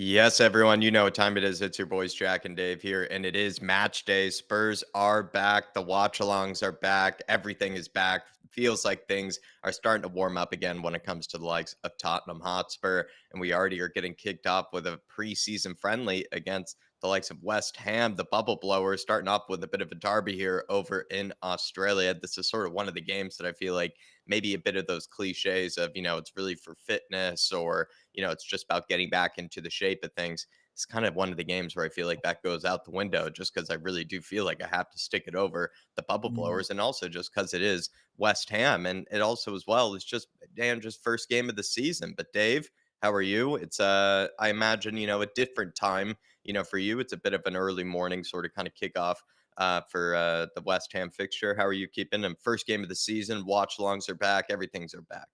Yes, everyone, you know what time it is. It's your boys Jack and Dave here, and it is match day. Spurs are back. The Wachalongs are back. Everything is back. Feels like things are starting to warm up again when it comes to the likes of Tottenham Hotspur, and we already are getting kicked off with a preseason friendly against the likes of West Ham, the bubble blowers, starting off with a bit of a derby here over in Australia. This is sort of one of the games that I feel like maybe a bit of those cliches of, it's really for fitness or it's just about getting back into the shape of things. It's kind of one of the games where I feel like that goes out the window just because I really do feel like I have to stick it over the bubble Mm. blowers. And also just because it is West Ham. And it also, as well, is just, damn, just first game of the season. But Dave, how are you? It's, I imagine, a different time, for you. It's a bit of an early morning sort of kind of kickoff for the West Ham fixture. How are you keeping them? First game of the season, watch alongs are back, everything's are back.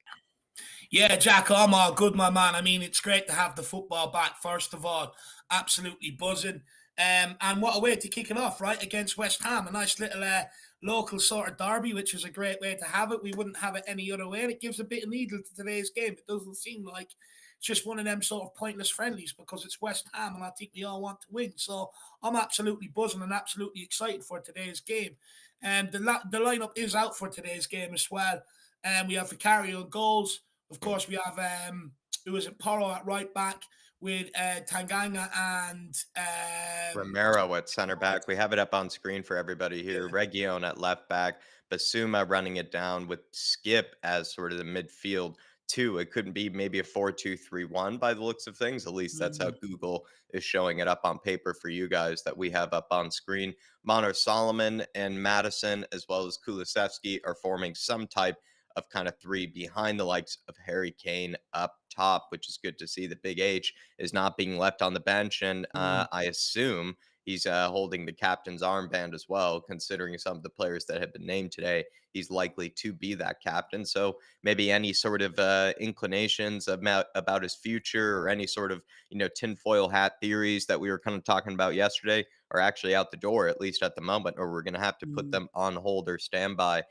Yeah, Jack, I'm all good, my man. I mean, it's great to have the football back, first of all. Absolutely buzzing. And what a way to kick it off, right? Against West Ham. A nice little local sort of derby, which is a great way to have it. We wouldn't have it any other way. And it gives a bit of needle to today's game. It doesn't seem like it's just one of them sort of pointless friendlies because it's West Ham and I think we all want to win. So I'm absolutely buzzing and absolutely excited for today's game. And the lineup is out for today's game as well. And we have Vicario on goals. Of course, we have who is it? Porro at right back with Tanganga and Romero at center back. We have it up on screen for everybody here. yeah. Region at left back. Basuma running it down with Skip as sort of the midfield two. It couldn't be maybe a 4-2-3-1 by the looks of things. At least that's how Mm, Google is showing it up on paper for you guys that we have up on screen. Monor Solomon and Madison, as well as Kulisevsky, are forming some type of kind of three behind the likes of Harry Kane up top, which is good to see. The big H is not being left on the bench. And mm, I assume he's holding the captain's armband as well, considering some of the players that have been named today. He's likely to be that captain. So maybe any sort of inclinations about his future or any sort of, tinfoil hat theories that we were kind of talking about yesterday are actually out the door, at least at the moment, or we're going to have to put mm. them on hold or standby.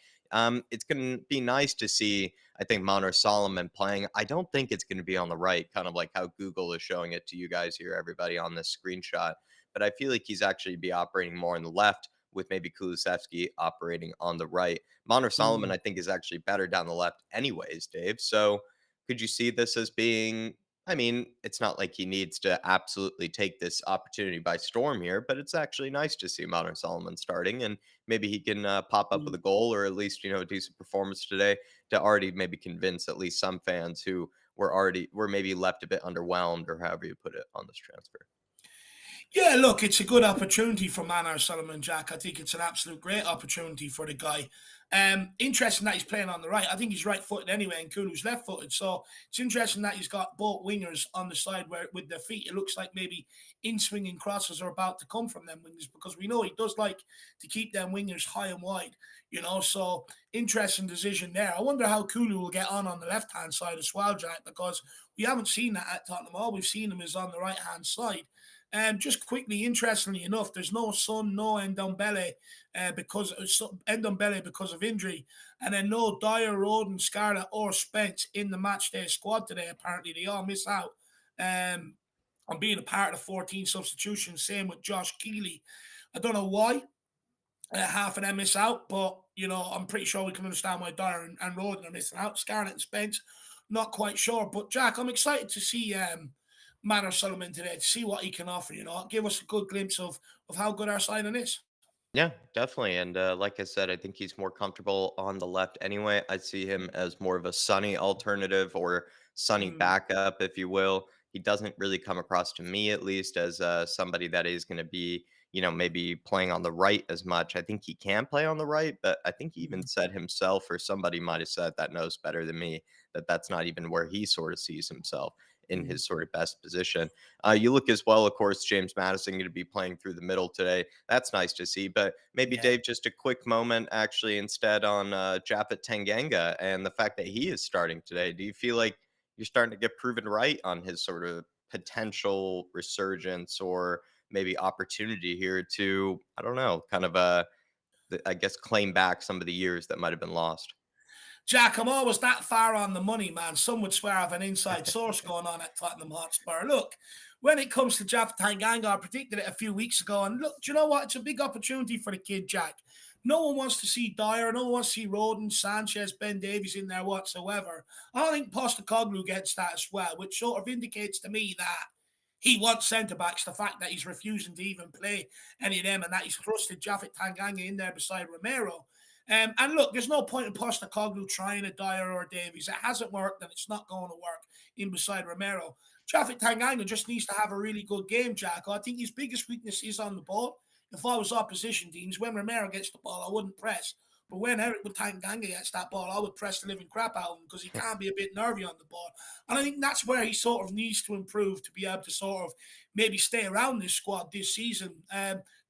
It's going to be nice to see, I think, Monor Solomon playing. I don't think it's going to be on the right, kind of like how Google is showing it to you guys here, everybody on this screenshot. But I feel like he's actually be operating more on the left with maybe Kulusevski operating on the right. Monor Solomon, Mm. I think, is actually better down the left, anyways, Dave. So could you see this as being? I mean, it's not like he needs to absolutely take this opportunity by storm here, but it's actually nice to see Monor Solomon starting, and maybe he can pop up with Mm. a goal or at least a decent performance today to already maybe convince at least some fans who were maybe left a bit underwhelmed or however you put it on this transfer. Yeah, look, it's a good opportunity for Manar Solomon Jack. I think it's an absolute great opportunity for the guy. Interesting that he's playing on the right. I think he's right footed anyway, and Kulu's left footed. So it's interesting that he's got both wingers on the side where with their feet. It looks like maybe in swinging crosses are about to come from them wingers because we know he does like to keep them wingers high and wide, So interesting decision there. I wonder how Kulu will get on the left hand side as well, Jack, because we haven't seen that at Tottenham. All we've seen him is on the right hand side. Just quickly, interestingly enough, there's no Son, no Ndombele because of injury, and then no Dyer, Roden, Scarlett, or Spence in the match day squad today. Apparently, they all miss out um, on being a part of the 14 substitutions. Same with Josh Keeley. I don't know why half of them miss out, but I'm pretty sure we can understand why Dyer and Roden are missing out. Scarlett and Spence, not quite sure. But Jack, I'm excited to see Manor Solomon today to see what he can offer. Give us a good glimpse of how good our signing is. Yeah, definitely. And like I said, I think he's more comfortable on the left anyway. I see him as more of a sunny alternative or sunny Mm, backup, if you will. He doesn't really come across to me, at least, as somebody that is going to be, maybe playing on the right as much. I think he can play on the right, but I think he even mm, said himself, or somebody might have said that knows better than me, that that's not even where he sort of sees himself in mm. his sort of best position. You look as well, of course, James Madison going to be playing through the middle today. That's nice to see. But maybe, Yeah. Dave, just a quick moment actually instead on Japhet Tanganga and the fact that he is starting today. Do you feel like you're starting to get proven right on his sort of potential resurgence or maybe opportunity here to, I don't know, kind of, I guess, claim back some of the years that might have been lost? Jack, I'm always that far on the money, man. Some would swear I have an inside source going on at Tottenham Hotspur. Look, when it comes to Jaff Tanganga, I predicted it a few weeks ago. And look, do you know what? It's a big opportunity for the kid, Jack. No one wants to see Dyer. No one wants to see Roden, Sanchez, Ben Davies in there whatsoever. I don't think Postecoglou gets that as well, which sort of indicates to me that he wants centre backs. The fact that he's refusing to even play any of them and that he's thrusted Japhet Tanganga in there beside Romero. And look, there's no point in Postecoglou trying a Dyer or a Davies. It hasn't worked and it's not going to work in beside Romero. Japhet Tanganga just needs to have a really good game, Jack. I think his biggest weakness is on the ball. If I was opposition teams, when Romero gets the ball, I wouldn't press. But when Eric Tanganga gets that ball, I would press the living crap out of him because he can be a bit nervy on the ball. And I think that's where he sort of needs to improve to be able to sort of maybe stay around this squad this season.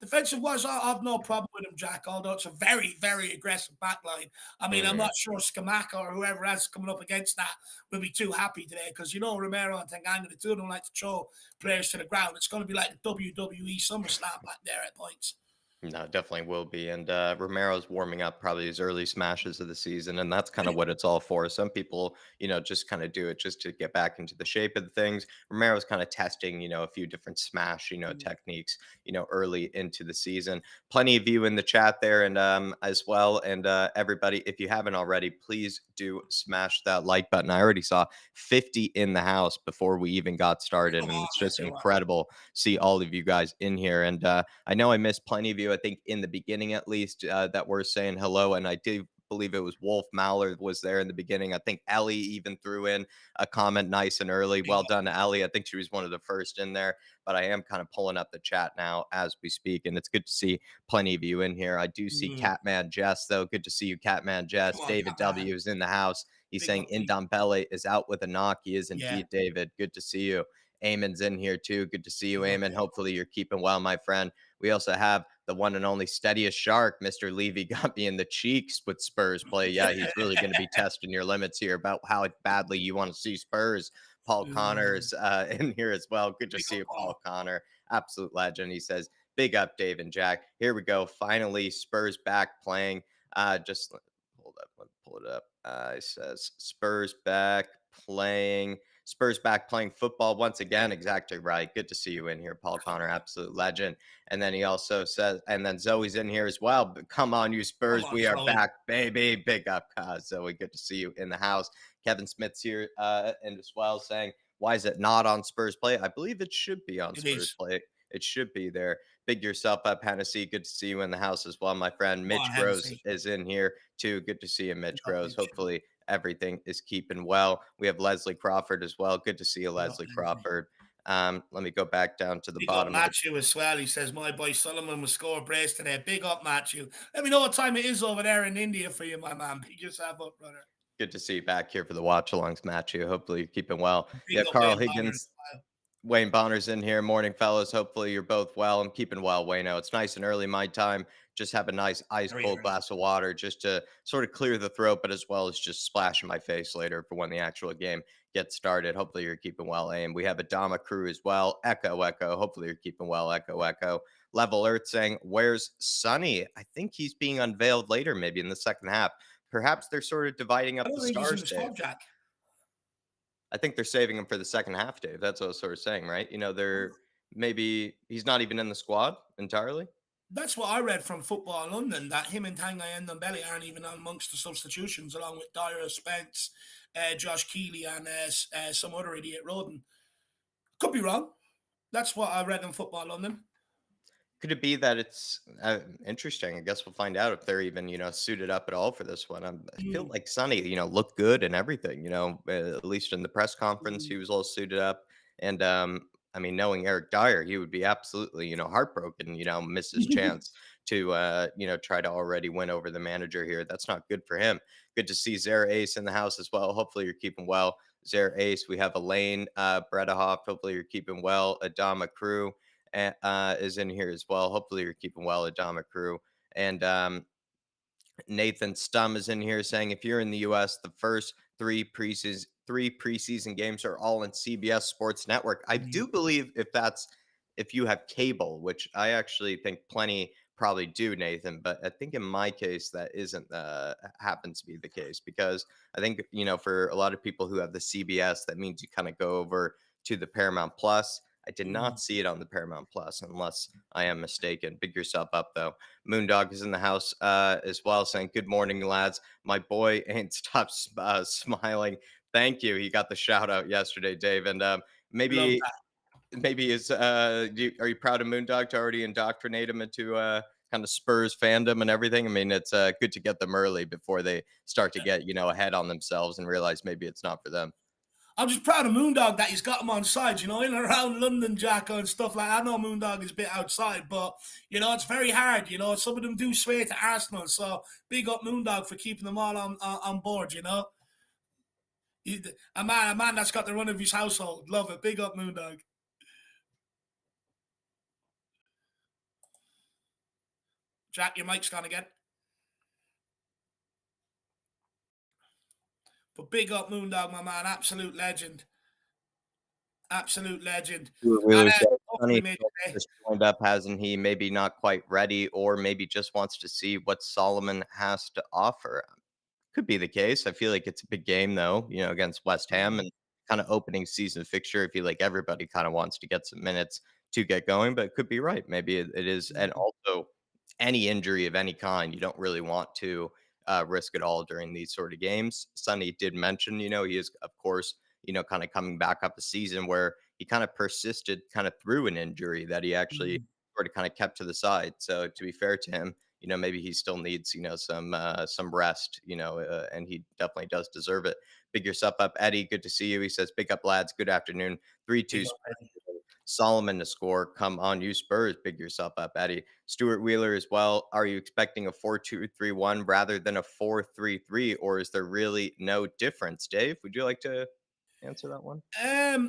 Defensive wise, I've no problem with him, Jack, although it's a very, very aggressive backline. I mean, I'm Mm. not sure Skamaka or whoever else coming up against that will be too happy today because, you know, Romero and Tanganga, the two of them like to throw players to the ground. It's going to be like the WWE SummerSlam back there at points. No, definitely will be. And Romero's warming up probably his early smashes of the season, and that's kind of what it's all for. Some people, just kind of do it just to get back into the shape of the things. Romero's kind of testing, a few different smash, techniques, early into the season. Plenty of you in the chat there, and as well. And everybody, if you haven't already, please do smash that like button. I already saw 50 in the house before we even got started, Come and on, it's just everyone. incredible to see all of you guys in here. And I know I missed plenty of you, I think in the beginning at least, that were saying hello. And I do believe it was Wolf Mallard was there in the beginning. I think Ellie even threw in a comment nice and early. Big Well up. done, Ellie. I think she was one of the first in there, but I am kind of pulling up the chat now as we speak. And it's good to see plenty of you in here. I do see Mm. Catman Jess, though. Good to see you, Catman Come Jess. on, David man. W is in the house. He's Big saying up, D. Indombele is out with a knock. He is Yeah, indeed, David. Good to see you. Eamon's in here too. Good to see you, big up, Eamon. Dave. Hopefully you're keeping well, my friend. We also have the one and only steadiest shark, Mr. Levy, got me in the cheeks with Spurs play. Yeah, he's really going to be testing your limits here about how badly you want to see Spurs. Paul Mm. Connor's in here as well. Good to Big see up, you, Paul Paul. Connor. Absolute legend. He says, big up, Dave and Jack. Here we go. Finally, Spurs back playing. Hold up. Let me pull it up. It says Spurs back playing. Spurs back playing football once again. Exactly right. Good to see you in here, Paul Come Connor. on. Absolute legend. And then he also says, and then Zoe's in here as well. But come on, you Come Spurs. on, We are Zoe. back, baby. Big up, Zoe. Good to see you in the house. Kevin Smith's here and as well saying, why is it not on Spurs play? I believe it should be on It Spurs is. play. It should be there. Big yourself up, Hennessy. Good to see you in the house as well, my friend. Come on, Mitch Gross Hennessy. is in here too. Good to see you, Big Mitch up, Gross. Mitch. Hopefully everything is keeping well. We have Leslie Crawford as well. Good to see you, Big up, Leslie Hennessy. Crawford. Let me go back down to the Big up bottom of the. Matthew as well. He says, my boy Solomon will score a brace today. Big up, Matthew. Let me know what time it is over there in India for you, my man. Pick yourself up, brother. Good to see you back here for the watch-alongs, Matthew. Hopefully you're keeping well. Big Yeah, up Carl Wayne Bonner as Higgins, well. Wayne Bonner's in here. Morning, fellas. Hopefully you're both well. I'm keeping well, Wayno. It's nice and early my time. Just have a nice ice Very cold early. glass of water just to sort of clear the throat, but as well as just splash in my face later for when the actual game gets started. Hopefully you're keeping well, Aim. We have Adama crew as well. Echo, echo. Hopefully you're keeping well. Echo, echo. Level Earth saying, where's Sonny? I think he's being unveiled later, maybe in the second half. Perhaps they're sort of dividing I up don't the think he's in stars, the Dave. squad, Jack. I think they're saving him for the second half, Dave. That's what I was sort of saying, right? They're maybe he's not even in the squad entirely. That's what I read from Football London, that him and Tanga and Ndombele aren't even amongst the substitutions, along with Dyer, Spence, Josh Keeley, and some other idiot Roden. Could be wrong. That's what I read in Football London. Could it be that it's interesting? I guess we'll find out if they're even, suited up at all for this one. I feel Mm, like Sonny, looked good and everything, at least in the press conference, he mm. was all suited up. And I mean, knowing Eric Dyer, he would be absolutely, heartbroken, miss his chance to, try to already win over the manager here. That's not good for him. Good to see Zara Ace in the house as well. Hopefully you're keeping well. Zara Ace, we have Elaine Bredahoff. Hopefully you're keeping well. Adama Crew is in here as well. Hopefully, you're keeping well, Adama crew. And Nathan Stum is in here saying, if you're in the U.S., the first three preseason games are all in CBS Sports Network. I Mm. do believe if you have cable, which I actually think plenty probably do, Nathan. But I think in my case that isn't happens to be the case because I think for a lot of people who have the CBS, that means you kind of go over to the Paramount Plus. I did Mm. not see it on the Paramount Plus, unless I am mistaken. Big yourself up though. Moondog is in the house as well, saying, "Good morning, lads. My boy ain't stopped smiling. Thank you. He got the shout out yesterday, Dave. And Love maybe that. are you proud of Moondog to already indoctrinate him into kind of Spurs fandom and everything? I mean, it's good to get them early before they start to get ahead on themselves and realize maybe it's not for them. I'm just proud of Moondog that he's got him on side, in and around London, Jacko, and stuff like that. I know Moondog is a bit outside, but, it's very hard. Some of them do sway to Arsenal. So big up Moondog for keeping them all on board. A man that's got the run of his household. Love it. Big up Moondog. Jack, your mic's gone again. But big up Moondog, my man. Absolute legend. Absolute legend. And Wheeler said, hopefully "Sonny made today. just joined up, hasn't he? Maybe not quite ready, or maybe just wants to see what Solomon has to offer." Could be the case. I feel like it's a big game though, against West Ham Mm, and kind of opening season fixture. I feel like everybody kind of wants to get some minutes to get going, but it could be right. Maybe it is. And mm, also, any injury of any kind, you don't really want to risk it all during these sort of games. Sonny did mention, he is, of course, kind of coming back up a season where he kind of persisted kind of through an injury that he actually mm. sort of kind of kept to the side. So to be fair to him, maybe he still needs, some rest, and he definitely does deserve it. Big yourself up, Eddie. Good to see you. He says, "Big up, lads. Good afternoon. 3-2 Big up, Spurs. Eddie. Solomon to score. Come on, you Spurs. Big yourself up, Eddie." Stuart Wheeler as well. Are you expecting a 4-2-3-1 rather than a 4-3-3, or is there really no difference? Dave, would you like to answer that one?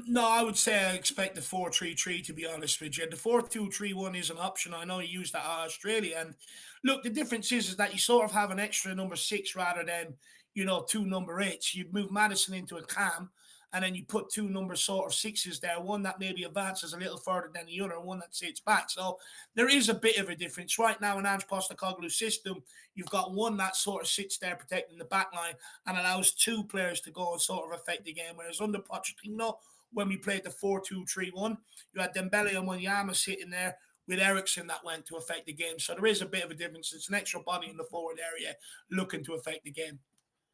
No, I would say I expect the 4-3-3. To be honest with you. The 4-2-3-1 is an option. I know you use that at Australia. And look, the difference is that you sort of have an extra number six rather than, two number eights. You move Madison into a cam, and then you put two number sort of sixes there, one that maybe advances a little further than the other, one that sits back. So there is a bit of a difference. Right now in Ange Postecoglou's system, you've got one that sort of sits there protecting the back line and allows two players to go and sort of affect the game. Whereas under Pochettino, when we played the 4-2-3-1, you had Dembele and Wanyama sitting there with Ericsson that went to affect the game. So there is a bit of a difference. It's an extra body in the forward area looking to affect the game.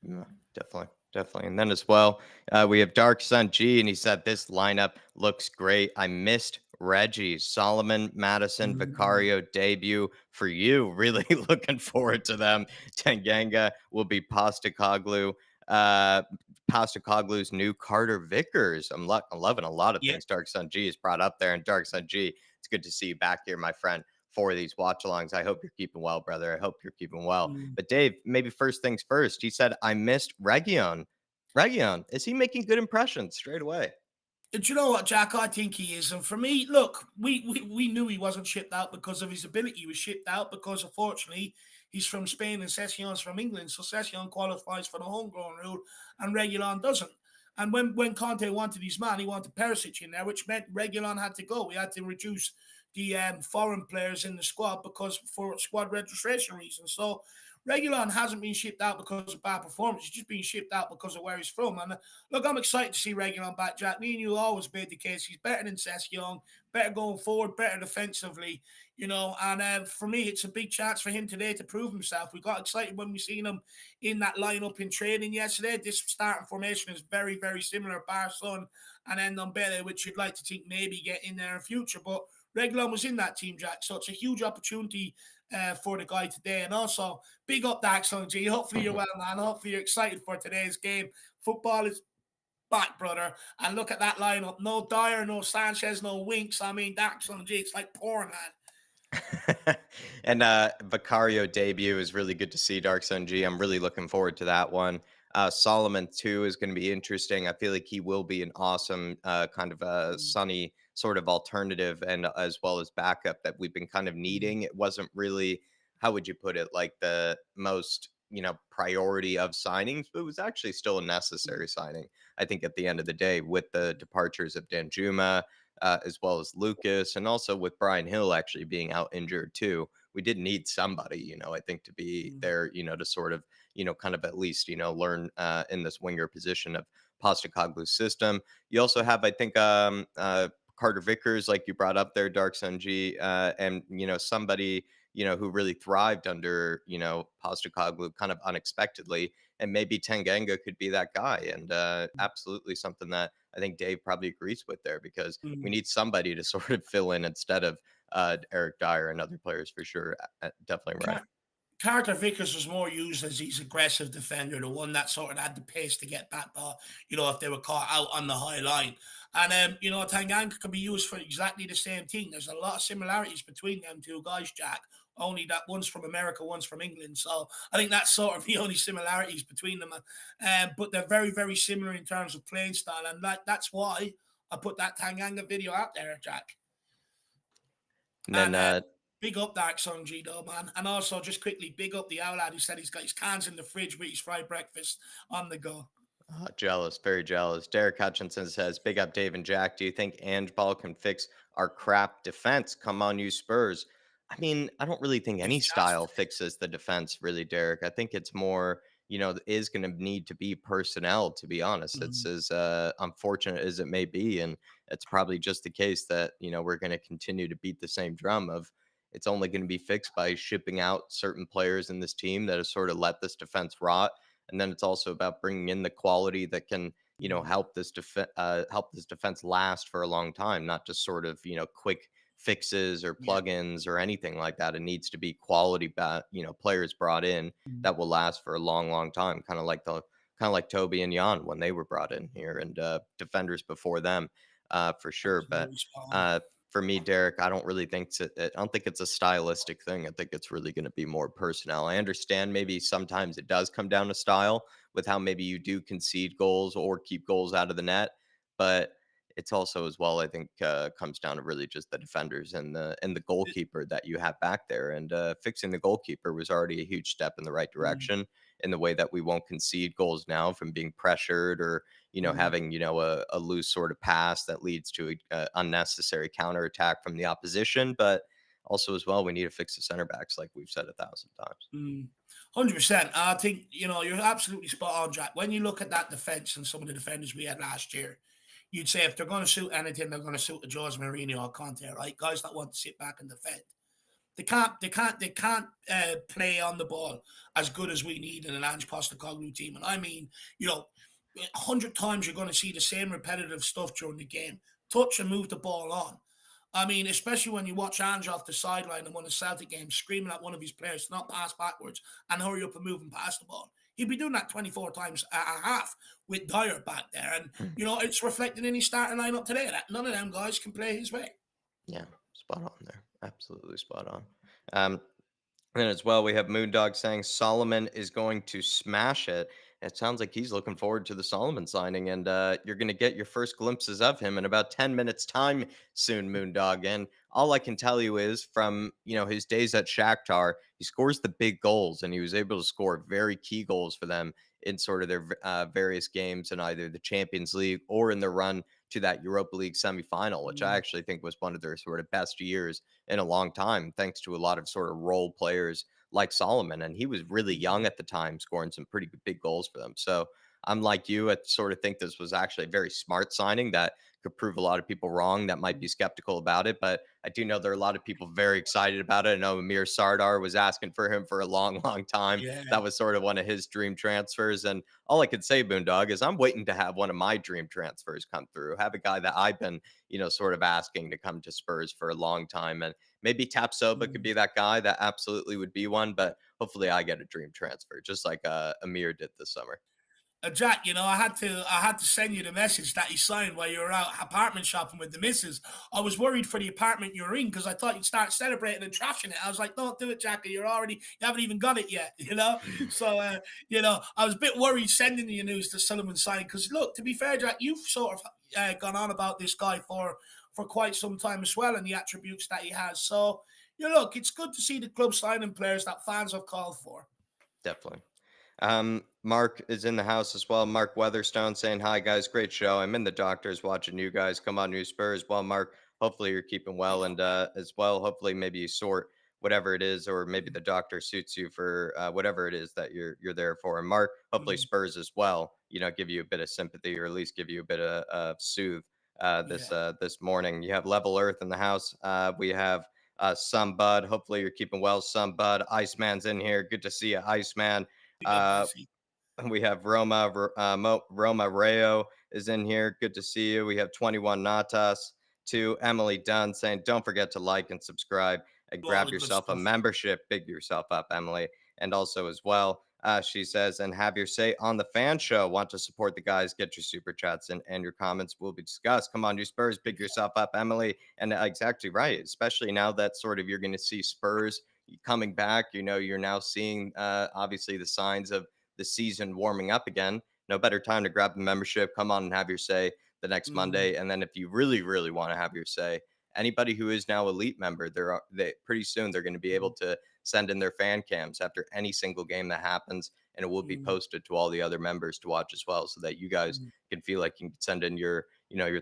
Yeah, definitely. Definitely. And then as well, we have Dark Sun G, and he said, "This lineup looks great. I missed Reggie, Solomon, Madison, Mm. Vicario debut for you. Really looking forward to them. Tanganga will be uh, Postacoglu's new Carter Vickers. I'm loving a lot of Yeah. things Dark Sun G has brought up there. And Dark Sun G, it's good to see you back here, my friend, for these watch alongs. I hope you're keeping well, brother. I hope you're keeping well. Mm. But Dave, maybe first things first. He said, "I missed Region." Region, is he making good impressions straight away? Do you know what, Jack? I think he is. And for me, look, we knew he wasn't shipped out because of his ability. He was shipped out because, unfortunately, he's from Spain and Session's from England. So Session qualifies for the homegrown rule and Regulon doesn't. And when Conte wanted his man, he wanted Perisic in there, which meant Regulon had to go. We had to reduce the foreign players in the squad because for squad registration reasons. So Regulon hasn't been shipped out because of bad performance. He's just been shipped out because of where he's from. And look, I'm excited to see Regulon back, Jack. Me and you always made the case. He's better than Session, better going forward, better defensively, And for me, it's a big chance for him today to prove himself. We got excited when we seen him in that lineup in training yesterday. This starting formation is very, very similar. Barson and then Ndombele, which you'd like to think maybe get in there in future. But Regulon was in that team, Jack. So it's a huge opportunity for the guy today. And also, big up Dax on G. Hopefully you're well, man. Hopefully you're excited for today's game. Football is back, brother. And look at that lineup. No Dyer, no Sanchez, no Winks. I mean, Dax on G. It's like porn, man. And Vicario debut is really good to see. Dark Sun G, I'm really looking forward to that one. Solomon too is going to be interesting. I feel like he will be an awesome kind of a sunny sort of alternative and as well as backup that we've been kind of needing. It wasn't really, how would you put it, like the most priority of signings, but it was actually still a necessary signing. I think at the end of the day, with the departures of Danjuma, as well as Lucas, and also with Brian Hill actually being out injured too. We did need somebody, I think, to be there, to sort of, kind of at least, learn in this winger position of Postacoglu's system. You also have, I think, Carter Vickers, like you brought up there, Dark Sun G, and somebody who really thrived under Postecoglou kind of unexpectedly, and maybe Tanganga could be that guy, and absolutely something that I think Dave probably agrees with there because we Mm. need somebody to sort of fill in instead of Eric Dyer and other players for sure. Definitely right. Car- Carter Vickers was more used as his aggressive defender, the one that sort of had the pace to get back ball, if they were caught out on the high line. And Tanganga can be used for exactly the same thing. There's a lot of similarities between them two guys, Jack. Only that one's from America, one's from England. So I think that's sort of the only similarities between them. But they're very, very similar in terms of playing style. And that's why I put that Tanganga video out there, Jack. And then And big up Dark Sun G though, man. And also just quickly big up the owl lad who said he's got his cans in the fridge with his fried breakfast on the go. Jealous, very jealous. Derek Hutchinson says, "Big up, Dave and Jack. Do you think Ange Ball can fix our crap defense? Come on, you Spurs." I mean, I don't really think Give any a chance style fixes the defense, really, Derek. I think it's more, is going to need to be personnel. To be honest, to. it's as unfortunate as it may be, and it's probably just the case that we're going to continue to beat the same drum of. It's only going to be fixed by shipping out certain players in this team that have sort of let this defense rot, and then it's also about bringing in the quality that can help this defense last for a long time, not just sort of quick fixes or Yeah. plugins or anything like that. It needs to be quality players brought in Mm. that will last for a long time, kind of like Toby and Jan when they were brought in here, and defenders before them, for sure. But Absolutely spot on. uh for me, Derek, I don't really think I don't think it's a stylistic thing. I think it's really going to be more personnel. I understand maybe sometimes it does come down to style with how maybe you do concede goals or keep goals out of the net, but it's also as well, I think, comes down to really just the defenders and the goalkeeper that you have back there. And fixing the goalkeeper was already a huge step in the right Mm, direction in the way that we won't concede goals now from being pressured or mm. having a loose sort of pass that leads to a unnecessary counterattack from the opposition. But also as well, we need to fix the center backs, like we've said 1,000 times. 100%. I think, you're absolutely spot on, Jack. When you look at that defense and some of the defenders we had last year, you'd say if they're going to suit anything, they're going to suit the Jose Mourinho or Conte, right? Guys that want to sit back and defend. They can't play on the ball as good as we need in an Ange Postecoglou team. And I mean, 100 times you're going to see the same repetitive stuff during the game. Touch and move the ball on. I mean, especially when you watch Ange off the sideline in one of the Celtic games, screaming at one of his players to not pass backwards and hurry up and move and pass the ball. He'd be doing that 24 times a half with Dyer back there. And, it's reflected in his starting lineup today that none of them guys can play his way. Yeah, spot on there. Absolutely spot on. Um, And as well, we have Moondog saying Solomon is going to smash it. It sounds like he's looking forward to the Solomon signing, and you're going to get your first glimpses of him in about 10 minutes' time soon, Moondog. And all I can tell you is from his days at Shakhtar, he scores the big goals, and he was able to score very key goals for them in sort of their various games in either the Champions League or in the run to that Europa League semifinal, which I Mm, actually think was one of their sort of best years in a long time, thanks to a lot of sort of role players like Solomon. And he was really young at the time, scoring some pretty big goals for them. So I'm like you, I sort of think this was actually a very smart signing that could prove a lot of people wrong that might be skeptical about it. But I do know there are a lot of people very excited about it. I know Amir Sardar was asking for him for a long time. yeah. That was sort of one of his dream transfers. And all I could say, Boondog, is I'm waiting to have one of my dream transfers come through. Have a guy that I've been sort of asking to come to Spurs for a long time. And maybe Tapsoba could Mm. be that guy that absolutely would be one, but hopefully I get a dream transfer, just like Amir did this summer. Jack, I had to send you the message that he signed while you were out apartment shopping with the missus. I was worried for the apartment you're in because I thought you'd start celebrating and trashing it. I was like, "Don't do it, Jackie. You haven't even got it yet." So I was a bit worried sending you news that Sullivan signed because look, to be fair, Jack, you've sort of gone on about this guy for quite some time as well and the attributes that he has. So look, it's good to see the club signing players that fans have called for. Definitely. Mark is in the house as well. Mark Weatherstone saying, "Hi, guys. Great show. I'm in the doctors watching you guys. Come on, new Spurs." Well, Mark, hopefully you're keeping well. Big up. And as well, hopefully maybe you sort whatever it is, or maybe the doctor suits you for whatever it is that you're there for. And Mark, hopefully Mm, Spurs as well, give you a bit of sympathy or at least give you a bit of soothe Yeah, this morning. You have Level Earth in the house. We have Some Bud. Hopefully you're keeping well, Some Bud. Iceman's in here. Good to see you, Iceman. big up, Uh, Icy. we have Roma Rayo is in here. Good to see you. We have 21 Natas. To Emily Dunn saying, don't forget to like and subscribe and Do all grab the good yourself a stuff. membership. Big yourself up, Emily. And also, as well, she says, and have your say on the fan show. Want to support the guys? Get your super chats and your comments will be discussed. Come on, you Spurs. Big yourself up, Emily. And exactly right. Especially now that sort of you're going to see Spurs coming back. You're now seeing obviously the signs of the season warming up again. No better time to grab the membership. Come on and have your say the next Mhm, Monday. And then if you really, really want to have your say, anybody who is now elite member, they pretty soon they're going to be able mhm, to send in their fan cams after any single game that happens, and it will be mhm, posted to all the other members to watch as well, so that you guys mhm. can feel like you can send in your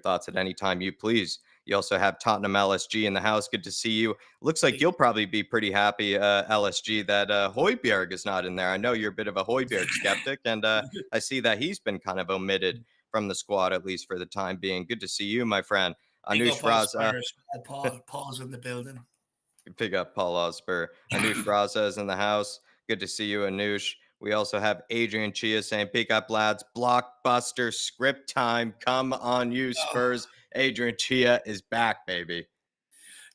thoughts at any time you please. You also have Tottenham LSG in the house. Good to see you. Looks like Big you'll probably be pretty happy, LSG, that Højbjerg is not in there. I know you're a bit of a Højbjerg skeptic, and I see that he's been kind of omitted from the squad, at least for the time being. Good to see you, my friend. big Anush up on Raza, Spurs. Paul's in the building. pick up Paul Osper. Anush Raza is in the house. Good to see you, Anush. We also have Adrian Chia saying, pick up lads, blockbuster script time. Come on, you Oh, Spurs. Adrian Chia is back, baby.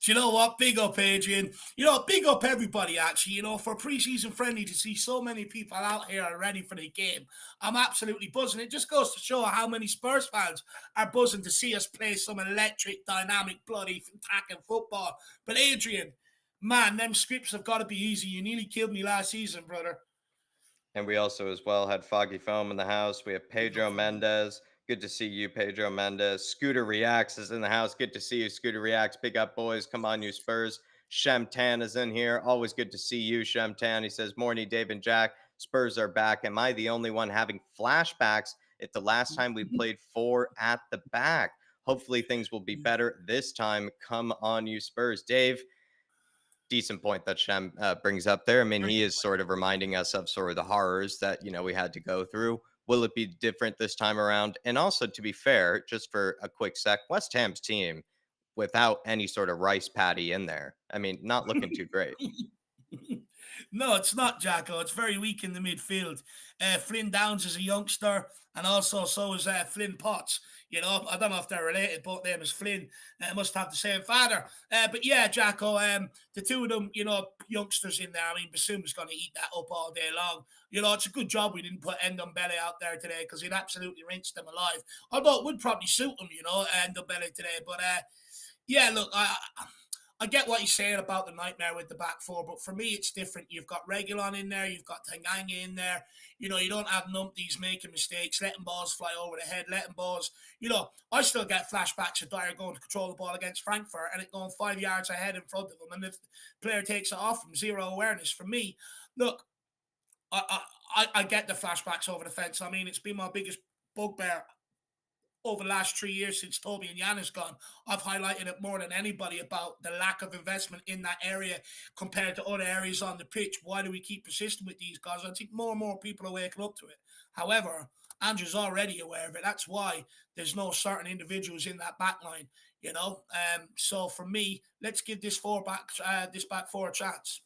do you know what? Big up, Adrian. Big up everybody, actually. For preseason friendly to see so many people out here are ready for the game. I'm absolutely buzzing. It just goes to show how many Spurs fans are buzzing to see us play some electric, dynamic, bloody, attacking football. But, Adrian, man, them scripts have got to be easy. You nearly killed me last season, brother. And we also, as well, had Foggy Foam in the house. We have Big up, Pedro Foggy. Mendez. Good to see you, Pedro Mendez. Scooter Reacts is in the house. Good to see you, Scooter Reacts. Big up, boys. Come on, you Spurs. Shem Tan is in here. Always good to see you, Shem Tan. He says, morning, Dave and Jack. Spurs are back. Am I the only one having flashbacks if the last time we played four at the back? Hopefully, things will be better this time. Come on, you Spurs. Dave, decent point that Shem brings up there. I mean, Very he good is sort of reminding us of sort of the horrors that we had to go through. Will it be different this time around? And also, to be fair, just for a quick sec, West Ham's team without any sort of rice patty in there. I mean, not looking too great. No, it's not, Jacko. It's very weak in the midfield. Flynn Downs is a youngster, and also so is Flynn Potts. I don't know if they're related. Both them is Flynn. Must have the same father. But yeah, Jacko. The two of them, youngsters in there. I mean, Basum's going to eat that up all day long. It's a good job we didn't put Ndombele out there today because he'd absolutely rinsed them alive. Although it would probably suit him, Ndombele today. But yeah, look, I get what you're saying about the nightmare with the back four, but for me, it's different. You've got Regulon in there, you've got Tanganga in there. You don't have numpties making mistakes, letting balls fly over the head, letting balls. I still get flashbacks of Dyer going to control the ball against Frankfurt and it going 5 yards ahead in front of him. And if the player takes it off from zero awareness, for me, look, I get the flashbacks over the fence. I mean, it's been my biggest bugbear over the last 3 years since Toby and Jan has gone. I've highlighted it more than anybody about the lack of investment in that area compared to other areas on the pitch. Why do we keep persisting with these guys? I think more and more people are waking up to it. However, Andrew's already aware of it. That's why there's no certain individuals in that back line, So for me, let's give this back four a chance.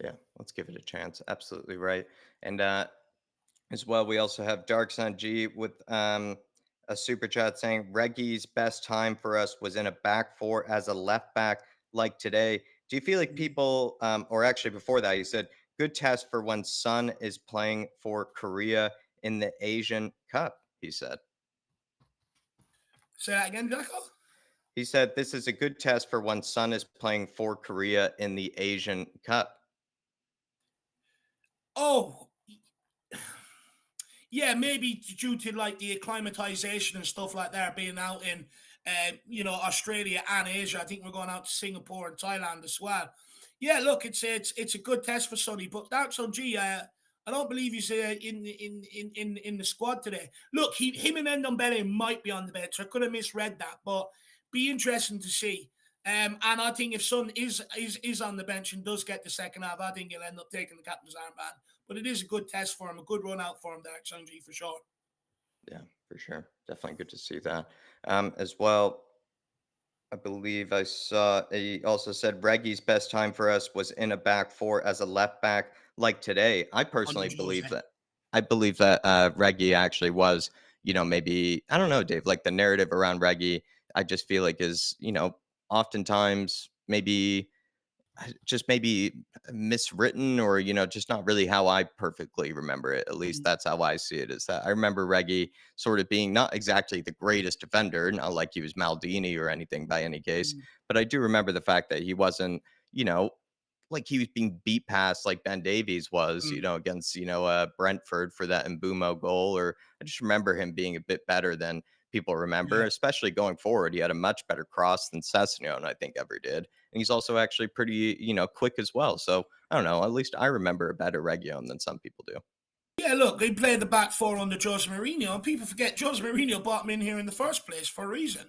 Yeah, let's give it a chance. Absolutely right. And as well, we also have Dark Sun G with a super chat saying Reggie's best time for us was in a back four as a left back like today. Do you feel like people, or actually before that, you said good test for when Sun is playing for Korea in the Asian Cup, he said. Say that again, Jacko? He said this is a good test for when Sun is playing for Korea in the Asian Cup. Oh, yeah, maybe due to like the acclimatization and stuff like that, being out in, Australia and Asia. I think we're going out to Singapore and Thailand as well. Yeah, look, it's a good test for Sonny, but that's on G. I don't believe he's in the squad today. Look, him and Ndombele might be on the bench. I could have misread that, but be interesting to see. And I think if Son is on the bench and does get the second half, I think he'll end up taking the captain's armband. But it is a good test for him, a good run out for him there, Sanji, for sure. Yeah, for sure. Definitely good to see that. As well, I believe I saw he also said Reggie's best time for us was in a back four as a left back like today. I personally 100 believe Jose. that Reggie actually was, maybe I don't know, Dave, like the narrative around Reggie, I just feel like is, oftentimes maybe just maybe miswritten or just not really how I perfectly remember it. At least Mm, that's how I see it. Is that I remember Reggie sort of being not exactly the greatest defender, not like he was Maldini or anything by any case, mm, but I do remember the fact that he wasn't, you know, like he was being beat past like Ben Davies was, mm. against Brentford for that Mbumo goal. Or I just remember him being a bit better than people remember, Yeah. especially going forward. He had a much better cross than Sessegnon, I think, ever did, and he's also actually pretty, quick as well. So I don't know. At least I remember a better Region than some people do. Yeah, look, he played the back four under Jose Mourinho, and people forget Jose Mourinho brought him in here in the first place for a reason.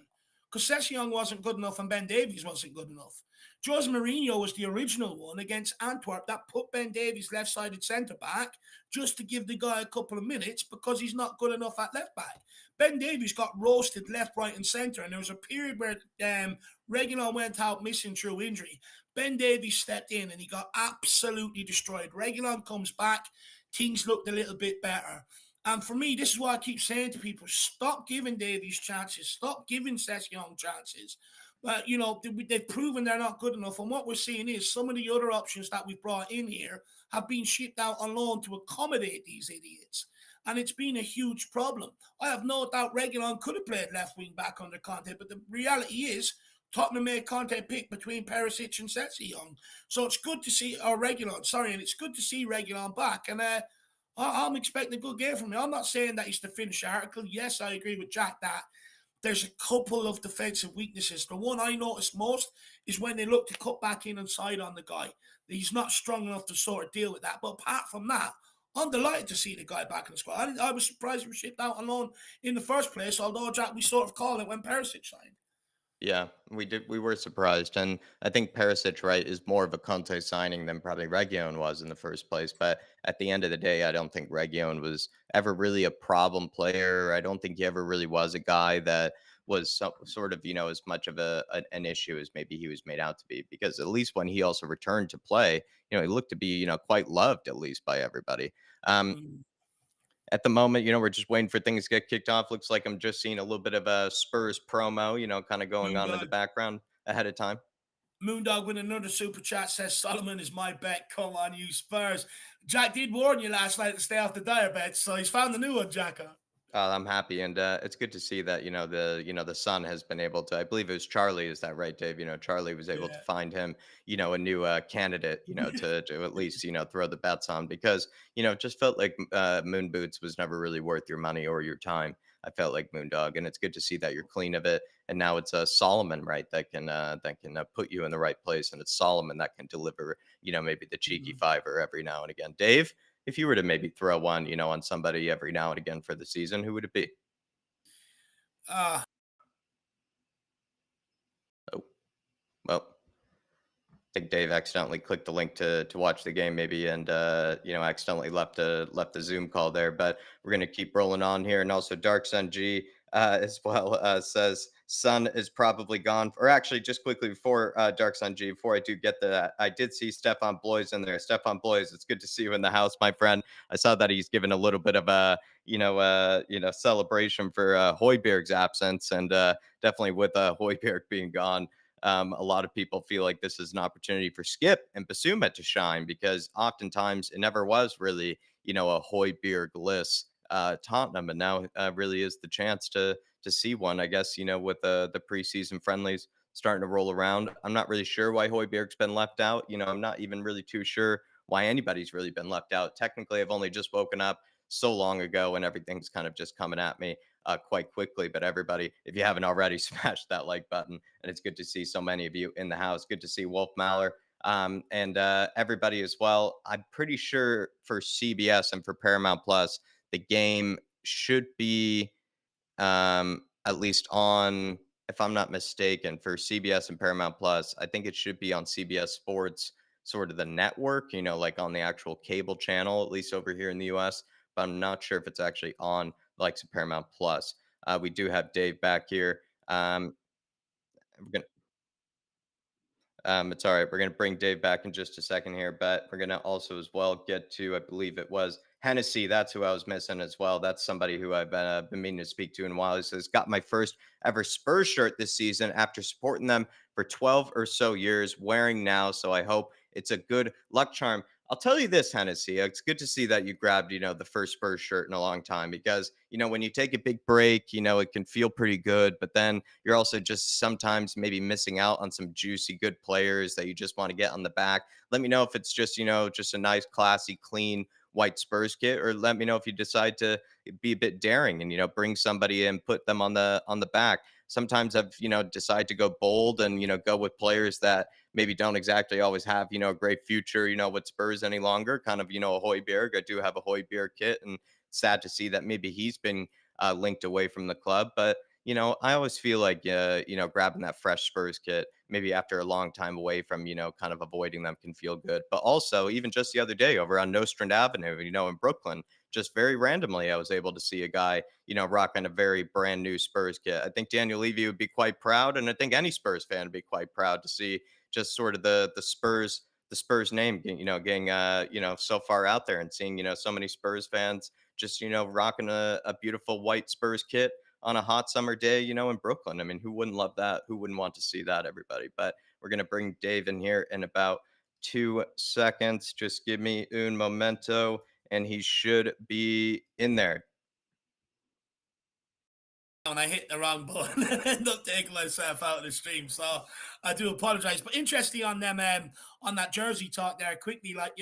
Because Sessegnon wasn't good enough and Ben Davies wasn't good enough. Jose Mourinho was the original one against Antwerp that put Ben Davies left-sided centre back just to give the guy a couple of minutes because he's not good enough at left back. Ben Davies got roasted left, right, and centre, and there was a period where Reguilon went out missing through injury. Ben Davies stepped in and he got absolutely destroyed. Reguilon comes back, things looked a little bit better. And for me, this is what I keep saying to people: stop giving Davies chances, stop giving Sessegnon chances. But they've proven they're not good enough. And what we're seeing is some of the other options that we've brought in here have been shipped out on loan to accommodate these idiots. And it's been a huge problem. I have no doubt Reguilon could have played left wing back under Conte, but the reality is Tottenham made Conte pick between Perisic and Sessegnon. So it's good to see, or Reguilon, sorry, and it's good to see Reguilon back. And I'm expecting a good game from him. I'm not saying that he's the finished article. Yes, I agree with Jack that there's a couple of defensive weaknesses. The one I noticed most is when they look to cut back in and side on the guy. He's not strong enough to sort of deal with that. But apart from that, I'm delighted to see the guy back in the squad. I was surprised he was shipped out on loan in the first place, although, Jack, we sort of called it when Perisic signed. Yeah, we did. We were surprised, and I think Perisic, right, is more of a Conte signing than probably Region was in the first place. But at the end of the day, I don't think Region was ever really a problem player. I don't think he ever really was a guy that was sort of, as much of an issue as maybe he was made out to be. Because at least when he also returned to play, he looked to be, quite loved at least by everybody. Um, Mm. at the moment, we're just waiting for things to get kicked off. Looks like I'm just seeing a little bit of a Spurs promo, kind of going on in the Moondog. background ahead of time. Moondog with another super chat says Solomon is my bet. Come on, you Spurs. Jack did warn you last night to stay off the dire bets, so he's found a new one, Jacko. I'm happy, and it's good to see that the son has been able to. I believe it was Charlie. Is that right, Dave? Charlie was able to Yeah. find him, a new candidate, to at least throw the bets on, because it just felt like Moon Boots was never really worth your money or your time. I felt like Moondog, and it's good to see that you're clean of it. And now it's Solomon, right, that can put you in the right place, and it's Solomon that can deliver, maybe the cheeky Mhm. fiver every now and again. Dave, if you were to maybe throw one, on somebody every now and again for the season, who would it be? Ah, Oh, well, think Dave accidentally clicked the link to watch the game, maybe, and accidentally left the Zoom call there. But we're gonna keep rolling on here, and also Dark Sun G as well says Sun is probably gone. Or actually, just quickly before Dark Sun G, before I do get that, I did see Stefan Blois in there. Stefan Blois, it's good to see you in the house, my friend. I saw that he's given a little bit of a celebration for Hoiberg's absence, and definitely with Hoiberg being gone. A lot of people feel like this is an opportunity for Skip and Basuma to shine, because oftentimes it never was really, a Hoiberg-less Tottenham, and now really is the chance to see one. I guess with the preseason friendlies starting to roll around. I'm not really sure why Hoiberg's been left out. I'm not even really too sure why anybody's really been left out. Technically, I've only just woken up so long ago, and everything's kind of just coming at me quite quickly. But everybody, if you haven't already, smash that like button. And it's good to see so many of you in the house. Good to see Wolf Maller and everybody as well. I'm pretty sure for CBS and for Paramount Plus, the game should be at least on, if I'm not mistaken, for CBS and Paramount Plus. I think it should be on CBS Sports, sort of the network, like on the actual cable channel, at least over here in the US. But I'm not sure if it's actually on likes of Paramount Plus. We do have Dave back here. We're gonna it's all right. We're going to bring Dave back in just a second here, but we're going to also as well get to, I believe it was Hennessy. That's who I was missing as well. That's somebody who I've been meaning to speak to in a while. He says, got my first ever Spurs shirt this season after supporting them for 12 or so years, wearing now. So I hope it's a good luck charm. I'll tell you this, Hennessy. It's good to see that you grabbed, the first Spurs shirt in a long time because, when you take a big break, it can feel pretty good. But then you're also just sometimes maybe missing out on some juicy, good players that you just want to get on the back. Let me know if it's just, just a nice, classy, clean white Spurs kit, or let me know if you decide to be a bit daring and, bring somebody and put them on the back. Sometimes I've, decide to go bold and, go with players that maybe don't exactly always have, a great future, with Spurs any longer. Kind of, a Hoiberg. I do have a Hoiberg kit, and sad to see that maybe he's been linked away from the club. But I always feel like, grabbing that fresh Spurs kit, maybe after a long time away from, kind of avoiding them can feel good. But also, even just the other day over on Nostrand Avenue, in Brooklyn, just very randomly, I was able to see a guy, rocking a very brand new Spurs kit. I think Daniel Levy would be quite proud, and I think any Spurs fan would be quite proud to see just sort of the Spurs name, getting so far out there and seeing so many Spurs fans just rocking a beautiful white Spurs kit on a hot summer day, in Brooklyn. I mean, who wouldn't love that? Who wouldn't want to see that, everybody? But we're going to bring Dave in here in about 2 seconds. Just give me un momento, and he should be in there. And I hit the wrong button and end up taking myself out of the stream. So I do apologize. But interesting on them on that jersey talk there quickly, like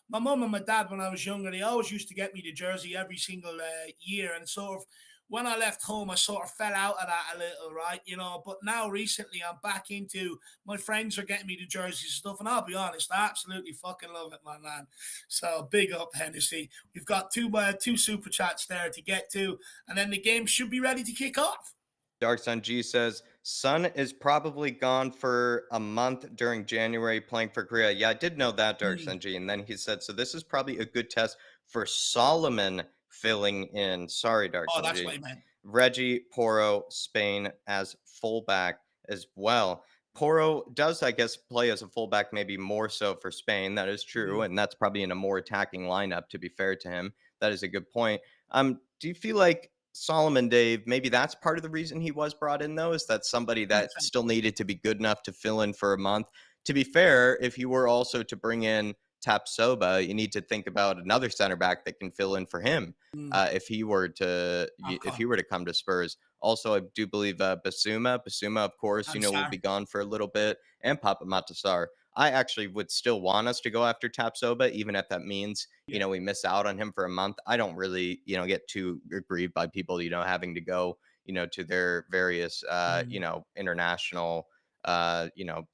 my mum and my dad when I was younger, they always used to get me the jersey every single year. And sort of when I left home, I sort of fell out of that a little, right? But now recently I'm back into my friends are getting me the jerseys and stuff. And I'll be honest, I absolutely fucking love it, my man. So big up, Hennessy. We've got two super chats there to get to, and then the game should be ready to kick off. Dark Sun G says, Sun is probably gone for a month during January playing for Korea. Yeah, I did know that, Dark Mm. Sun G. And then he said, so this is probably a good test for Solomon filling in. Sorry, Dark Oh, Sun that's G. what I meant. Reggie Poro, Spain as fullback as well. Poro does, I guess, play as a fullback, maybe more so for Spain. That is true. Mm. And that's probably in a more attacking lineup, to be fair to him. That is a good point. Do you feel like Solomon Dave, maybe that's part of the reason he was brought in, though, is that somebody that 100%. still needed to be good enough to fill in for a month? To be fair, if you were also to bring in Tapsoba, you need to think about another center back that can fill in for him Mm. if he were to if Okay. he were to come to Spurs. Also, I do believe Basuma, of course, I'm will sorry. be gone for a little bit, and Papa Matasar. I actually would still want us to go after Tapsoba, even if that means Yeah. we miss out on him for a month. I don't really get too aggrieved by people having to go to their various Mm. international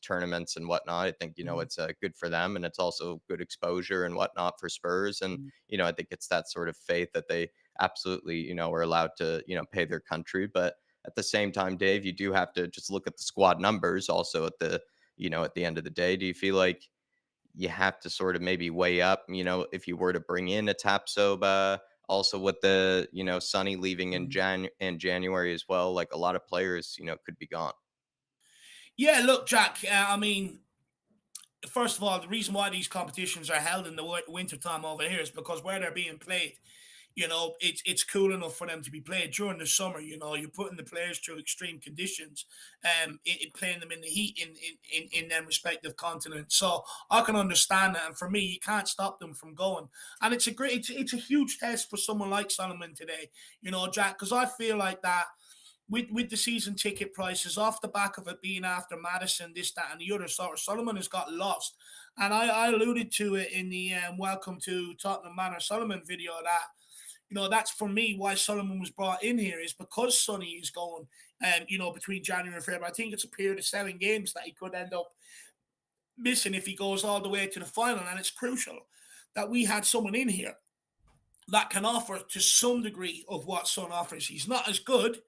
tournaments and whatnot. I think Mm. it's good for them, and it's also good exposure and whatnot for Spurs. And Mm. I think it's that sort of faith that they absolutely are allowed to pay their country. But at the same time, Dave, you do have to just look at the squad numbers also at the at the end of the day. Do you feel like you have to sort of maybe weigh up, if you were to bring in a Tapsoba, also with the, Sonny leaving in Mm. January as well, like a lot of players, could be gone. Yeah, look, Jack. I mean, first of all, the reason why these competitions are held in the winter time over here is because where they're being played, it's cool enough for them to be played during the summer. You're putting the players through extreme conditions, playing them in the heat in their respective continents. So I can understand that, and for me, you can't stop them from going. And it's a huge test for someone like Solomon today, Jack, because I feel like that with the season ticket prices off the back of it being after Madison, this, that, and the other sort of Solomon has got lost. And I alluded to it in the Welcome to Tottenham Manor Solomon video that, that's for me why Solomon was brought in here is because Sonny is going, between January and February. I think it's a period of 7 games that he could end up missing if he goes all the way to the final. And it's crucial that we had someone in here that can offer to some degree of what Son offers. He's not as good,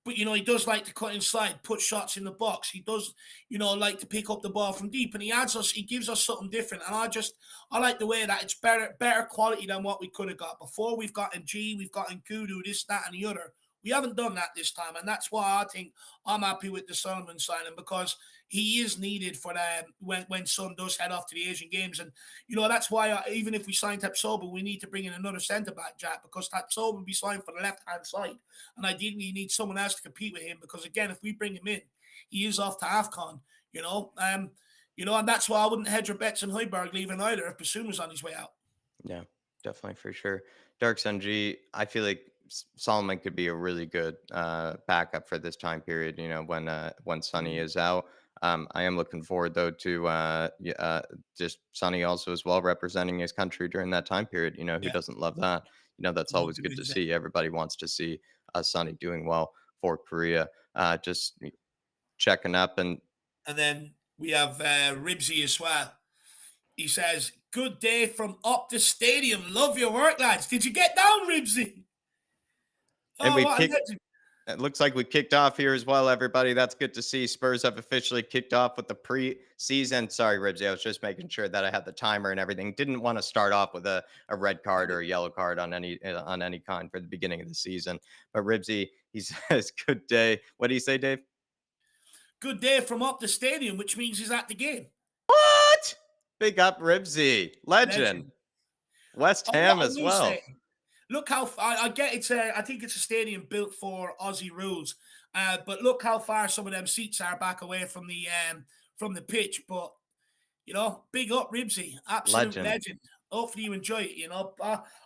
But he does like to cut inside, put shots in the box. He does, like to pick up the ball from deep, and he gives us something different. And I like the way that it's better quality than what we could have got before. We've got G, we've got Kudu, this, that, and the other. We haven't done that this time, and that's why I think I'm happy with the Solomon signing, because he is needed for when Son does head off to the Asian Games. And that's why even if we sign Tapsoba, we need to bring in another centre back, Jack, because Tapsoba will be signed for the left hand side, and ideally you need someone else to compete with him, because again, if we bring him in, he is off to AFCON. And that's why I wouldn't hedge your bets on Højbjerg leaving either if Bassoon was on his way out. Yeah, definitely for sure. Dark Sun G, I feel like Solomon could be a really good backup for this time period. When Sonny Mm, is out. I am looking forward though to just Sonny also as well representing his country during that time period. Who yeah, doesn't love that? That's always good to 100%. see. Everybody wants to see Sonny doing well for Korea. Just checking up and And then we have Ribsy as well. He says, "Good day from up the stadium. Love your work, lads. Did you get down, Ribsy? and Oh, we've what a kicked. legend." It looks like we kicked off here as well, everybody. That's good to see. Spurs have officially kicked off with the preseason. Sorry, Ribsy. I was just making sure that I had the timer and everything. Didn't want to start off with a red card or a yellow card on any kind for the beginning of the season. But Ribsy, he says, "Good day." What do you say, Dave? Good day from up the stadium, which means he's at the game. What? Big up, Ribsy, legend. Legend. West Oh, what Ham I as will say, well. look how I get it's a I think it's a stadium built for Aussie rules, but look how far some of them seats are back away from the pitch. But big up Ribsy, absolute Legend. legend. Hopefully you enjoy it.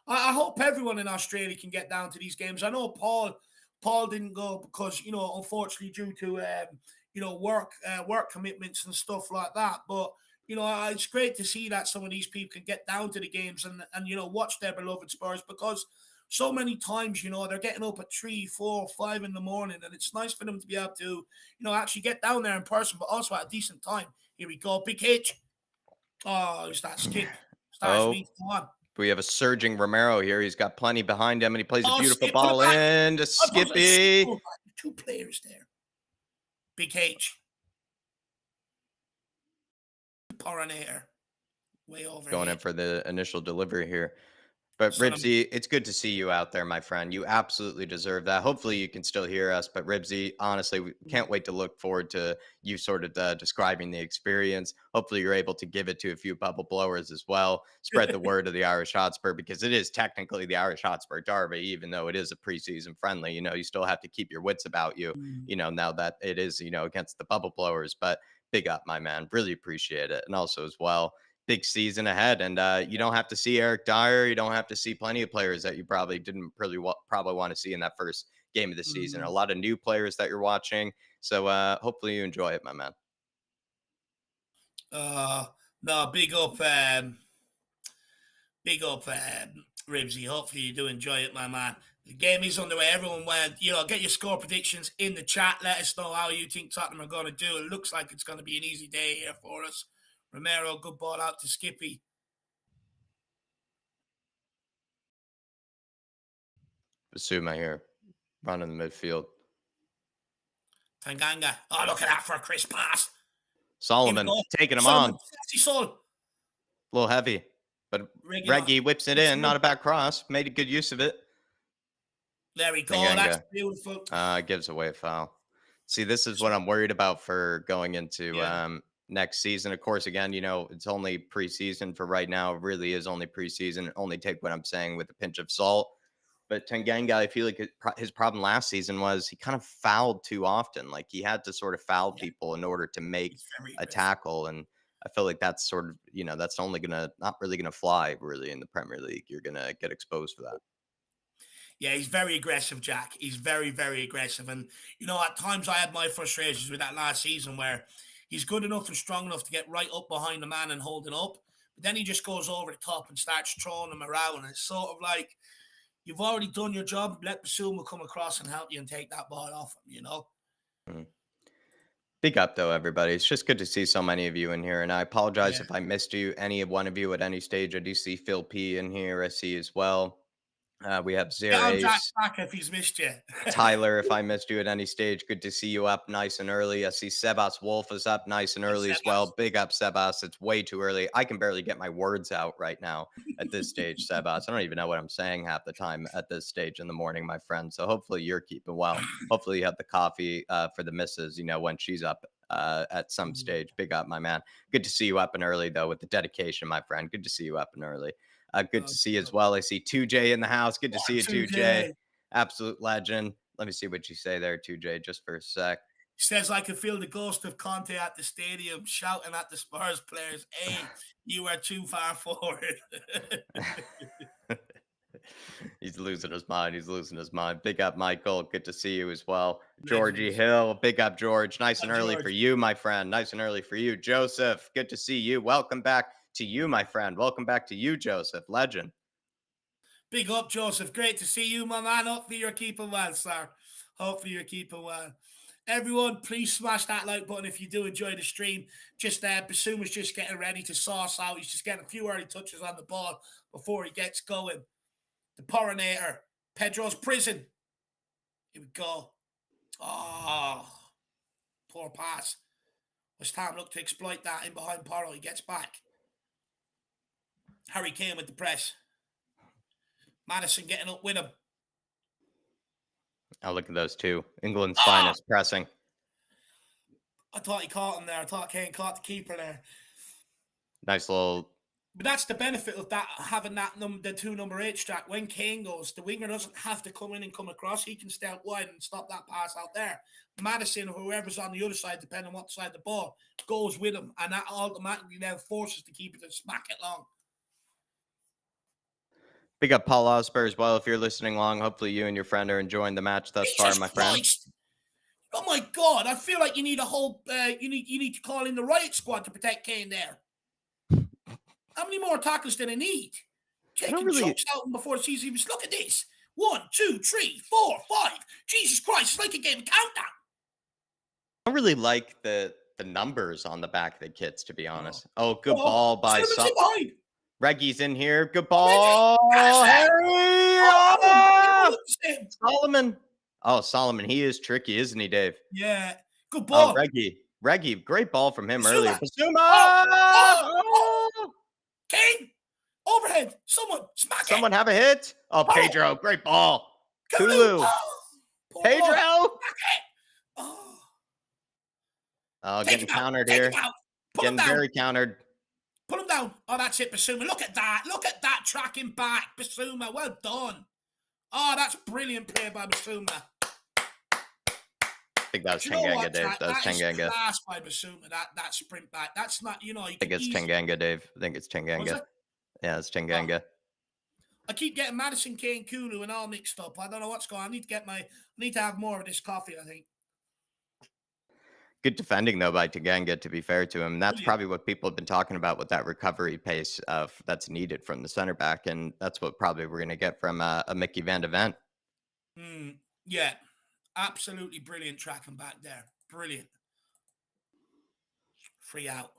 I hope everyone in Australia can get down to these games. I know Paul didn't go because unfortunately due to work commitments and stuff like that. But it's great to see that some of these people can get down to the games and watch their beloved Spurs, because so many times they're getting up at 3, 4, 5 in the morning, and it's nice for them to be able to actually get down there in person, but also at a decent time. Here we go, Big H. Oh, it's that skip. Starts me Oh, to come on. we have a surging Romero here. He's got plenty behind him, and he plays a Oh, beautiful skip, put it ball back. in to I was a skip. Skippy. Oh, two players there. Big H. Poranator. Way Going in overhead. for the initial delivery here. But Son of a. Ribsy, it's good to see you out there, my friend. You absolutely deserve that. Hopefully, you can still hear us. But Ribsy, honestly, we can't wait to look forward to you sort of describing the experience. Hopefully, you're able to give it to a few bubble blowers as well. Spread the word of the Irish Hotspur, because it is technically the Irish Hotspur Derby, even though it is a preseason friendly. You still have to keep your wits about you. Now that it is against the bubble blowers. But big up, my man. Really appreciate it, and also as well big season ahead. And you don't have to see Eric Dyer. You don't have to see plenty of players that you probably didn't really probably want to see in that first game of the season. A Mm. lot of new players that you're watching. So hopefully you enjoy it, my man. Uh, no, big up, Ribsy. Hopefully you do enjoy it, my man. The game is underway. Everyone went, get your score predictions in the chat. Let us know how you think Tottenham are going to do. It looks like it's going to be an easy day here for us. Romero, good ball out to Skippy. Basuma here, running the midfield. Tanganga. Oh, look at that for a crisp pass. Here we Solomon go. taking him on. Solomon, Sassy Soul. A little heavy, but Rigging off. Reggie whips it in. Not a bad cross. Made a good use of it. There we go. That's Tanganga beautiful. gives away a foul. See, this is what I'm worried about for going into Yeah. next season. Of course, again, it's only preseason for right now. It really is only preseason. Only take what I'm saying with a pinch of salt. But Tanganga, I feel like his problem last season was he kind of fouled too often. Like he had to sort of foul Yeah. people in order to make He's very a aggressive. tackle. And I feel like that's sort of, that's only not really gonna fly really in the Premier League. You're gonna get exposed for that. Yeah, he's very aggressive, Jack. He's very, very aggressive. And, at times I had my frustrations with that last season where he's good enough and strong enough to get right up behind the man and hold it up. But then he just goes over the top and starts throwing them around. And it's sort of like, you've already done your job. Let Basuma come across and help you and take that ball off him. Mm. Big up though, everybody. It's just good to see so many of you in here. And I apologize Yeah. if I missed any of one of you at any stage. I do see Phil P in here. I see as well. We have Get Zero on Jack's Ace. back if he's missed you. Tyler, if I missed you at any stage, good to see you up nice and early. I see Sebas Wolf is up nice and Up early as Sebas. well. Big up, Sebas. It's way too early. I can barely get my words out right now at this stage, Sebas. I don't even know what I'm saying half the time at this stage in the morning, my friend. So hopefully you're keeping well. Hopefully you have the coffee for the missus, when she's up at some stage. Big up, my man. Good to see you up and early, though, with the dedication, my friend. Good to see you up and early. Good to see you as well. I see 2J in the house. Good to see you, 2J. 2J. Absolute legend. Let me see what you say there, 2J, just for a sec. He says, I can feel the ghost of Conte at the stadium shouting at the Spurs players, hey, you are too far forward. He's losing his mind. He's losing his mind. Big up, Michael. Good to see you as well. Georgie Legends. Hill. Big up, George. Nice and early for George. you, my friend. Nice and early for you. Joseph. Good to see you. Welcome back to you, my friend. Welcome back to you, Joseph. Legend. Big up, Joseph. Great to see you, my man. Hopefully you're keeping well, sir. Hopefully you're keeping well. Everyone, please smash that like button if you do enjoy the stream. Just Basuma's just getting ready to sauce out. He's just getting a few early touches on the ball before he gets going. The Porinator. Pedro's prison. Here we go. Oh, poor pass. West Ham look to exploit that in behind Porro. He gets back. Harry Kane with the press. Madison getting up with him. Oh, look at those two. England's Ah! finest pressing. I thought he caught him there. I thought Kane caught the keeper there. Nice little. But that's the benefit of that having the two number 8 strap. When Kane goes, the winger doesn't have to come in and come across. He can stay out wide and stop that pass out there. Madison or whoever's on the other side, depending on what side the ball, goes with him, and that automatically now forces the keeper to smack it long. Big up Paul Osper as well. If you're listening along, hopefully you and your friend are enjoying the match thus far, Jesus my friend. Christ! Oh my God! I feel like you need a whole. You need to call in the riot squad to protect Kane there. How many more tackles did I need? Taking chunks out before the season. Look at this. 1, 2, 3, 4, 5. Jesus Christ! It's like a game of countdown. I don't really like the numbers on the back of the kits, to be Oh, honest. Oh, good ball by Solomon's in behind. Reggie's in here. Good Reggie, ball, Madison. Harry! Oh, Ah! Madison. Solomon. Oh, Solomon, he is tricky, isn't he, Dave? Yeah, good Oh, ball. Reggie, great ball from him earlier. Basuma. Basuma! Oh. Kane, overhead. Someone smack it. Someone have a hit. Oh, Pedro, great ball. Kulu. Kulu. Oh, Pedro. smack it. Oh, Take getting him out. countered Take here. him out. Put him Getting down. very countered. Put him down. Oh, that's it, Basuma. Look at that. Look at that tracking back. Basuma, well done. Oh, that's brilliant play by Basuma. I think that was Tanganga, Dave. That was Tanganga. That is class by Basuma, that sprint back. That's not, you I think it's Tanganga, Dave. I think it's Tanganga. Yeah, it's Tanganga. I keep getting Madison, Kane, Kulu, and all mixed up. I don't know what's going on. I need to have more of this coffee, I think. Good defending, though, by Tanganga, to be fair to him. That's probably what people have been talking about with that recovery pace that's needed from the center back, and that's what probably we're going to get from a Mickey Van de Ven. Yeah, absolutely brilliant tracking back there. Brilliant. Free out.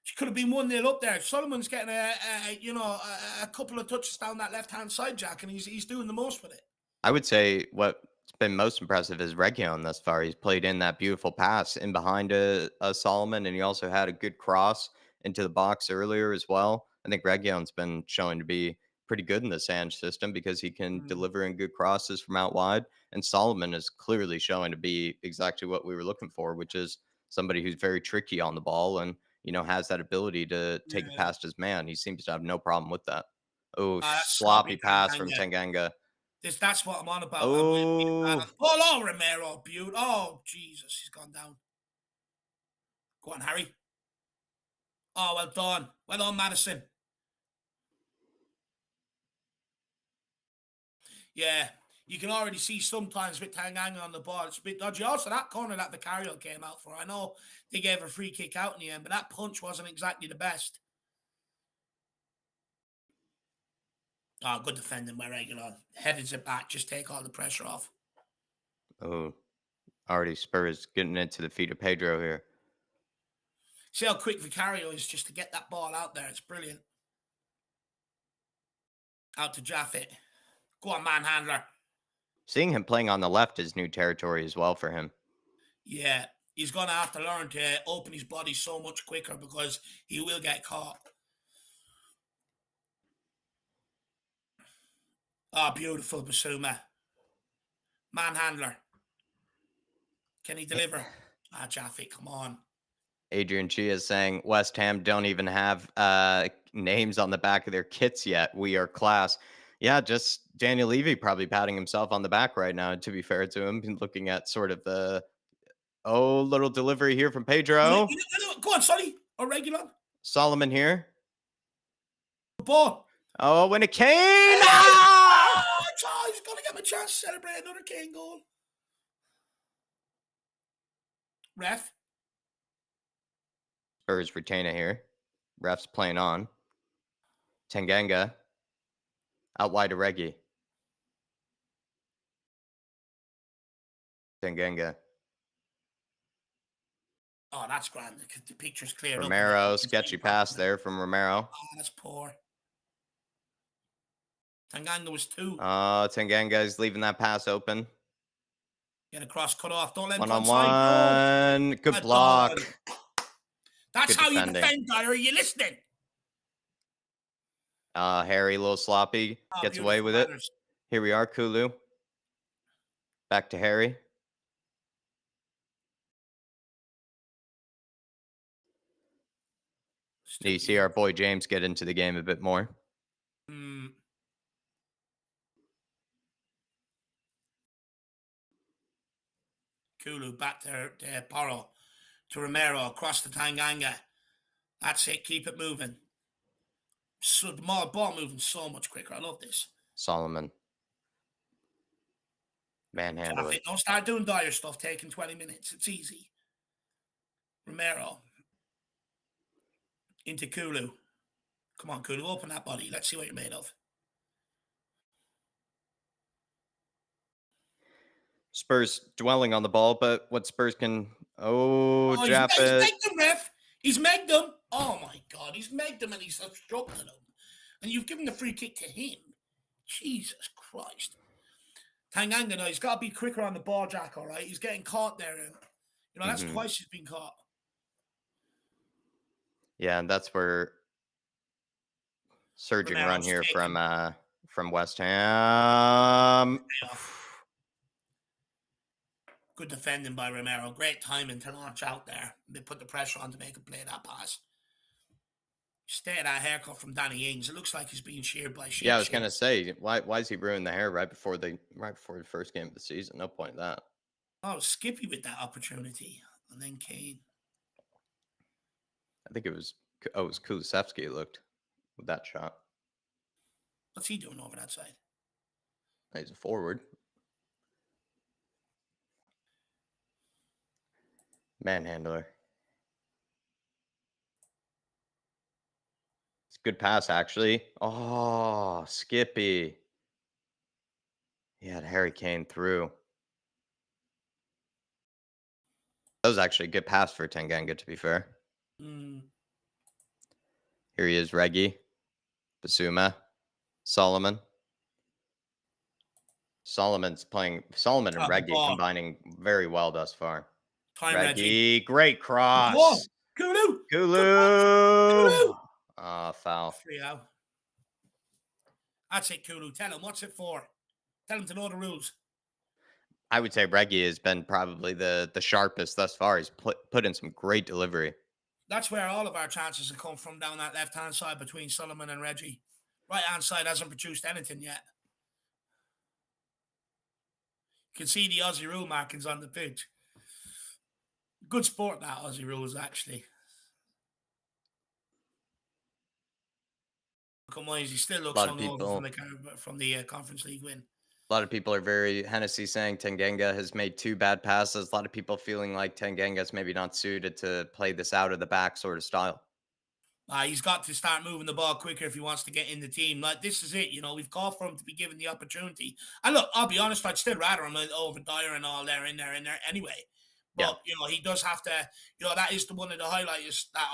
She could have been 1-0 up there. Solomon's getting a couple of touches down that left-hand side, Jack, and he's doing the most with it. I would say what's been most impressive is Region thus far. He's played in that beautiful pass in behind a Solomon, and he also had a good cross into the box earlier as well. I think Region's been showing to be pretty good in the Sanch system because he can deliver in good crosses from out wide. And Solomon is clearly showing to be exactly what we were looking for, which is somebody who's very tricky on the ball and has that ability to take it past his man. He seems to have no problem with that. Oh, sloppy pass from Tanganga. That's what I'm on about. Oh, Romero, beaut. Oh, Jesus, he's gone down. Go on, Harry. Oh, well done. Well done, Madison. Yeah, you can already see sometimes with Tanganga on the ball, it's a bit dodgy. Also, that corner that Vicario came out for, I know they gave a free kick out in the end, but that punch wasn't exactly the best. Oh, good defending by Regulon. Headings it back, just take all the pressure off. Oh, already Spurs getting into the feet of Pedro here. See how quick Vicario is just to get that ball out there. It's brilliant. Out to Jaffet. Go on, manhandler. Seeing him playing on the left is new territory as well for him. Yeah, he's going to have to learn to open his body so much quicker because he will get caught. Oh, beautiful, Basuma. Manhandler. Can he deliver? Jaffe, come on. Adrian Chia is saying West Ham don't even have names on the back of their kits yet. We are class. Yeah, just Daniel Levy probably patting himself on the back right now. To be fair to him, looking at sort of the little delivery here from Pedro. Go on, Sonny. Or regular. Solomon here. Ball. Oh, when it came! He's going to get him a chance to celebrate another Kane goal. Ref. Spurs retain it here. Ref's playing on. Tanganga. Out wide to Reggie. Tanganga. Oh, that's grand. The picture's cleared Romero, up. sketchy pass there from Romero. Oh, that's poor. Tanganga was 2. Tanganga is leaving that pass open. Get across, cut off. Don't let him One-on-one. Good block. That's how you defend, Dyer. Are you listening? Harry, a little sloppy. Gets away with it. Here we are, Kulu. Back to Harry. Do you see our boy James get into the game a bit more? Kulu back to Porro. To Romero across the Tanganga. That's it. Keep it moving. So the ball moving so much quicker. I love this. Solomon. Manhandle it. Don't start doing Dyer stuff, taking 20 minutes. It's easy. Romero. Into Kulu. Come on, Kulu, open that body. Let's see what you're made of. Spurs dwelling on the ball, but what Spurs can... Jaffet. He's megged them, ref. He's megged them. Oh, my God. He's megged them and he's obstructed them. And you've given the free kick to him. Jesus Christ. Tanganga, no, he's got to be quicker on the ball, Jack, all right? He's getting caught there. That's twice he's been caught. Yeah, and that's where surging run here from West Ham. Good defending by Romero. Great timing to launch out there. They put the pressure on to make him play that pass. Stay at that haircut from Danny Ings. It looks like he's being sheared by shit. Yeah, I was gonna say, why is he ruining the hair right before the first game of the season? No point in that. Oh, Skippy with that opportunity, and then Kane. I think it was Kulusevski. It looked with that shot. What's he doing over that side? He's a forward. Manhandler. It's a good pass, actually. Oh, Skippy. He had Harry Kane through. That was actually a good pass for Tanganga, to be fair. Here he is, Reggie. Basuma. Solomon. Solomon and Reggie combining very well thus far. Reggie, great cross. Kulu. Foul. 3 out. That's it, Kulu. Tell him, what's it for? Tell him to know the rules. I would say Reggie has been probably the sharpest thus far. He's put in some great delivery. That's where all of our chances have come from, down that left-hand side between Solomon and Reggie. Right-hand side hasn't produced anything yet. You can see the Aussie rule markings on the pitch. Good sport, that Aussie rules, actually. Come on, he still looks hungover from the Conference League win. A lot of people are very Hennessy saying Tanganga has made 2 bad passes. A lot of people feeling like Tanganga's maybe not suited to play this out of the back sort of style. He's got to start moving the ball quicker if he wants to get in the team. Like, this is it, we've called for him to be given the opportunity. And look, I'll be honest, I'd still rather him over Dyer and all there in there anyway. But, he does have to, that is one of the highlights that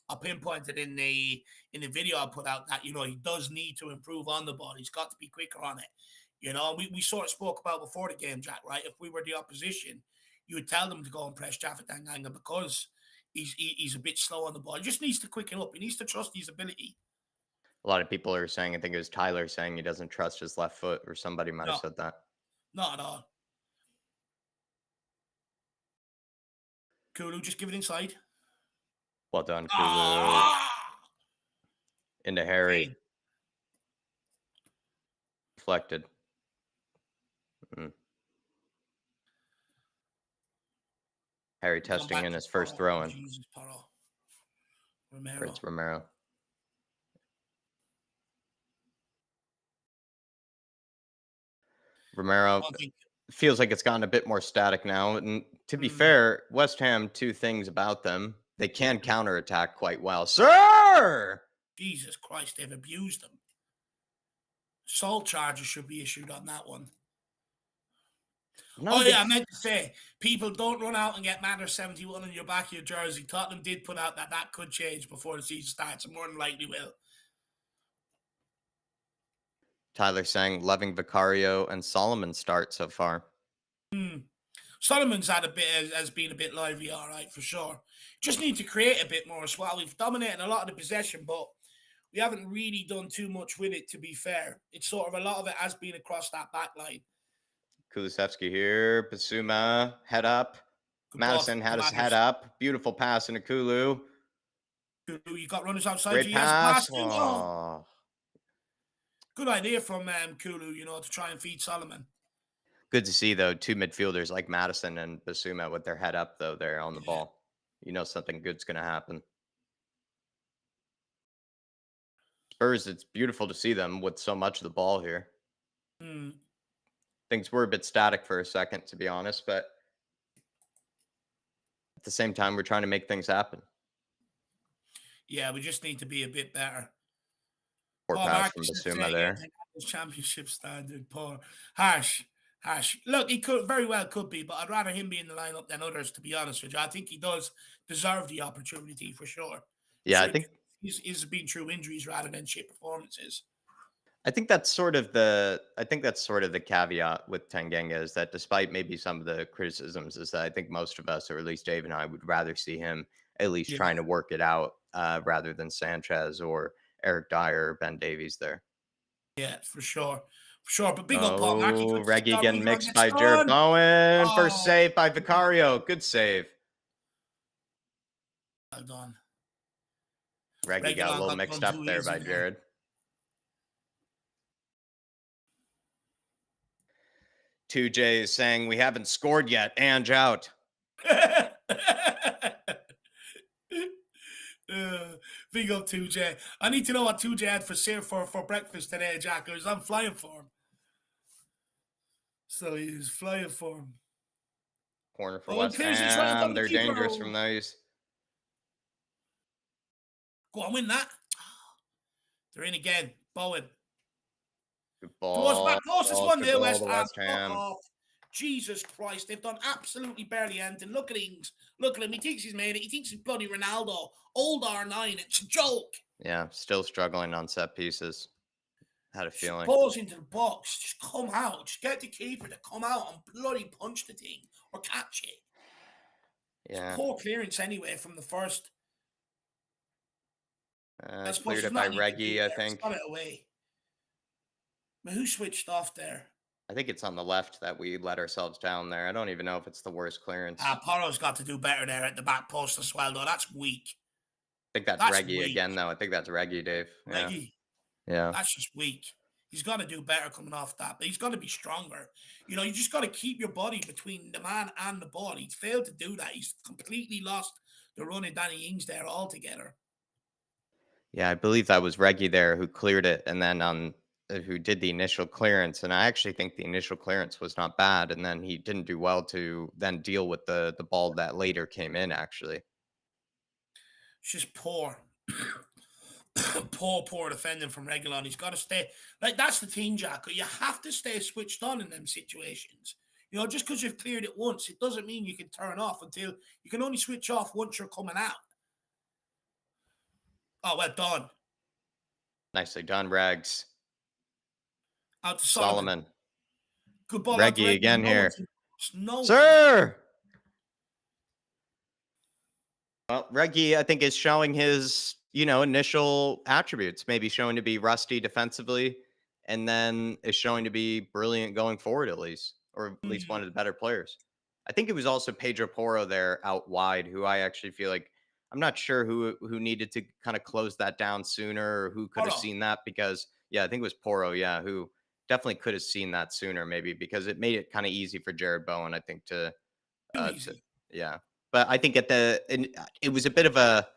I pinpointed in the in the video I put out that, he does need to improve on the ball. He's got to be quicker on it. We sort of spoke about before the game, Jack, right? If we were the opposition, you would tell them to go and press Jaffa Tanganga because he's a bit slow on the ball. He just needs to quicken up. He needs to trust his ability. A lot of people are saying, I think it was Tyler saying he doesn't trust his left foot, or somebody might have No, said that. not at all. Kulu, just give it inside. Well done, Kulu. Ah! Into Harry. Clean. Deflected. Mm. Harry Gone testing back in to his first Poro. throw-in. Jesus, Poro. Or it's Romero. Romero feels like it's gotten a bit more static now. And to be fair, West Ham, two things about them. They can counterattack quite well. Sir! Jesus Christ, they've abused them. Assault charges should be issued on that one. I meant to say, people don't run out and get Matter 71 on your back of your jersey. Tottenham did put out that could change before the season starts, and more than likely will. Tyler saying loving Vicario and Solomon start so far. Solomon's has been a bit lively, all right, for sure. Just need to create a bit more as well. We've dominated a lot of the possession, but we haven't really done too much with it, to be fair. It's sort of a lot of it has been across that back line. Kulusevski here. Basuma, head up. Good Madison had his head up. Beautiful pass into Kulu. You got runners outside. Great you. pass. Oh. Good idea from Kulu, to try and feed Solomon. Good to see, though, two midfielders like Madison and Basuma with their head up, though, there on the ball. Something good's going to happen. Spurs, it's beautiful to see them with so much of the ball here. Things were a bit static for a second, to be honest, but at the same time, we're trying to make things happen. Yeah, we just need to be a bit better. Poor pass from Basuma there. Championship standard, poor. Harsh. Look, he could very well could be, but I'd rather him be in the lineup than others, to be honest with you. I think he does deserve the opportunity for sure. Yeah, I think he's been through injuries rather than shit performances. I think that's sort of the caveat with Tanganga is that despite maybe some of the criticisms, is that I think most of us, or at least Dave and I, would rather see him at least trying to work it out rather than Sanchez or Eric Dyer or Ben Davies there. Yeah, for sure. But big up Paul Mackey. Reggie getting mixed by Jared Bowen. First save by Vicario. Good save. Well done. Reggie got a little mixed up there by Jared. Two J's saying we haven't scored yet. Ange out. Big up 2J. I need to know what 2J had for breakfast today, Jack. Because I'm flying for him. So he's flying for him. Corner for West Ham. They're dangerous from those. Go on, win that. They're in again. Bowen. Good ball. Closest one there, West Ham. Off. Jesus Christ, they've done absolutely barely anything. Look at him. He thinks he's made it. He thinks he's bloody Ronaldo. Old R9. It's a joke. Yeah, still struggling on set pieces. Had a feeling. Balls into the box. Just come out. Just get the keeper to come out and bloody punch the thing or catch it. Yeah. Poor clearance anyway from the first. Cleared it by Reggie, I think. Got it away. But who switched off there? I think it's on the left that we let ourselves down there. I don't even know if it's the worst clearance. Poro's got to do better there at the back post as well, though. That's weak. I think that's Reggie again, though. I think that's Reggie, Dave. Reggie. Yeah. That's just weak. He's got to do better coming off that. But he's got to be stronger. You just got to keep your body between the man and the ball. He's failed to do that. He's completely lost the run of Danny Ings there altogether. Yeah, I believe that was Reggie there who cleared it and then who did the initial clearance. And I actually think the initial clearance was not bad. And then he didn't do well to then deal with the ball that later came in, actually. It's just poor. poor defending from Reguilon. He's got to stay. That's the team, Jack. You have to stay switched on in them situations. Just because you've cleared it once, it doesn't mean you can turn off until you can only switch off once you're coming out. Oh, well done. Nicely done, Rags. Out to Solomon. Solomon. Good ball out to Reggie Reggie. again No one's here. in the box. No one. Sir! Well, Reggie, I think, is showing his, initial attributes, maybe showing to be rusty defensively, and then is showing to be brilliant going forward, at least, or at least one Mm, of the better players. I think it was also Pedro Porro there out wide, who I actually feel like I'm not sure who needed to kind of close that down sooner or who could have Poro. seen that because yeah, I think it was Porro, yeah, who definitely could have seen that sooner, maybe because it made it kind of easy for Jared Bowen, I think, Too to easy. yeah. But I think it was a bit of a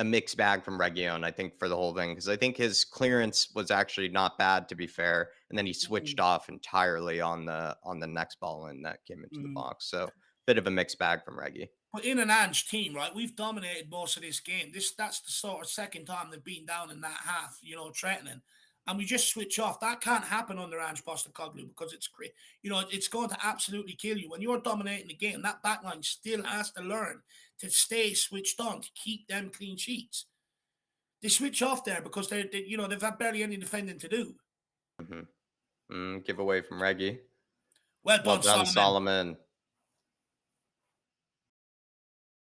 mixed bag from Region, I think, for the whole thing, because I think his clearance was actually not bad, to be fair, and then he switched Mm, off entirely on the next ball in that came into the mm. box. So bit of a mixed bag from Reggie. But in an Ange team, right, we've dominated most of this game. That's the sort of second time they've been down in that half, threatening. And we just switch off. That can't happen under Ange Postecoglou because it's going to absolutely kill you. When you're dominating the game, that backline still has to learn to stay switched on to keep them clean sheets. They switch off there because they've had barely any defending to do. Hmm. Giveaway from Reggie. Well Well done, done, Solomon. Solomon.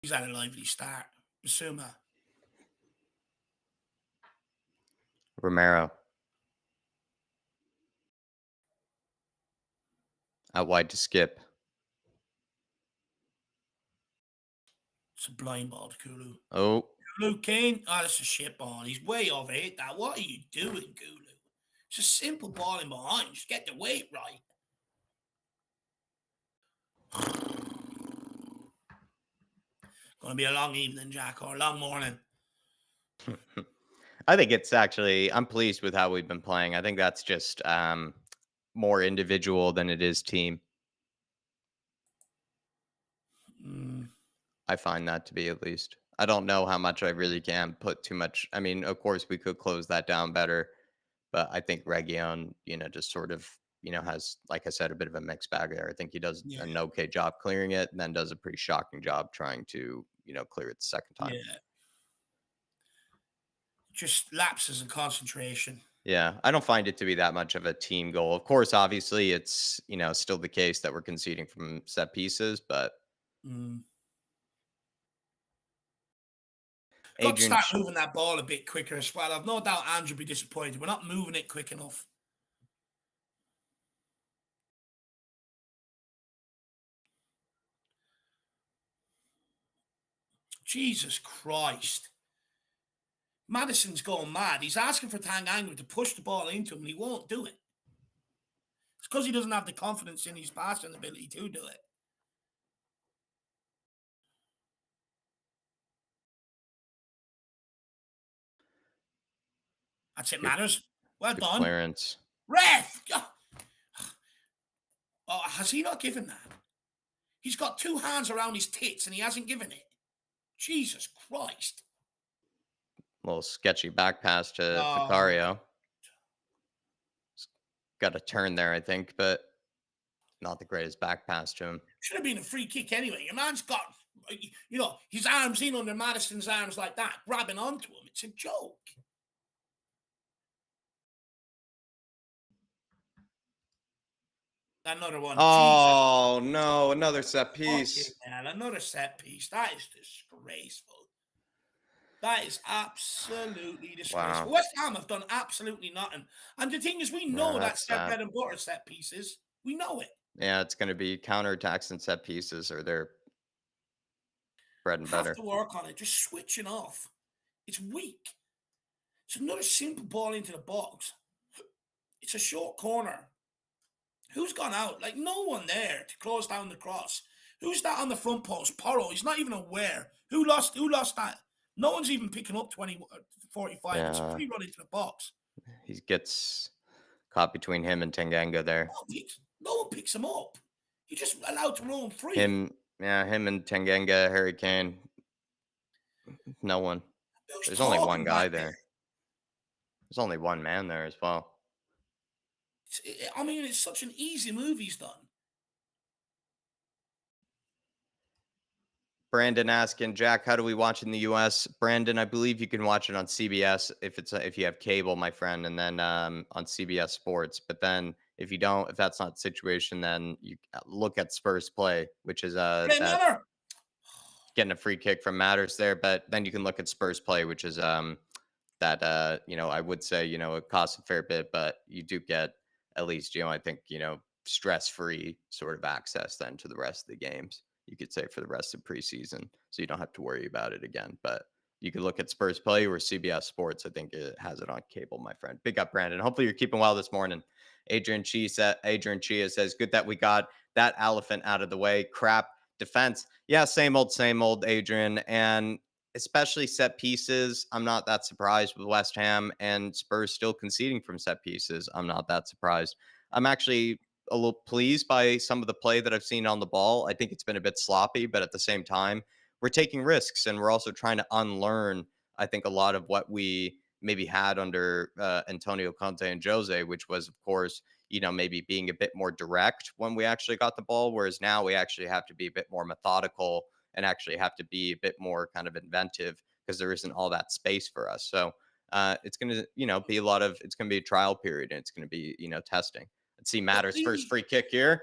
He's had a lively start. Basuma. Romero out wide to Skip. It's a blind ball to Kulu. Oh, Kulu Kane. Oh, that's a shit ball. He's way over hit that. What are you doing, Kulu? It's a simple ball in behind. Just get the weight right. Gonna be a long evening, Jack, or a long morning. I think it's actually. I'm pleased with how we've been playing. I think that's just more individual than it is team. Mm, I find that to be at least. I don't know how much I really can put too much. I mean, of course, we could close that down better, but I think Region, just sort of, has, like I said, a bit of a mixed bag there. I think he does yeah, an okay job clearing it, and then does a pretty shocking job trying to, clear it the second time. yeah. Just lapses in concentration. Yeah, I don't find it to be that much of a team goal. Of course, obviously, it's still the case that we're conceding from set pieces, but Mm. Got to Adrian, start moving that ball a bit quicker as well. I've no doubt Andrew will be disappointed. We're not moving it quick enough. Jesus Christ. Madison's going mad. He's asking for Tanganga to push the ball into him, and he won't do it. It's because he doesn't have the confidence in his passing ability to do it. That's it good, matters. Well good done. clearance. Ref! Oh, has he not given that? He's got two hands around his tits and he hasn't given it. Jesus Christ. Little sketchy back pass to Oh, Vicario. Got a turn there, I think, but not the greatest back pass to him. should have been a free kick anyway. Your man's got, his arms in under Madison's arms like that, grabbing onto him. It's a joke. Another one. Jesus Oh no, another set fucking piece. hell. Another set piece. That is disgraceful. That is absolutely Wow. disgraceful. West Ham have done absolutely nothing. And the thing is, we Yeah, know that's that's their sad. bread and butter set pieces. We know it. Yeah, it's going to be counterattacks and set pieces or their bread and Have butter. to work on it. Just switching off. It's weak. It's another simple ball into the box. It's a short corner. Who's gone out? Like no one there to close down the cross. Who's that on the front post? Porro. He's not even aware. Who lost? Who lost that? No one's even picking up 20, 45. It's a Yeah, free run into the box. he gets caught between him and Tanganga there. No one picks him up. He just allowed to roam free. Him and Tanganga, Harry Kane. No one. Who's There's only one talking back guy there? there. There's only one man there as well. I mean, it's such an easy move he's done. Brandon asking, Jack, how do we watch in the US? Brandon, I believe you can watch it on CBS if you have cable, my friend, and then on CBS Sports. But then if you don't, if that's not the situation, then you look at Spurs play, which is Play that Manor. getting a free kick from Matters there. But then you can look at Spurs play, which is that I would say, it costs a fair bit, but you do get at least, I think, stress-free sort of access then to the rest of the games. You could say for the rest of preseason, so you don't have to worry about it again. But you could look at Spurs play or CBS Sports. I think it has it on cable, my friend. Big up, Brandon. Hopefully you're keeping well this morning. Adrian Chia says, good that we got that elephant out of the way. Crap defense. Yeah, same old, Adrian. And especially set pieces. I'm not that surprised with West Ham and Spurs still conceding from set pieces. I'm not that surprised. I'm actually a little pleased by some of the play that I've seen on the ball. I think it's been a bit sloppy, but at the same time, we're taking risks and we're also trying to unlearn, I think, a lot of what we maybe had under Antonio Conte and Jose, which was, of course, maybe being a bit more direct when we actually got the ball, whereas now we actually have to be a bit more methodical and actually have to be a bit more kind of inventive because there isn't all that space for us. So it's going to, be it's going to be a trial period and it's going to be, testing. Let's see But Matters first Lee, free kick here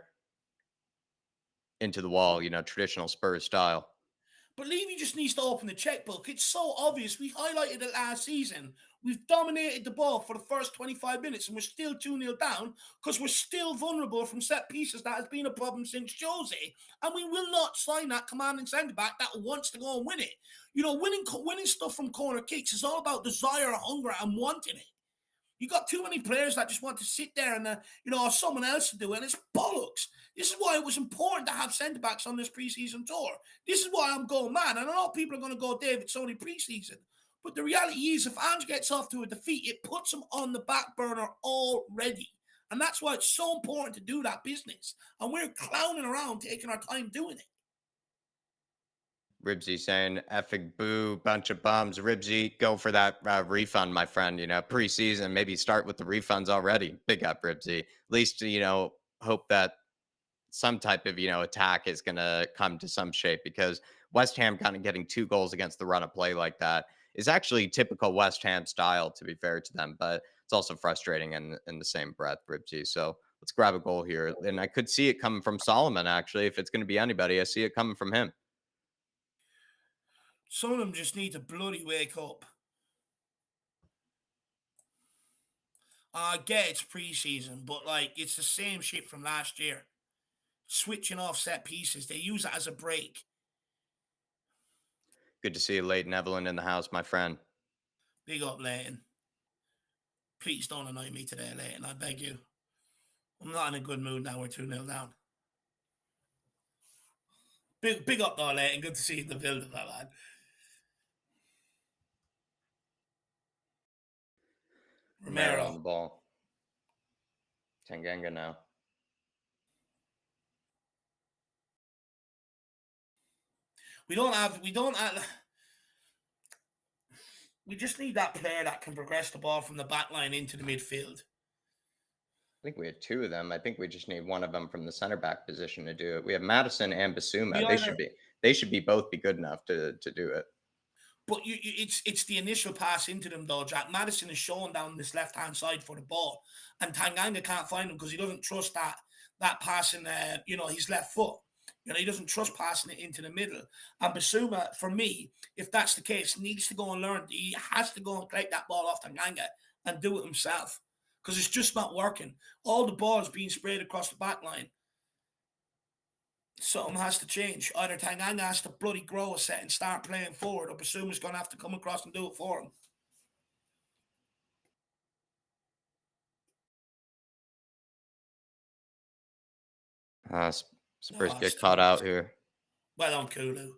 into the wall, traditional Spurs style. But Levy just needs to open the checkbook. It's so obvious. We highlighted it last season. We've dominated the ball for the first 25 minutes and we're still 2-0 down because we're still vulnerable from set pieces. That has been a problem since Jose. And we will not sign that commanding centre back that wants to go and win it. Winning stuff from corner kicks is all about desire, hunger, and wanting it. You got too many players that just want to sit there and, someone else to do it. And it's bollocks. This is why it was important to have centre backs on this preseason tour. This is why I'm going mad. And I know people are going to go, Dave, it's only preseason. But the reality is, if Ange gets off to a defeat, it puts him on the back burner already. And that's why it's so important to do that business. And we're clowning around taking our time doing it. Ribsy saying, effing boo, bunch of bums. Ribsy, go for that refund, my friend. Preseason, maybe start with the refunds already. Big up, Ribsy. At least, hope that some type of, attack is going to come to some shape because West Ham kind of getting 2 goals against the run of play like that is actually typical West Ham style, to be fair to them. But it's also frustrating in the same breath, Ribsy. So let's grab a goal here. And I could see it coming from Solomon, actually. If it's going to be anybody, I see it coming from him. Some of them just need to bloody wake up. I get it's preseason, but it's the same shit from last year. Switching off set pieces, they use it as a break. Good to see you, Leighton Evelyn, in the house, my friend. Big up, Leighton. Please don't annoy me today, Leighton. I beg you. I'm not in a good mood now. We're 2-0 down. Big up, though, Leighton. Good to see you in the building, my man. Romero on Romero. the ball. Tanganga now. We just need that player that can progress the ball from the back line into the midfield. I think we had 2 of them. I think we just need one of them from the center back position to do it. We have Madison and Basuma. They should be both be good enough to do it. But it's the initial pass into them, though, Jack. Madison is showing down this left-hand side for the ball, and Tanganga can't find him because he doesn't trust that passing, his left foot. He doesn't trust passing it into the middle. And Basuma, for me, if that's the case, needs to go and learn. He has to go and take that ball off Tanganga and do it himself because it's just not working. All the balls being sprayed across the back line. Something has to change. Either Tanganga has to bloody grow a set and start playing forward, or Basuma's going to have to come across and do it for him. Spurs get caught out here. Well done, Kulu.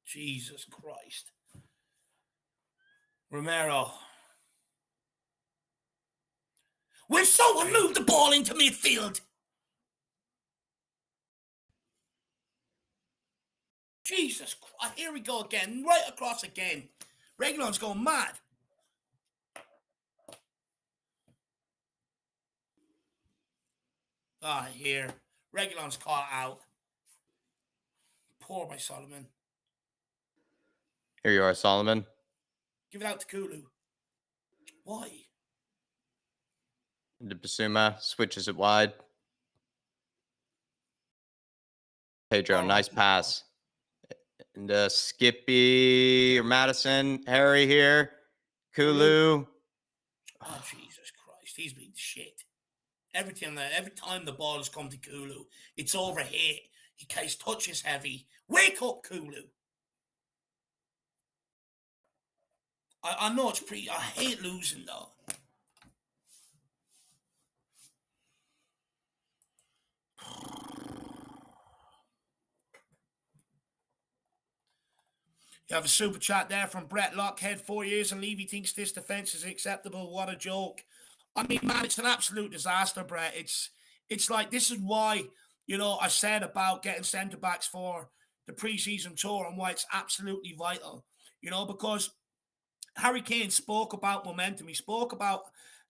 Jesus Christ. Romero. Will someone move the ball into midfield? Jesus Christ. Here we go again. Right across again. Reguilon's going mad. Ah, here. Reguilon's caught out. Poor by Solomon. Here you are, Solomon. Give it out to Kulu. Why? Into Basuma, switches it wide. Pedro, All right. nice pass. And Skippy or Madison, Harry here. Kulu. Oh, Jesus Christ. He's been shit. Every time the ball has come to Kulu, it's overhit. He case touches heavy. Wake up, Kulu. I know it's pretty. I hate losing though. You have a super chat there from Brett Lockhead. 4 years and Levy thinks this defense is acceptable. What a joke. I mean, man, it's an absolute disaster, Brett. It's like this is why, I said about getting centre backs for the preseason tour and why it's absolutely vital. Because Harry Kane spoke about momentum. He spoke about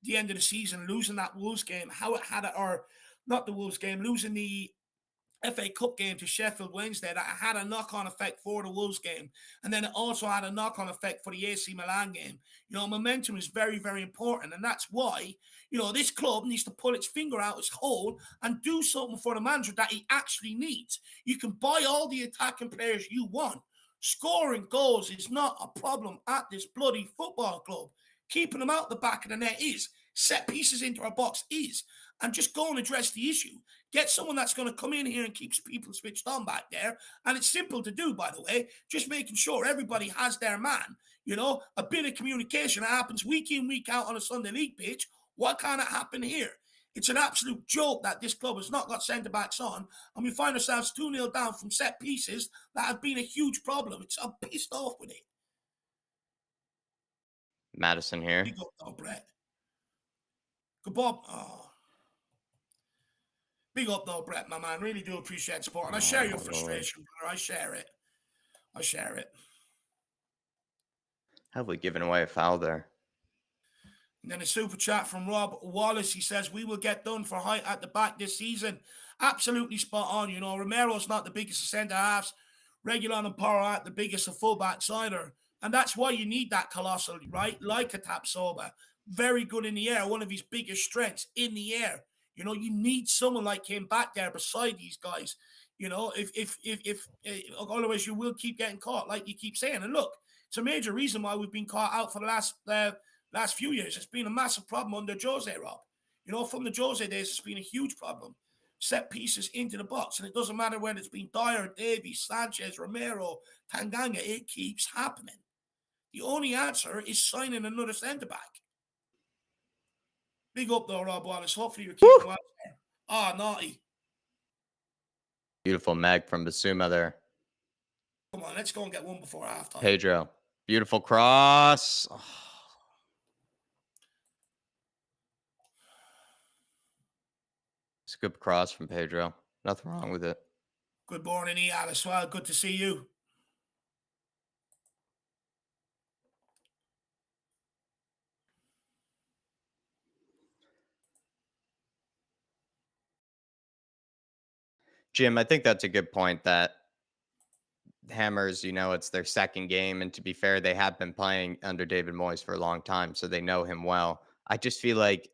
the end of the season, losing that Wolves game, how it had it, or not the Wolves game, losing the FA Cup game to Sheffield Wednesday, that had a knock-on effect for the Wolves game. And then it also had a knock-on effect for the AC Milan game. Momentum is very, very important. And that's why, this club needs to pull its finger out its hole and do something for the manager that he actually needs. You can buy all the attacking players you want. Scoring goals is not a problem at this bloody football club. Keeping them out the back of the net is. Set pieces into our box is. And just go and address the issue. Get someone that's going to come in here and keeps people switched on back there. And it's simple to do, by the way. Just making sure everybody has their man. A bit of communication that happens week in, week out on a Sunday league pitch. What can it happen here? It's an absolute joke that this club has not got centre-backs on, and we find ourselves 2-0 down from set pieces that have been a huge problem. I'm pissed off with it. Madison here. Big up, though, Brett. Good Bob. Oh. Big up, though, Brett, my man. Really do appreciate support. And I share your frustration, brother. I share it. Have we given away a foul there? And then a super chat from Rob Wallace. He says, we will get done for height at the back this season. Absolutely spot on. Romero's not the biggest of centre-halves. Reguilon and Porro aren't the biggest of full-backs either. And that's why you need that colossal, right? Like a Tapsoba. Very good in the air. One of his biggest strengths in the air. You need someone like him back there beside these guys. If otherwise you will keep getting caught, like you keep saying. And look, it's a major reason why we've been caught out for the last few years. It's been a massive problem under Jose, Rob. From the Jose days, it's been a huge problem. Set pieces into the box, and it doesn't matter whether it's been Dyer, Davies, Sanchez, Romero, Tanganga. It keeps happening. The only answer is signing another centre-back. Big up, though, Rob Wallace. Hopefully you're keeping well there. Ah, naughty. Beautiful Meg from Basuma there. Come on, let's go and get one before halftime. Pedro. Beautiful cross. Oh. It's a good cross from Pedro. Nothing wrong with it. Good morning, Ian, as well. Good to see you. Jim, I think that's a good point that Hammers, it's their second game. And to be fair, they have been playing under David Moyes for a long time, so they know him well. I just feel like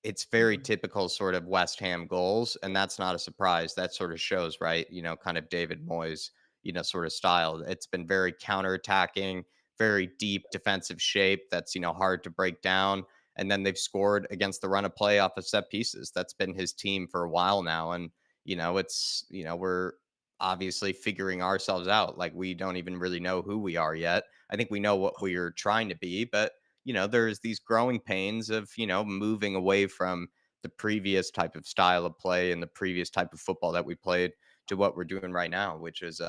it's very typical sort of West Ham goals, and that's not a surprise. That sort of shows, right? Kind of David Moyes, sort of style. It's been very counterattacking, very deep defensive shape that's, hard to break down. And then they've scored against the run of play off of set pieces. That's been his team for a while now. And, we're obviously figuring ourselves out. Like, we don't even really know who we are yet. I think we know what we're trying to be, but there's these growing pains of, moving away from the previous type of style of play and the previous type of football that we played to what we're doing right now, which is,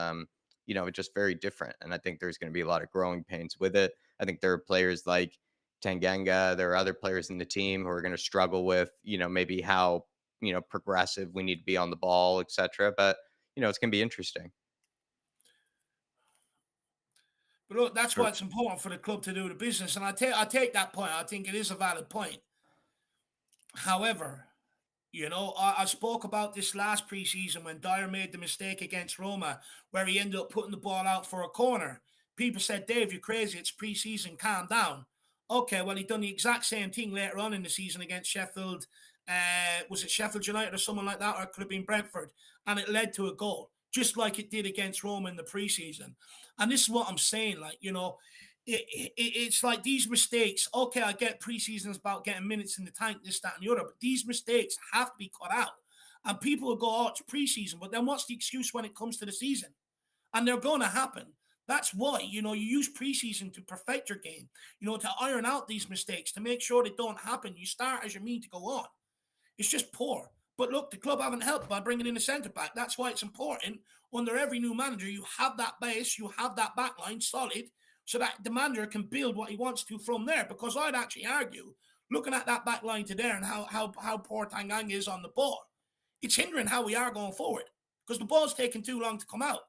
just very different. And I think there's going to be a lot of growing pains with it. I think there are players like Tanganga. There are other players in the team who are going to struggle with, maybe how, progressive we need to be on the ball, etc. But, it's going to be interesting. But look, that's why Sure. it's important for the club to do the business. And I take that point. I think it is a valid point. However, I spoke about this last preseason when Dyer made the mistake against Roma, where he ended up putting the ball out for a corner. People said, Dave, you're crazy. It's preseason. Calm down. Okay, well, he done the exact same thing later on in the season against Sheffield. Was it Sheffield United or someone like that? Or it could have been Brentford. And it led to a goal, just like it did against Roma in the preseason. And this is what I'm saying. It's like these mistakes. Okay, I get preseason is about getting minutes in the tank, this, that, and the other, but these mistakes have to be cut out. And people will go, oh, it's preseason, but then what's the excuse when it comes to the season? And they're going to happen. That's why, you use preseason to perfect your game, to iron out these mistakes, to make sure they don't happen. You start as you mean to go on. It's just poor. But look, the club haven't helped by bringing in a centre back. That's why it's important. Under every new manager, you have that base, you have that back line solid, so that the manager can build what he wants to from there. Because I'd actually argue, looking at that back line today and how poor Tangang is on the ball, it's hindering how we are going forward because the ball's taking too long to come out.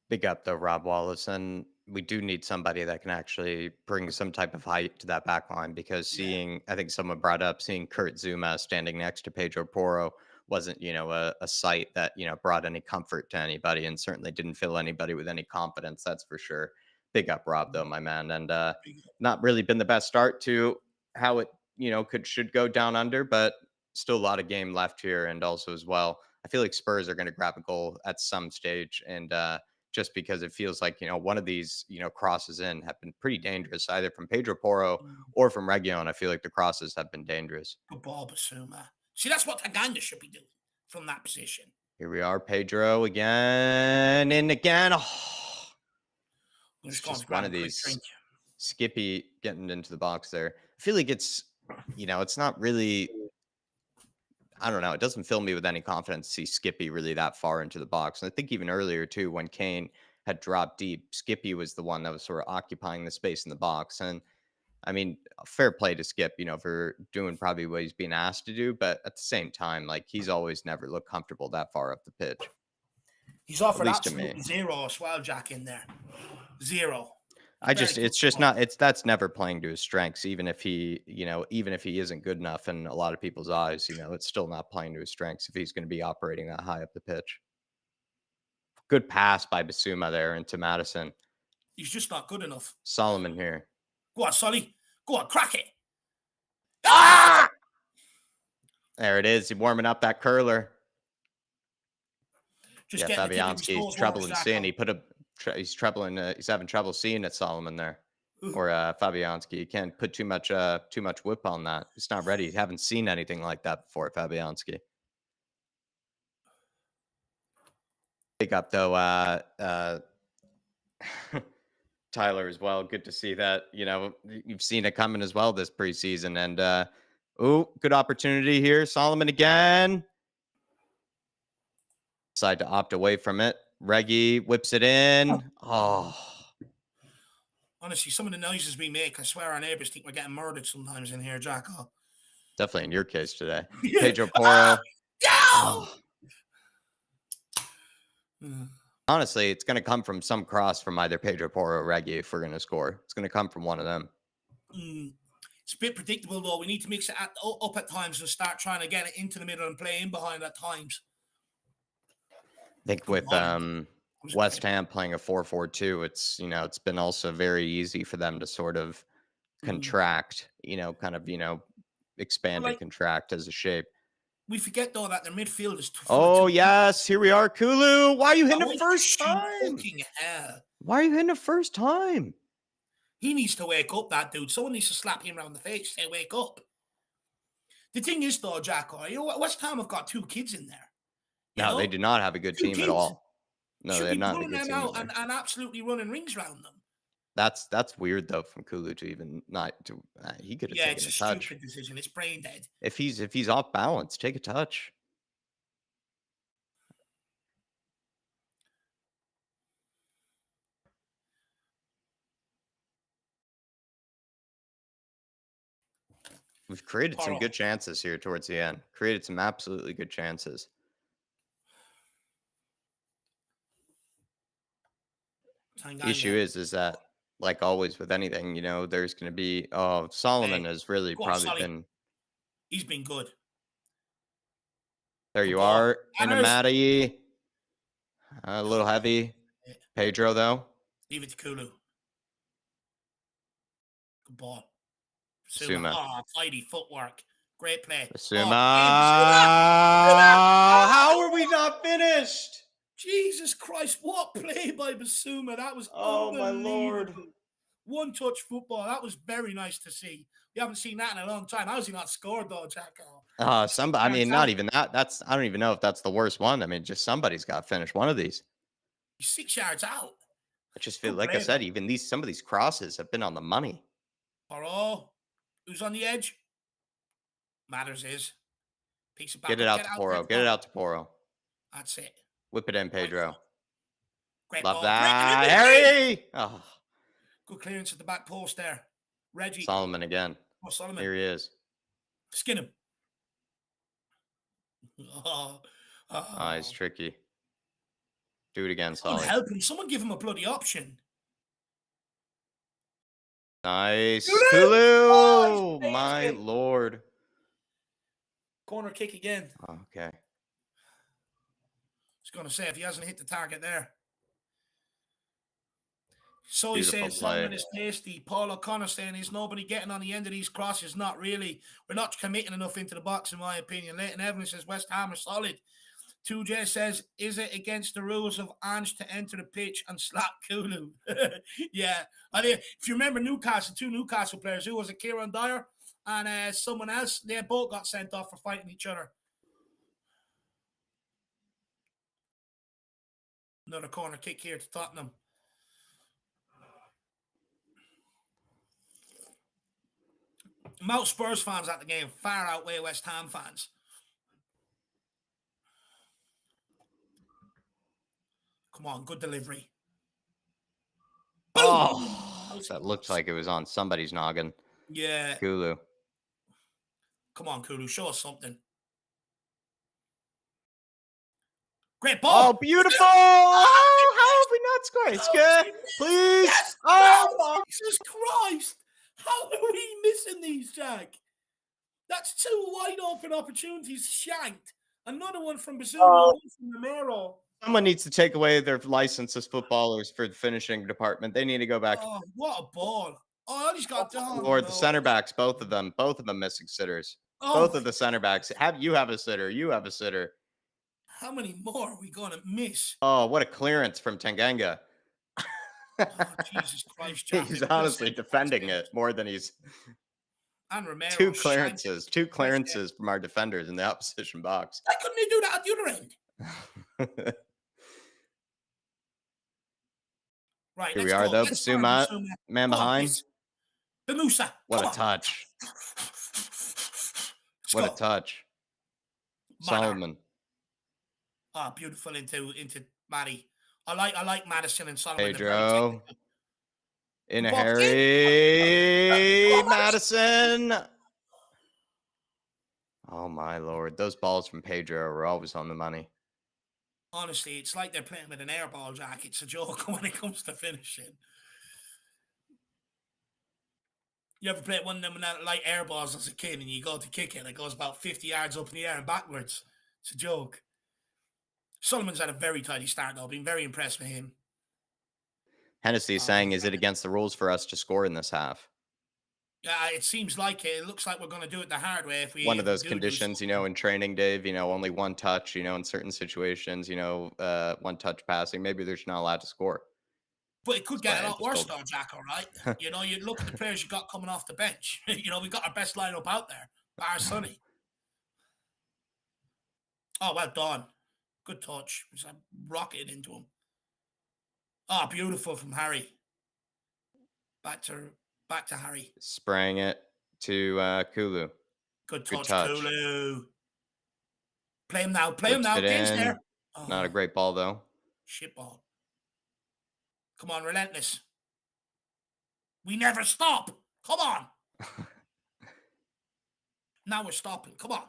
Big up though, Rob Wallace, and we do need somebody that can actually bring some type of height to that back line because Yeah. I think someone brought up seeing Kurt Zuma standing next to Pedro Porro wasn't, a sight that, brought any comfort to anybody and certainly didn't fill anybody with any confidence. That's for sure. Big up, Rob, though, my man. And not really been the best start to how it, should go down under, but still a lot of game left here. And also, as well, I feel like Spurs are going to grab a goal at some stage. And, just because it feels like, one of these, crosses in have been pretty dangerous, either from Pedro Porro or from Region. I feel like the crosses have been dangerous. Good ball, Basuma. See, that's what Tanganga should be doing from that position. Here we are, Pedro again and again. Oh, I'm it's just going to just grab one a of quick these drink. Skippy getting into the box there. I feel like it's not really, I don't know. It doesn't fill me with any confidence to see Skippy really that far into the box. And I think even earlier, too, when Kane had dropped deep, Skippy was the one that was sort of occupying the space in the box. And I mean, fair play to Skip, for doing probably what he's being asked to do. But at the same time, like he's always never looked comfortable that far up the pitch, He's at offered least to me. absolutely zero as well, Jack, in there. Zero. He I barely just, took it's the just ball. not, that's never playing to his strengths, even if he isn't good enough in a lot of people's eyes, it's still not playing to his strengths if he's going to be operating that high up the pitch. Good pass by Basuma there into Madison. He's just not good enough. Solomon here. Go on, Solly. Go on, crack it. Ah! There it is. He's warming up that curler. Just Yeah, getting the tip of his Fabianski's toes warm, troubling seeing. Jacko. He put a he's troubling. He's having trouble seeing it, Solomon there, or Fabianski. You can't put too much whip on that. It's not ready. You haven't seen anything like that before, Fabianski. Big up though, Tyler as well. Good to see that. You've seen it coming as well this preseason, and good opportunity here. Solomon again. Decide to opt away from it. Reggie whips it in. Oh, Honestly, some of the noises we make, I swear our neighbors think we're getting murdered sometimes in here, Jacko. definitely in your case today. Yeah. Pedro Ah! Porro. Go! Oh. Honestly, it's going to come from some cross from either Pedro Porro or Reggie if we're going to score. It's going to come from one of them. It's a bit predictable, though. We need to mix it up at times and start trying to get it into the middle and play in behind at times. I think with West Ham playing a 4-4-2, it's been also very easy for them to sort of contract, expand and contract as a shape. We forget, though, that their midfield is Oh, yes. Here we are. Kulu. Why are you hitting the first time? Fucking hell. Why are you hitting the first time? He needs to wake up, that dude. Someone needs to slap him around the face. Say, wake up. The thing is, though, Jacko, West Ham have got 2 kids in there. No, they do not have a good 2 team kids. at all. No, Should they're be not a pulling good them team out and absolutely running rings around them. That's weird though from Kulu to even not to. He could have taken a touch. Stupid decision. It's brain dead. If he's off balance, take a touch. We've created some good chances here towards the end. Created some absolutely good chances. Issue Tanganga. is that, like always with anything, there's going to be, oh, Hey, Solomon has really go on, probably Solly. been, He's been good. there Good you ball. are, in a Manners. Matty, a little heavy. Yeah, Pedro, though, leave it to Kulu. Good ball. Basuma. Basuma. Oh, tidy footwork. Great play. Basuma. Oh, in Basuma. Basuma. How are we Oh, not finished? Jesus Christ. What play by Basuma. That was Oh, my Lord. unbelievable. One touch football. That was very nice to see. We haven't seen that in a long time. How has he not scored though, Jacko? He's 6 I yards mean, not out. even that. I don't even know if that's the worst one. I mean, just somebody's got to finish one of these. He's 6 yards out. I just feel Good like I play said, though. even some of these crosses have been on the money. Poro. Who's on the edge? Matters is. Picks it Get back it up. out Get to out there, Poro. Get it Poro. out to Poro. That's it. Whip it in, Right Pedro. foot. Great Love ball. Breaking in that. between. Harry. Oh, Good clearance at the back post there. Reggie. Solomon again. Oh, Solomon. Here he is. Skin him. Oh, He's oh. tricky. Do it again, God Solly. help him. Someone give him a bloody option. Nice. Kulu! Oh, he's Kulu. placed My it. Lord. Corner kick again. Okay. I was going to say, if he hasn't hit the target there. So he Beautiful says, play. Solomon is tasty. Paul O'Connor saying, is nobody getting on the end of these crosses? Not really. We're not committing enough into the box, in my opinion. Leighton Evans says, West Ham are solid. 2J says, is it against the rules of Ange to enter the pitch and slap Kulu? Yeah. If you remember Newcastle, 2 Newcastle players, who was it, Kieran Dyer and someone else, they both got sent off for fighting each other. Another corner kick here to Tottenham. Amount of Spurs fans at the game far outweigh West Ham fans. Come on, good delivery. Boom! Oh, that looked like it was on somebody's noggin. Yeah. Kulu. Come on, Kulu, show us something. Great ball. Oh, beautiful. How have we not scored? It's good. Please. Yes! Oh, Jesus Christ! How are we missing these, Jack? That's 2 wide open opportunities shanked. Another one from Basuma, one from Romero. someone needs to take away their license as footballers for the finishing department. They need to go back. Oh, what a ball. Oh, he's got down. Or No. the center backs, both of them missing sitters. Oh, Both of the center backs. Have a sitter. You have a sitter. how many more are we going to miss? Oh, what a clearance from Tanganga. Oh, Jesus Christ, Jack. He's honestly defending it more than he's And Romero two shanked clearances from our defenders in the opposition box. Why couldn't he do that at the other end? Right, Here let's we are, go. though. Let's start Basuma, Basuma. man Go on, behind. Piss. The Musa. What Come a on. touch. Let's What go. a touch. Manor. Solomon. Oh, beautiful into Matty. I like Madison and Solomon. Pedro. In a Ball in. hurry. Oh, Madison. Oh, my Lord. Those balls from Pedro were always on the money. Honestly, it's like they're playing with an air ball, Jack. It's a joke when it comes to finishing. You ever played one of them like air balls as a kid and you go to kick it and it goes about 50 yards up in the air and backwards? It's a joke. Solomon's had a very tidy start, though. Been very impressed with him. Hennessy is saying, is it against the rules for us to score in this half? Yeah, it seems like it. It looks like we're going to do it the hard way if we. One of those do conditions, in training, Dave, only one touch, in certain situations, one touch passing. Maybe they're just not allowed to score. But it could get a lot worse, told though, Jack, all right? You look at the players you got coming off the bench. We got our best lineup out there, bar Sonny. Oh, well done. Good touch. Just rocketed into him. Oh, beautiful from Harry. Back to Harry. Spraying it to Kulu. Good touch, Kulu. Play him now. Play him now. Game's there. Oh, not a great ball, though. Shit ball. Come on, relentless. We never stop. Come on. Now we're stopping. Come on.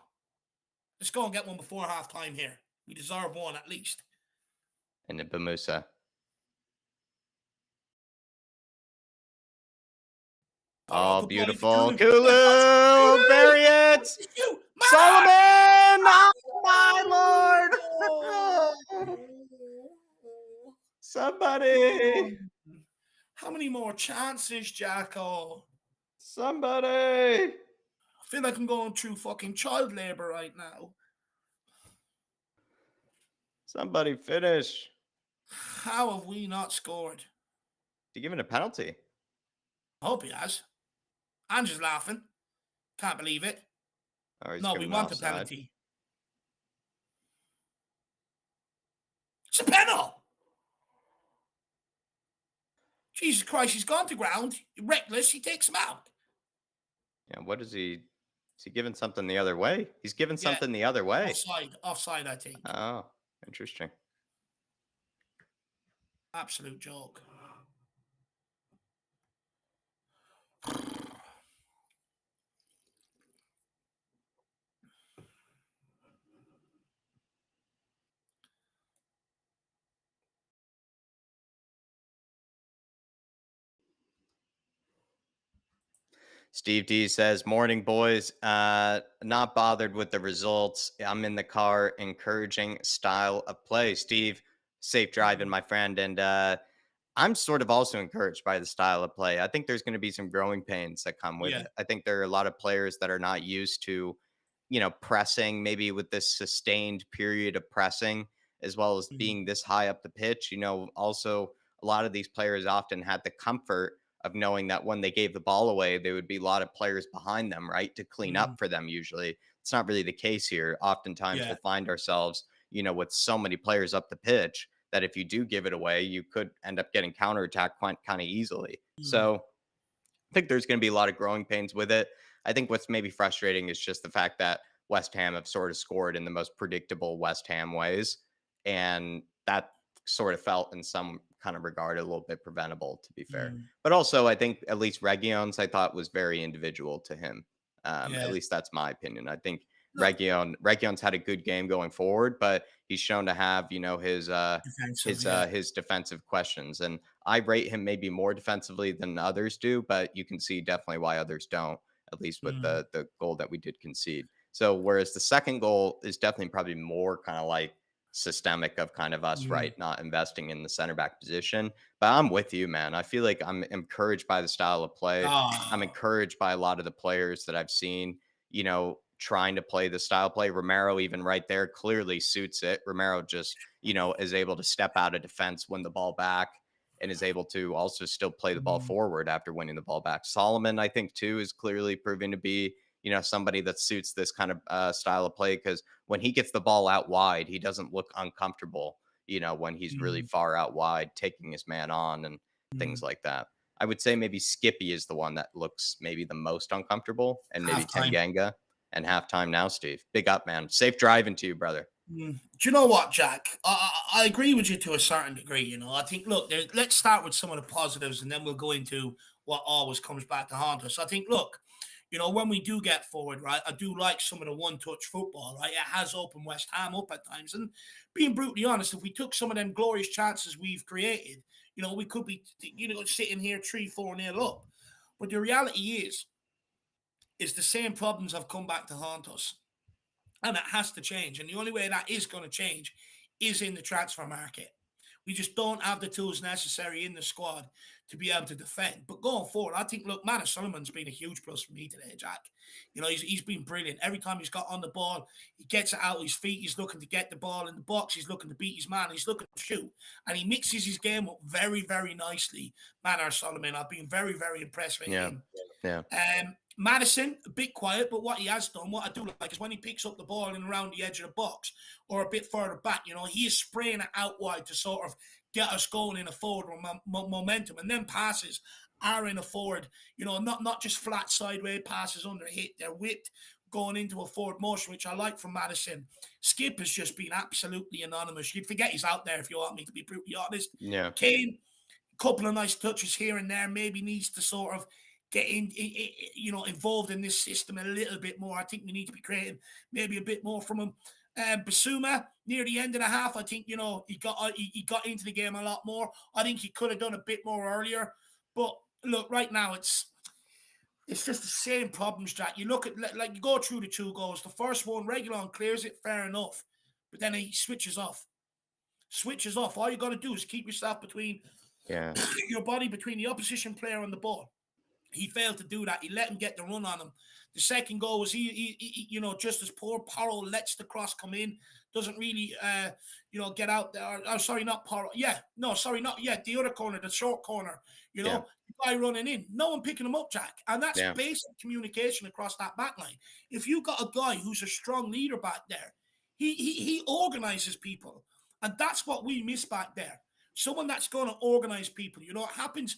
Let's go and get one before halftime here. We deserve one at least. And the Bamusa. Oh, Oh, good ball into beautiful. Kulu. Yeah, watch it. Kulu, Kulu! bury Watch it. the shoot. Solomon! Mana! Oh, my lord. Oh! Come Somebody. on. How many more chances, Jacko? Somebody. I feel like I'm going through fucking child labor right now. Somebody finish. How have we not scored? He given a penalty. I hope he has. I'm just laughing. Can't believe it. Oh, he's No, we given want a offside. penalty. It's a penalty. Jesus Christ, he's gone to ground. Reckless, he takes him out. Yeah, what is he? Is he giving something the other way? He's giving Yeah, something the other way. offside. Offside, I think. Oh, interesting. Absolute joke. Steve D says, "Morning, boys. Not bothered with the results. I'm in the car, encouraging style of play." Steve, safe driving, Mm, my friend. And I'm sort of also encouraged by the style of play. I think there's going to be some growing pains that come with yeah. it. I think there are a lot of players that are not used to, pressing, maybe with this sustained period of pressing, as well as Mm, being this high up the pitch. Also, a lot of these players often had the comfort of knowing that when they gave the ball away, there would be a lot of players behind them, right, to clean up mm, for them. Usually, it's not really the case here. Oftentimes, yeah. we'll find ourselves, with so many players up the pitch that if you do give it away, you could end up getting counterattacked quite kind of easily. Mm, So I think there's going to be a lot of growing pains with it. I think what's maybe frustrating is just the fact that West Ham have sort of scored in the most predictable West Ham ways. And that sort of felt in some kind of regard a little bit preventable, to be fair. mm, But also, I think at least Regions, I thought was very individual to him. At yeah. least that's my opinion. I think Look, Regions had a good game going forward, but he's shown to have, defensive, yeah. his defensive questions. And I rate him maybe more defensively than others do, but you can see definitely why others don't, at least with Mm, the goal that we did concede. So whereas the second goal is definitely probably more kind of like systemic of kind of us, mm. right, not investing in the center back position. But I'm with you, man. I feel like I'm encouraged by the style of play. I'm Oh, encouraged by a lot of the players that I've seen, trying to play the style play. Romero, even right there, clearly suits it. Romero just, is able to step out of defense, win the ball back, and is able to also still play the ball mm, forward after winning the ball back. Solomon, I think, too, is clearly proving to be, somebody that suits this kind of style of play because when he gets the ball out wide, he doesn't look uncomfortable, when he's really mm, far out wide, taking his man on and things mm. like that. I would say maybe Skippy is the one that looks maybe the most uncomfortable, and maybe Half time. Tanganga and halftime now, Steve. Big up, man. Safe driving to you, brother. Mm. Do you know what, Jack? I agree with you to a certain degree. I think, look, let's start with some of the positives and then we'll go into what always comes back to haunt us. I think, look, when we do get forward, right, I do like some of the one touch football, right? It has opened West Ham up at times. And being brutally honest, if we took some of them glorious chances we've created, we could be, sitting here 3-4 nil up. But the reality is the same problems have come back to haunt us. And it has to change. And the only way that is going to change is in the transfer market. We just don't have the tools necessary in the squad to be able to defend. But going forward, I think, look, Manor Solomon's been a huge plus for me today, Jack. He's been brilliant. Every time he's got on the ball, he gets it out his feet. He's looking to get the ball in the box. He's looking to beat his man. He's looking to shoot. And he mixes his game up very, very nicely. Manor Solomon, I've been very, very impressed with Yeah. him. Yeah. Madison, a bit quiet, but what he has done, what I do like, is when he picks up the ball and around the edge of the box or a bit further back, he is spraying it out wide to sort of get us going in a forward momentum. And then passes are in a forward, not just flat sideways passes under hit. They're whipped going into a forward motion, which I like from Madison. Skip has just been absolutely anonymous. You'd forget he's out there if you want me to be brutally honest. Yeah. Kane, couple of nice touches here and there, maybe needs to sort of get involved in this system a little bit more. I think we need to be creating maybe a bit more from him. Basuma near the end of the half, I think he got into the game a lot more. I think he could have done a bit more earlier. But look, right now It's just the same problems, Jack. You look at like you go through the two goals. The first one, Regulon clears it, fair enough, but then he switches off. Switches off. All you got to do is keep yourself between Yeah. your body between the opposition player and the ball. He failed to do that. He let him get the run on him. The second goal was just as poor. Porro lets the cross come in, doesn't really get out there. Oh, sorry, not Porro. Yeah, no, sorry, not yeah. The other corner, the short corner. Yeah. The guy running in, no one picking him up, Jack, and that's Yeah. basic communication across that back line. If you got a guy who's a strong leader back there, he organizes people, and that's what we miss back there. Someone that's going to organize people. It happens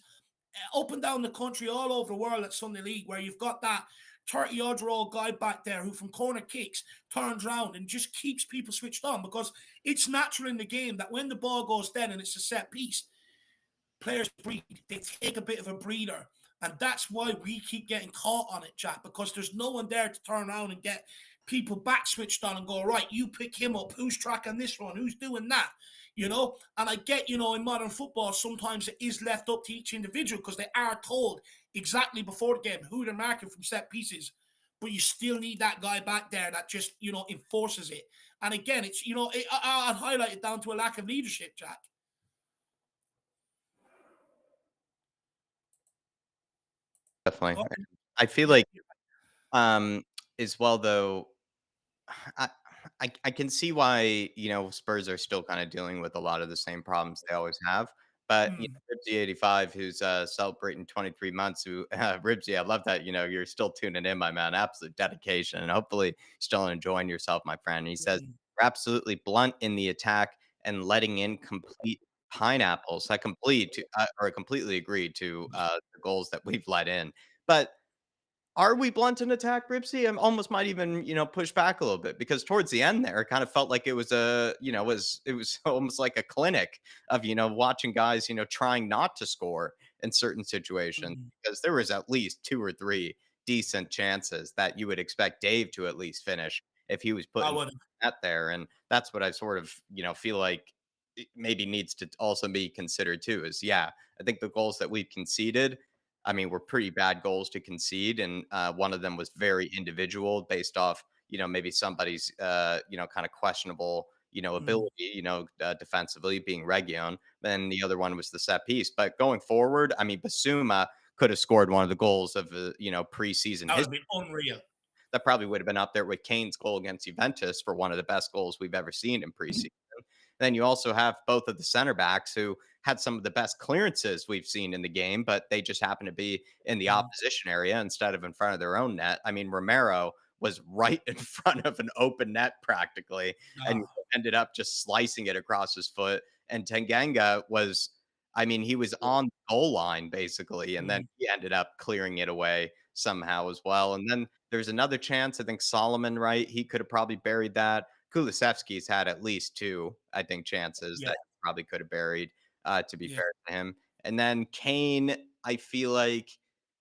up and down the country, all over the world at Sunday League, where you've got that 30-odd-year-old guy back there who from corner kicks turns around and just keeps people switched on, because it's natural in the game that when the ball goes dead and it's a set piece, players breathe. They take a bit of a breather. And that's why we keep getting caught on it, Jack, because there's no one there to turn around and get people back switched on and go, right, you pick him up. Who's tracking this one? Who's doing that? And I get, in modern football, sometimes it is left up to each individual because they are told exactly before the game who they're marking from set pieces. But you still need that guy back there that just, enforces it. And again, it's, I'd highlight it down to a lack of leadership, Jack. Definitely. Oh, I feel yeah. like, um, as well though, I I can see why, Spurs are still kinda dealing with a lot of the same problems they always have, but, Mm, Ribsy85, who's, celebrating 23 months, who Ribsy, I love that, you're still tuning in, my man, absolute dedication, and hopefully still enjoying yourself, my friend. He says, mm, "We're absolutely blunt in the attack and letting in complete pineapples." I completely agree to, the goals that we've let in, but are we blunt in attack, Ripsy? I almost might even, push back a little bit because towards the end there, it kind of felt like it was it was almost like a clinic of, watching guys, trying not to score in certain situations mm. because there was at least two or three decent chances that you would expect Dave to at least finish if he was I putting would. that there. And that's what I sort of, feel like it maybe needs to also be considered too is yeah, I think the goals that we've conceded, I mean, were pretty bad goals to concede, and one of them was very individual, based off maybe somebody's kind of questionable Mm, ability defensively being Region. Then the other one was the set piece. But going forward, I mean, Basuma could have scored one of the goals of the preseason that would history. have been unreal. That probably would have been up there with Kane's goal against Juventus for one of the best goals we've ever seen in preseason. Then you also have both of the center backs who had some of the best clearances we've seen in the game, but they just happen to be in the Mm, opposition area instead of in front of their own net. I mean, Romero was right in front of an open net practically, and ah, ended up just slicing it across his foot. And Tanganga was, I mean, he was on the goal line basically, and then mm, he ended up clearing it away somehow as well. And then there's another chance. I think Solomon, right? He could have probably buried that. Kulusevski's had at least two, I think, chances yeah, that he probably could have buried, to be yeah, fair to him. And then Kane, I feel like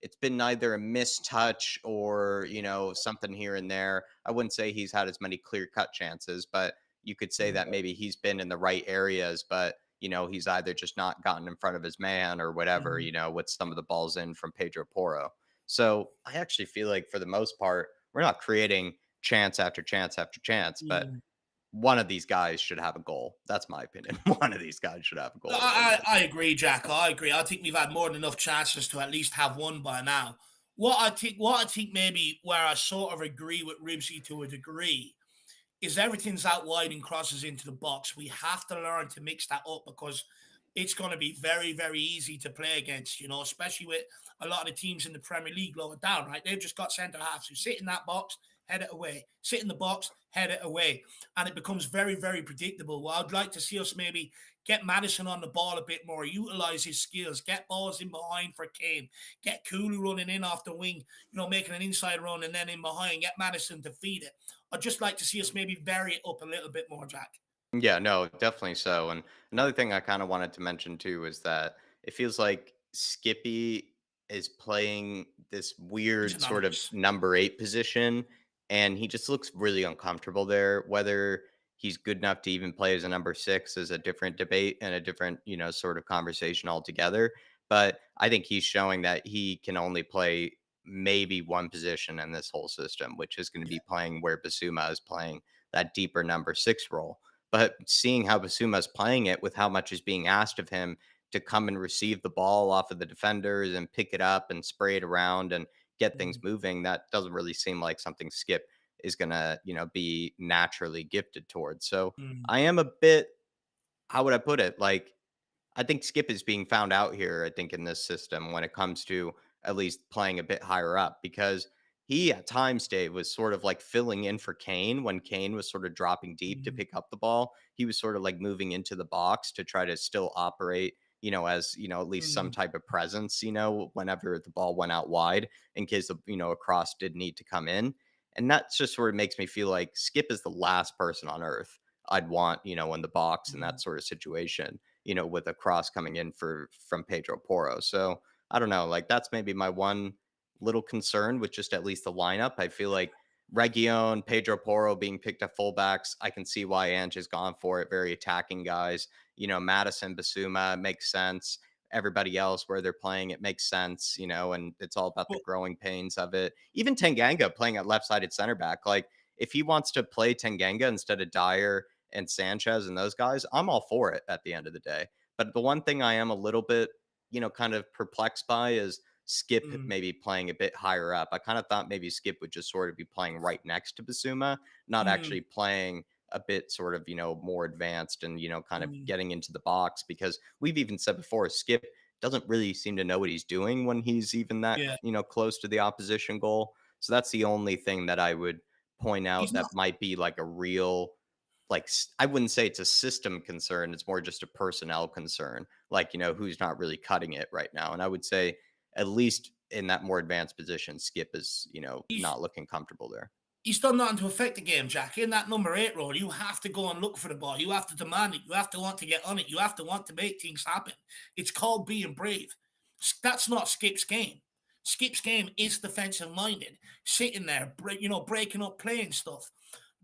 it's been neither a mistouch or, something here and there. I wouldn't say he's had as many clear cut chances, but you could say mm, that maybe he's been in the right areas, but he's either just not gotten in front of his man or whatever, mm, with some of the balls in from Pedro Porro. So I actually feel like for the most part, we're not creating chance after chance after chance, but mm. one of these guys should have a goal. That's my opinion. One of these guys should have a goal. I agree, Jack. I agree. I think we've had more than enough chances to at least have one by now. What I think maybe where I sort of agree with Ribsy to a degree is everything's out wide and crosses into the box. We have to learn to mix that up because it's going to be very, very easy to play against, especially with a lot of the teams in the Premier League lower down, right? They've just got centre halves who sit in that box, head it away, sit in the box, head it away. And it becomes very, very predictable. Well, I'd like to see us maybe get Madison on the ball a bit more, utilize his skills, get balls in behind for Kane, get Cooley running in off the wing, making an inside run and then in behind, get Madison to feed it. I'd just like to see us maybe vary it up a little bit more, Jack. Yeah, no, definitely so. And another thing I kind of wanted to mention too is that it feels like Skippy is playing this He's weird sort of anonymous. number eight position, and he just looks really uncomfortable there. Whether he's good enough to even play as a number six is a different debate and a different, sort of conversation altogether. But I think he's showing that he can only play maybe one position in this whole system, which is going to be playing where Basuma is playing that deeper number six role. But seeing how Basuma is playing it with how much is being asked of him to come and receive the ball off of the defenders and pick it up and spray it around and get things Mm, moving, that doesn't really seem like something Skip is going to, be naturally gifted towards. So mm, I am a bit, how would I put it? Like, I think Skip is being found out here, I think, in this system when it comes to at least playing a bit higher up because he at times, Dave, was sort of like filling in for Kane when Kane was sort of dropping deep to mm, pick up the ball. He was sort of like moving into the box to try to still operate, as, at least some mm. type of presence, whenever the ball went out wide in case, a cross did need to come in. And that just sort of makes me feel like Skip is the last person on earth I'd want, in the box in that Mm. sort of situation, with a cross coming in from Pedro Porro. So I don't know, like that's maybe my one little concern with just at least the lineup. I feel like Region, Pedro Porro being picked at fullbacks. I can see why Ange has gone for it. Very attacking guys. Madison, Basuma makes sense. Everybody else where they're playing, it makes sense, and it's all about the But growing pains of it. Even Tanganga playing at left-sided center back, like if he wants to play Tanganga instead of Dyer and Sanchez and those guys, I'm all for it at the end of the day. But the one thing I am a little bit, kind of perplexed by is Skip mm, maybe playing a bit higher up. I kind of thought maybe Skip would just sort of be playing right next to Basuma, not mm, actually playing a bit sort of, more advanced and, kind of mm, getting into the box because we've even said before, Skip doesn't really seem to know what he's doing when he's even that, yeah, close to the opposition goal. So that's the only thing that I would point he's out not. that might be like a real I wouldn't say it's a system concern, it's more just a personnel concern, like, who's not really cutting it right now. And I would say at least in that more advanced position, Skip is, He's not looking comfortable there. he's done nothing to affect the game, Jack. In that number eight role, you have to go and look for the ball. You have to demand it. You have to want to get on it. You have to want to make things happen. It's called being brave. That's not Skip's game. Skip's game is defensive minded, sitting there, breaking up, playing stuff.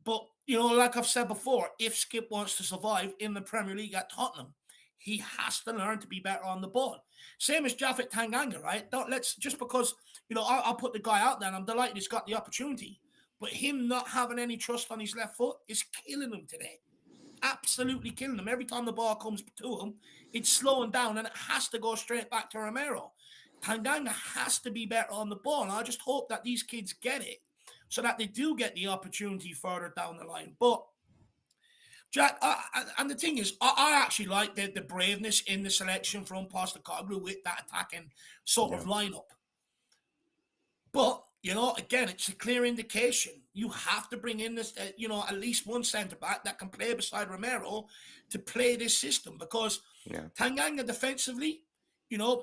But like I've said before, if Skip wants to survive in the Premier League at Tottenham, he has to learn to be better on the ball. Same as Japhet Tanganga, right? Don't let's just because I'll put the guy out there, and I'm delighted he's got the opportunity. But him not having any trust on his left foot is killing him today. Absolutely killing him. Every time the ball comes to him, it's slowing down and it has to go straight back to Romero. Tanganga has to be better on the ball. And I just hope that these kids get it so that they do get the opportunity further down the line. But Jack, and the thing is, I actually like the braveness in the selection from Postecoglou with that attacking sort of Yeah. lineup. But again, it's a clear indication you have to bring in this, at least one centre back that can play beside Romero to play this system because Yeah. Tanganga defensively,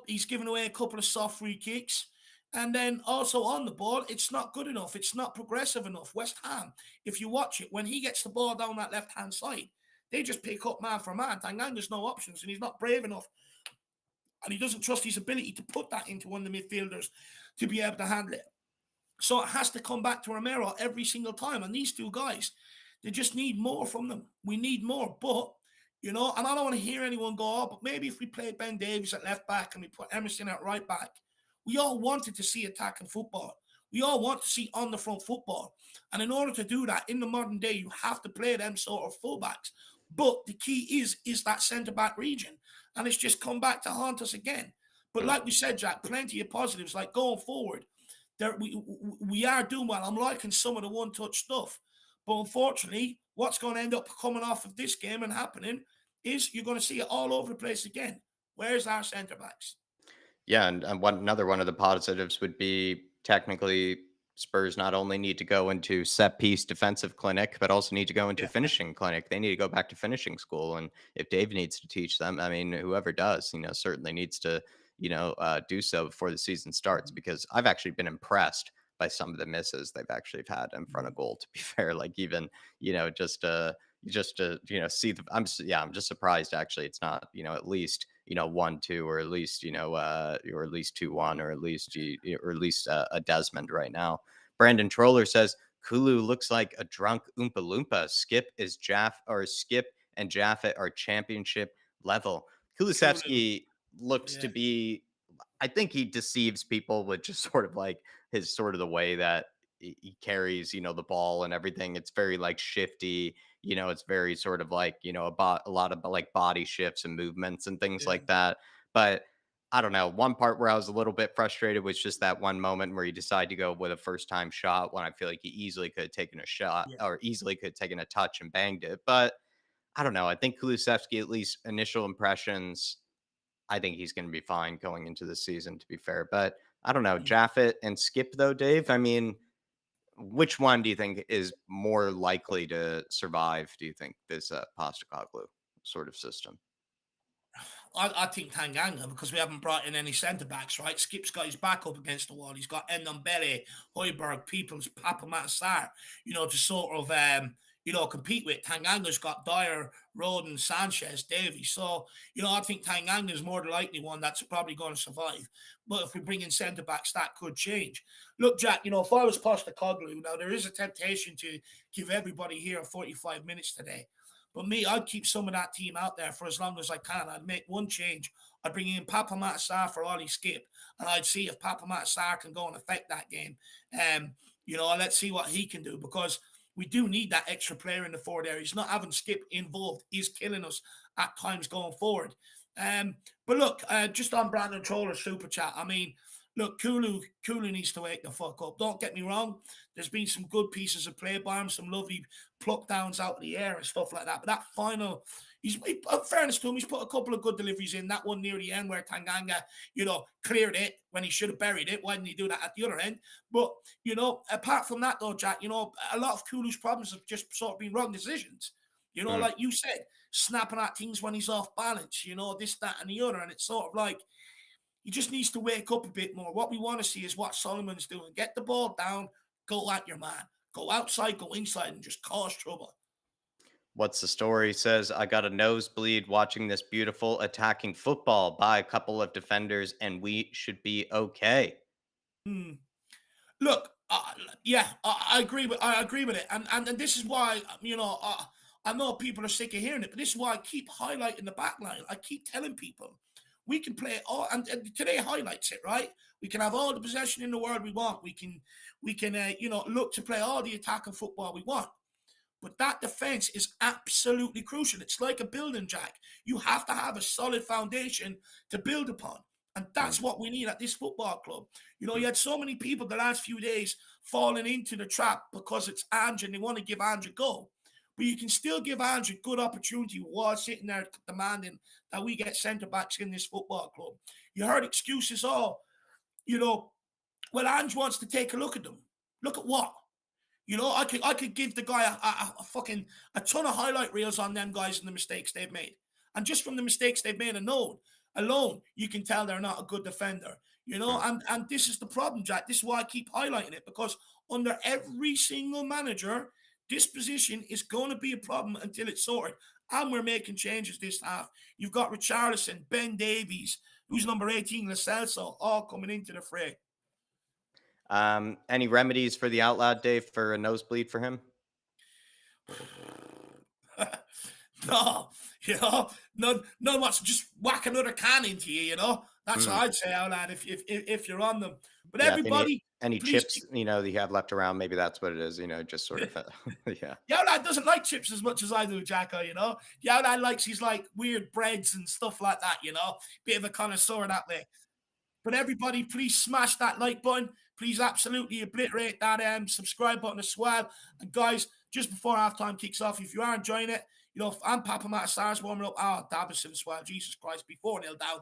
he's given away a couple of soft free kicks. And then also on the ball, it's not good enough. It's not progressive enough. West Ham, if you watch it, when he gets the ball down that left hand side, they just pick up man for man. Tanganga's no options, and he's not brave enough. And he doesn't trust his ability to put that into one of the midfielders to be able to handle it. So it has to come back to Romero every single time. And these two guys, they just need more from them. We need more. But, and I don't want to hear anyone go, oh, but maybe if we played Ben Davies at left back and we put Emerson at right back, we all wanted to see attacking football. We all want to see on the front football. And in order to do that in the modern day, you have to play them sort of fullbacks. But the key is that centre back region. And it's just come back to haunt us again. But Mm. like we said, Jack, plenty of positives. Like going forward, we are doing well. I'm liking some of the one touch stuff, but unfortunately, what's going to end up coming off of this game and happening is you're going to see it all over the place again. Where's our centre backs? Yeah, and another one of the positives would be technically Spurs not only need to go into set piece defensive clinic, but also need to go into Yeah. finishing clinic. They need to go back to finishing school, and if Dave needs to teach them, I mean, whoever does, certainly needs to, do so before the season starts. Mhm. Because I've actually been impressed by some of the misses they've actually had in front of Mhm. goal. To be fair, like even just to see I'm just surprised actually it's not at least 1-2 or at least or at least 2-1 or at least a Desmond right now. Brandon Troller says Kulu looks like a drunk Oompa Loompa. Skip and Jaffet are championship level. Kulu. Kulusevski looks to Yeah. be, I think he deceives people with just sort of like his sort of the way that he carries, the ball and everything. It's very like shifty, it's very sort of like, a lot of like body shifts and movements and things Yeah, like that. But I don't know. One part where I was a little bit frustrated was just that one moment where he decided to go with a first time shot when I feel like he easily could have taken a shot yeah. or easily could have taken a touch and banged it. But I don't know. I think Kulusevski, at least initial impressions, I think he's going to be fine going into the season, to be fair. But I don't know. Mm. Jaffet and Skip, though, Dave, I mean, which one do you think is more likely to survive, do you think, this Postecoglou sort of system? I think Tanganga, because we haven't brought in any centre backs, right? Skip's got his back up against the wall. He's got Ndombele, Hoiberg, Peoples, Papa Matasar, to sort of compete with. Tanganga's got Dyer, Roden, Sanchez, Davies. So, I think Tanganga's more the likely one that's probably going to survive. But if we bring in centre backs, that could change. Look, Jack, if I was Postecoglou, now there is a temptation to give everybody here 45 minutes today. But me, I'd keep some of that team out there for as long as I can. I'd make one change. I'd bring in Papa Matasar for Ollie Skip, and I'd see if Papa Matasar can go and affect that game. Let's see what he can do, because we do need that extra player in the forward area. He's not having Skip involved is killing us at times going forward. But look, just on Brandon Troller's super chat, I mean, look, Kulu needs to wake the fuck up. Don't get me wrong. There's been some good pieces of play by him, some lovely pluck downs out of the air and stuff like that. But that final, fairness to him, he's put a couple of good deliveries in. That one near the end where Tanganga, cleared it when he should have buried it. Why didn't he do that at the other end? But, apart from that though, Jack, a lot of Kulu's problems have just sort of been wrong decisions. Mm. Like you said, snapping at things when he's off balance, this, that, and the other. And it's sort of like, he just needs to wake up a bit more. What we want to see is what Solomon's doing. Get the ball down, go at your man. Go outside, go inside, and just cause trouble. What's the story? Says, I got a nosebleed watching this beautiful attacking football by a couple of defenders, and we should be okay. Hmm. Look, yeah, I agree with it, and this is why I know people are sick of hearing it, but this is why I keep highlighting the back line. I keep telling people we can play all, and today highlights it, right? We can have all the possession in the world we want. We can look to play all the attacking football we want. But that defense is absolutely crucial. It's like a building, Jack. You have to have a solid foundation to build upon. And Mm, that's what we need at this football club. mm. You had so many people the last few days falling into the trap because it's Andrew and they want to give Andrew a go. But you can still give Andrew good opportunity while sitting there demanding that we get centre backs in this football club. You heard excuses, you know, well, Andrew wants to take a look at them. Look at what? I could give the guy a fucking a ton of highlight reels on them guys and the mistakes they've made. And just from the mistakes they've made alone, you can tell they're not a good defender. Mm. And this is the problem, Jack. This is why I keep highlighting it, because under every single manager, this position is going to be a problem until it's sorted. And we're making changes this half. You've got Richarlison, Ben Davies, who's number 18, Lacelso, all coming into the fray. Any remedies for the out loud, Dave, for a nosebleed for him? No, not much. Just whack another can into you. That's what Mm. I'd say out loud if you're on them. But Yeah, if everybody, any please chips, keep. that you have left around, maybe that's what it is, just sort of, yeah. The outline doesn't like chips as much as I do, Jacko. The outline likes his like weird breads and stuff like that. Bit of a connoisseur that way. But everybody, please smash that like button. Please absolutely obliterate that subscribe button as well. And guys, just before halftime kicks off, if you are enjoying it, I'm Papa Matasar's warming up. Davison as well. Jesus Christ, before nil down.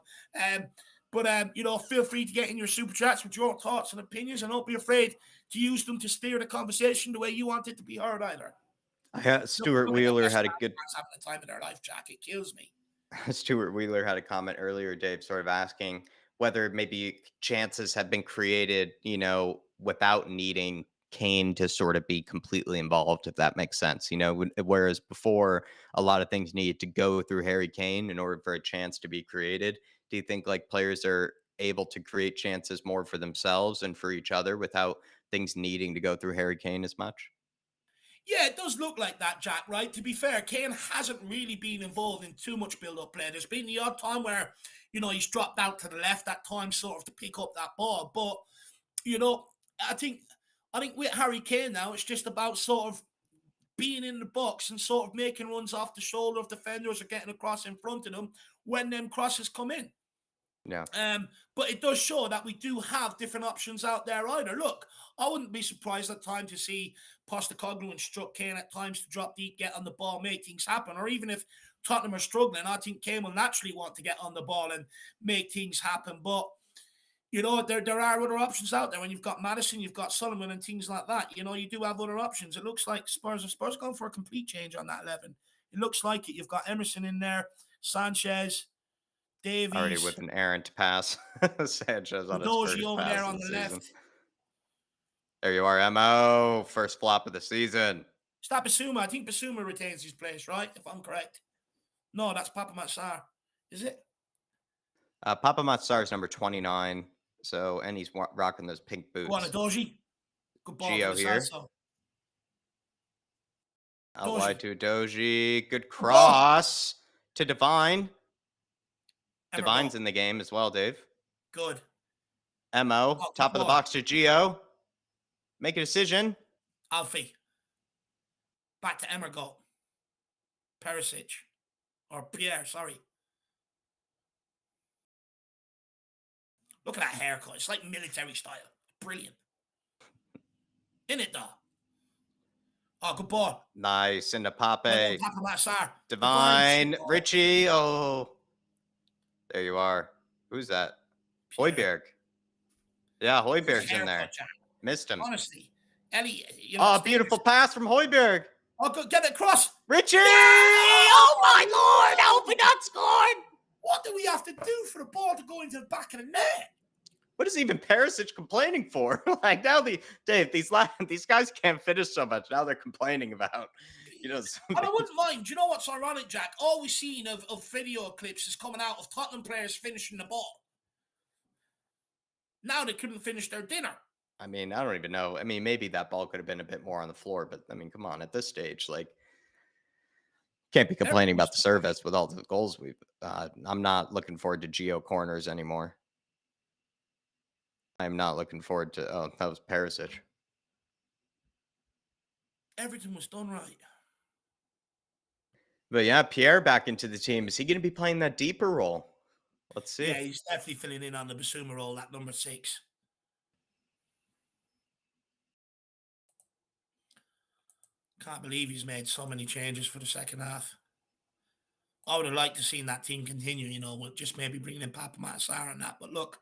Feel free to get in your super chats with your thoughts and opinions, and don't be afraid to use them to steer the conversation the way you want it to be heard either. Stuart Look at the Wheeler West had a Ham good fans having the time of their life, Jack. It kills me. Stuart Wheeler had a comment earlier, Dave, sort of asking whether maybe chances have been created, without needing Kane to sort of be completely involved, if that makes sense. Whereas before, a lot of things needed to go through Harry Kane in order for a chance to be created. Do you think like players are able to create chances more for themselves and for each other without things needing to go through Harry Kane as much? Yeah, it does look like that, Jack, right? To be fair, Kane hasn't really been involved in too much build-up play. There's been the odd time where, he's dropped out to the left at times sort of to pick up that ball. But, you know, I think with Harry Kane now, it's just about sort of being in the box and sort of making runs off the shoulder of defenders or getting across in front of them when them crosses come in. Yeah. But it does show that we do have different options out there either. Look, I wouldn't be surprised at times to see Postecoglou instruct Kane at times to drop deep, get on the ball, make things happen. Or even if Tottenham are struggling, I think Kane will naturally want to get on the ball and make things happen. But there are other options out there. When you've got Madison, you've got Solomon and things like that. You do have other options. It looks like Spurs going for a complete change on that 11. It looks like it. You've got Emerson in there, Sanchez, Already Davies, with an errant pass. Sanchez on his Udogie first over pass there of on the the season. left. There you are, Mo. First flop of the season. Stop Basuma. I think Basuma retains his place, right? If I'm correct. No, that's Papa Matsar. Is it? Papa Matsar is number 29. So, and he's rocking those pink Go on, boots. Udogie. Good ball to Gio the side, here. so. Out wide to Udogie. Good Good ball. cross to Divine. Divine's Emerald. in the game as well, Dave. Good. Mo, Oh, good top of the ball. box to Gio. Make a decision. Alfie. Back to Emerald. Perisic. Or Pierre, sorry. Look at that haircut. It's like military style. Brilliant. In it, though. Oh, good ball. Nice. Into Well done, Pape. Papa Matsar. Divine. Richie. Oh. There you are. Who's that? Pierre. Hoiberg. Yeah, Look at the Hoiberg's in there. haircut, Jack. Missed him. Honestly. Ellie, Oh, beautiful pass from Hoiberg. Oh, good. Get it across. Richie! Yeah! Oh, my Lord. I hope he not scored. What do we have to do for the ball to go into the back of the net? What is even Perisic complaining for? Like now, Dave, these guys can't finish so much. Now they're complaining about, And I wouldn't mind. Do you know what's ironic, Jack? All we've seen of video clips is coming out of Tottenham players finishing the ball. Now they couldn't finish their dinner. I mean, I don't even know. I mean, maybe that ball could have been a bit more on the floor, but I mean, come on, at this stage, like, can't be complaining about the service with all the goals we've. I'm not looking forward to Gio corners anymore. I'm not looking forward to. Oh, that was Perisic. Everything was done right. But yeah, Pierre back into the team. Is he going to be playing that deeper role? Let's see. Yeah, he's definitely filling in on the Basuma role, that number 6. Can't believe he's made so many changes for the second half. I would have liked to seen that team continue, with just maybe bringing in Papa Matsar and that. But look.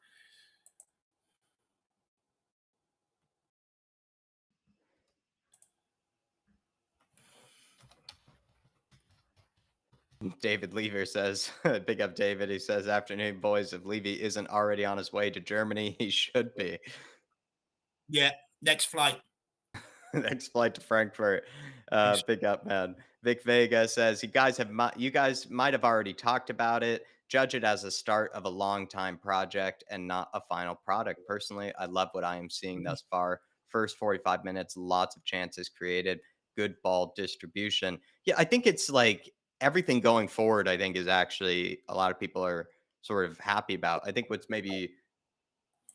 David Lever says, big up David. He says, afternoon, boys. If Levy isn't already on his way to Germany, he should be. Yeah, next flight. Next flight to Frankfurt. Big up, man. Vic Vega says, you guys might have already talked about it. Judge it as a start of a long time project and not a final product. Personally, I love what I am seeing thus far. First 45 minutes, lots of chances created, good ball distribution. Yeah, I think it's like everything going forward, I think, is actually a lot of people are sort of happy about. I think what's maybe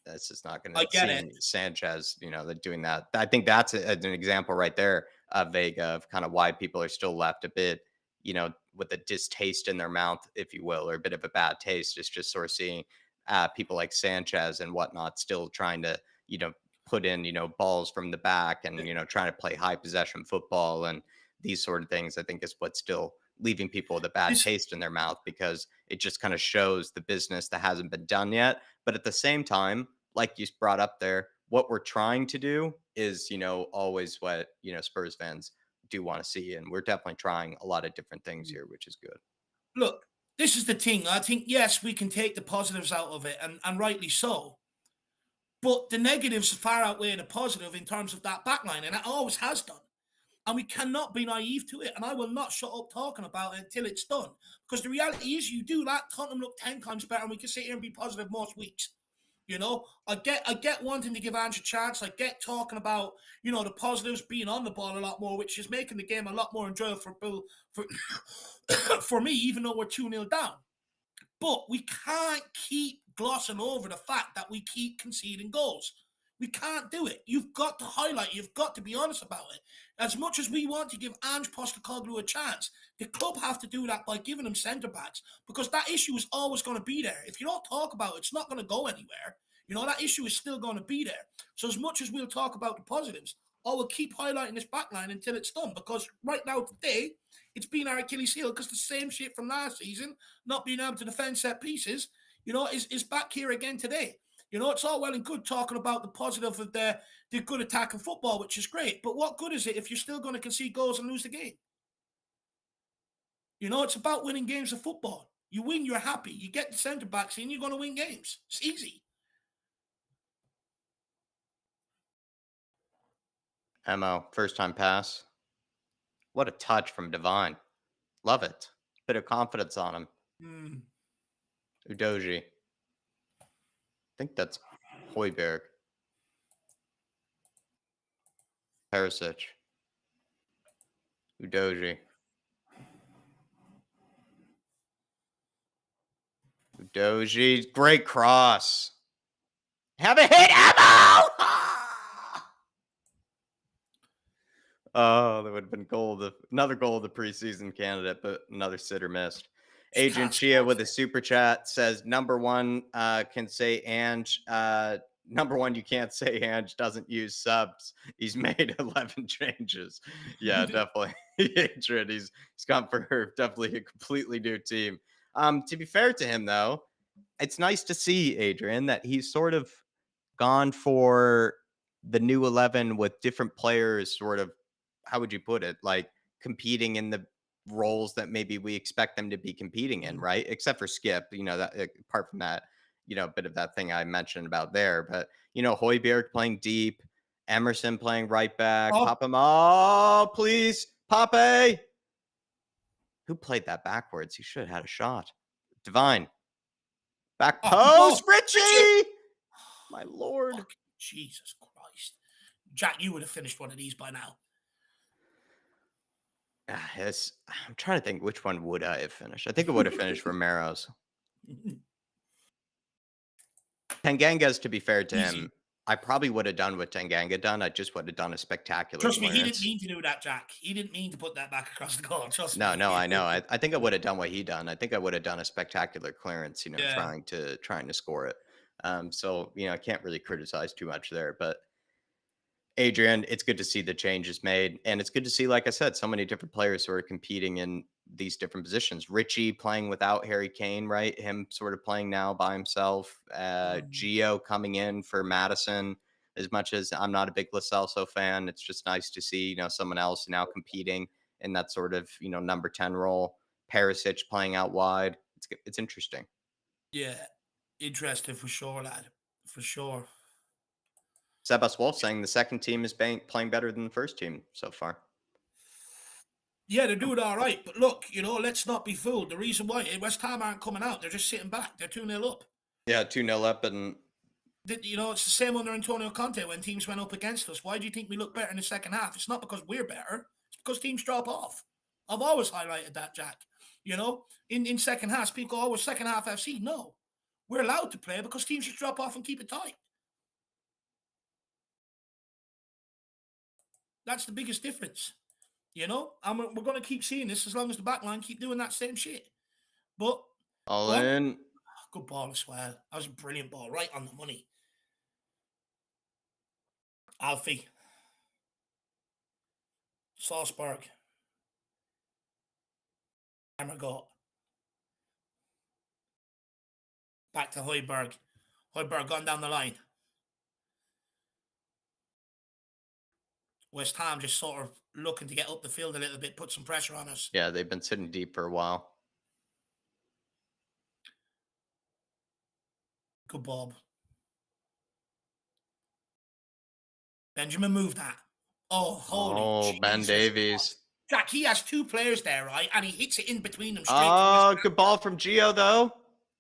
that's just not going to see Sanchez, doing that. I think that's an example right there of Vega of kind of why people are still left a bit, with a distaste in their mouth, if you will, or a bit of a bad taste. It's just sort of seeing people like Sanchez and whatnot still trying to, put in, balls from the back and, trying to play high possession football and these sort of things, I think is what's still leaving people with a bad taste in their mouth because it just kind of shows the business that hasn't been done yet. But at the same time, like you brought up there, what we're trying to do is, always what, Spurs fans do want to see. And we're definitely trying a lot of different things here, which is good. Look, this is the thing. I think, yes, we can take the positives out of it and rightly so. But the negatives far outweigh the positive in terms of that backline. And it always has done. And we cannot be naive to it. And I will not shut up talking about it until it's done. Because the reality is you do that, Tottenham look 10 times better and we can sit here and be positive most weeks. I get wanting to give Ange a chance. I get talking about, the positives being on the ball a lot more, which is making the game a lot more enjoyable for me, even though we're 2-0 down. But we can't keep glossing over the fact that we keep conceding goals. We can't do it. You've got to highlight. You've got to be honest about it. As much as we want to give Ange Postecoglou a chance, the club have to do that by giving him centre backs, because that issue is always going to be there. If you don't talk about it, it's not going to go anywhere. That issue is still going to be there. So as much as we'll talk about the positives, I will keep highlighting this backline until it's done, because right now today it's been our Achilles heel, because the same shit from last season, not being able to defend set pieces, is back here again today. It's all well and good talking about the positive of the good attacking football, which is great. But what good is it if you're still going to concede goals and lose the game? It's about winning games of football. You win, you're happy. You get the centre backs in, you're going to win games. It's easy. Mo, first time pass. What a touch from Divine. Love it. Bit of confidence on him. Udoji. I think that's Hoiberg. Perisic. Udoji. Udoji. Great cross. Have a hit, Mo! Oh, that would have been goal. Another goal of the preseason candidate, but another sitter missed. Agent Chia with a super chat says, number one, can say Ange. Number one, you can't say Ange doesn't use subs. He's made 11 changes. Yeah, definitely. Adrian, he's gone for definitely a completely new team. To be fair to him, though, it's nice to see, Adrian, that he's sort of gone for the new 11 with different players sort of, how would you put it, like competing in the roles that maybe we expect them to be competing in, right? Except for Skip, that apart from that, a bit of that thing I mentioned about there. But, Hoiberg playing deep, Emerson playing right back, Papa, please, Pape. Who played that backwards? He should have had a shot. Divine. Back post, Richie! My Lord. Fuck, Jesus Christ. Jack, you would have finished one of these by now. Yes, I'm trying to think which one would I have finished. I think it would have finished Romero's. Tanganga's, to be fair to him, I probably would have done what Tanganga done. I just would have done a spectacular Trust clearance. me, he didn't mean to do that, Jack. He didn't mean to put that back across the goal. Trust me. No, I know. I think I would have done what he done. I think I would have done a spectacular clearance, trying to score it. So, I can't really criticize too much there. But Adrian, it's good to see the changes made. And it's good to see, like I said, so many different players who are competing in these different positions. Richie playing without Harry Kane, right? Him sort of playing now by himself. Gio coming in for Madison. As much as I'm not a big Lo Celso fan, it's just nice to see, someone else now competing in that sort of, number 10 role. Perisic playing out wide. It's interesting. Yeah, interesting for sure, lad. For sure. Sebas Wolf saying the second team is playing better than the first team so far. Yeah, they're doing all right. But look, let's not be fooled. The reason why West Ham aren't coming out, they're just sitting back. They're 2-0 up. Yeah, 2-0 up. And it's the same under Antonio Conte when teams went up against us. Why do you think we look better in the second half? It's not because we're better. It's because teams drop off. I've always highlighted that, Jack. In second half, people always second half FC. No, we're allowed to play because teams just drop off and keep it tight. That's the biggest difference. And we're going to keep seeing this as long as the back line keep doing that same shit. But all in. Good ball as well. That was a brilliant ball, right on the money. Alfie. Salzburg. Got back to Hoiberg. Hoiberg gone down the line. West Ham just sort of looking to get up the field a little bit, put some pressure on us. Yeah, they've been sitting deep for a while. Good Bob. Benjamin moved that. Oh, holy Ben Davies. Jack, he has two players there, right? And he hits it in between them straight. Oh, good ball from Gio, though.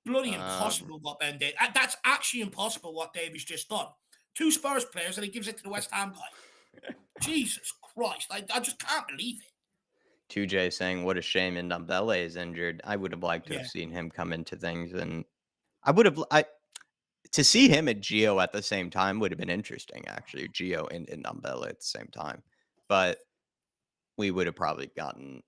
Bloody impossible what Ben did. That's actually impossible what Davies just done. Two Spurs players, and he gives it to the West Ham guy. Jesus Christ. I just can't believe it. 2J saying, what a shame Ndombele is injured. I would have liked to have seen him come into things. And to To see him and Gio at the same time would have been interesting, actually. Gio and Ndombele at the same time, but we would have probably gotten.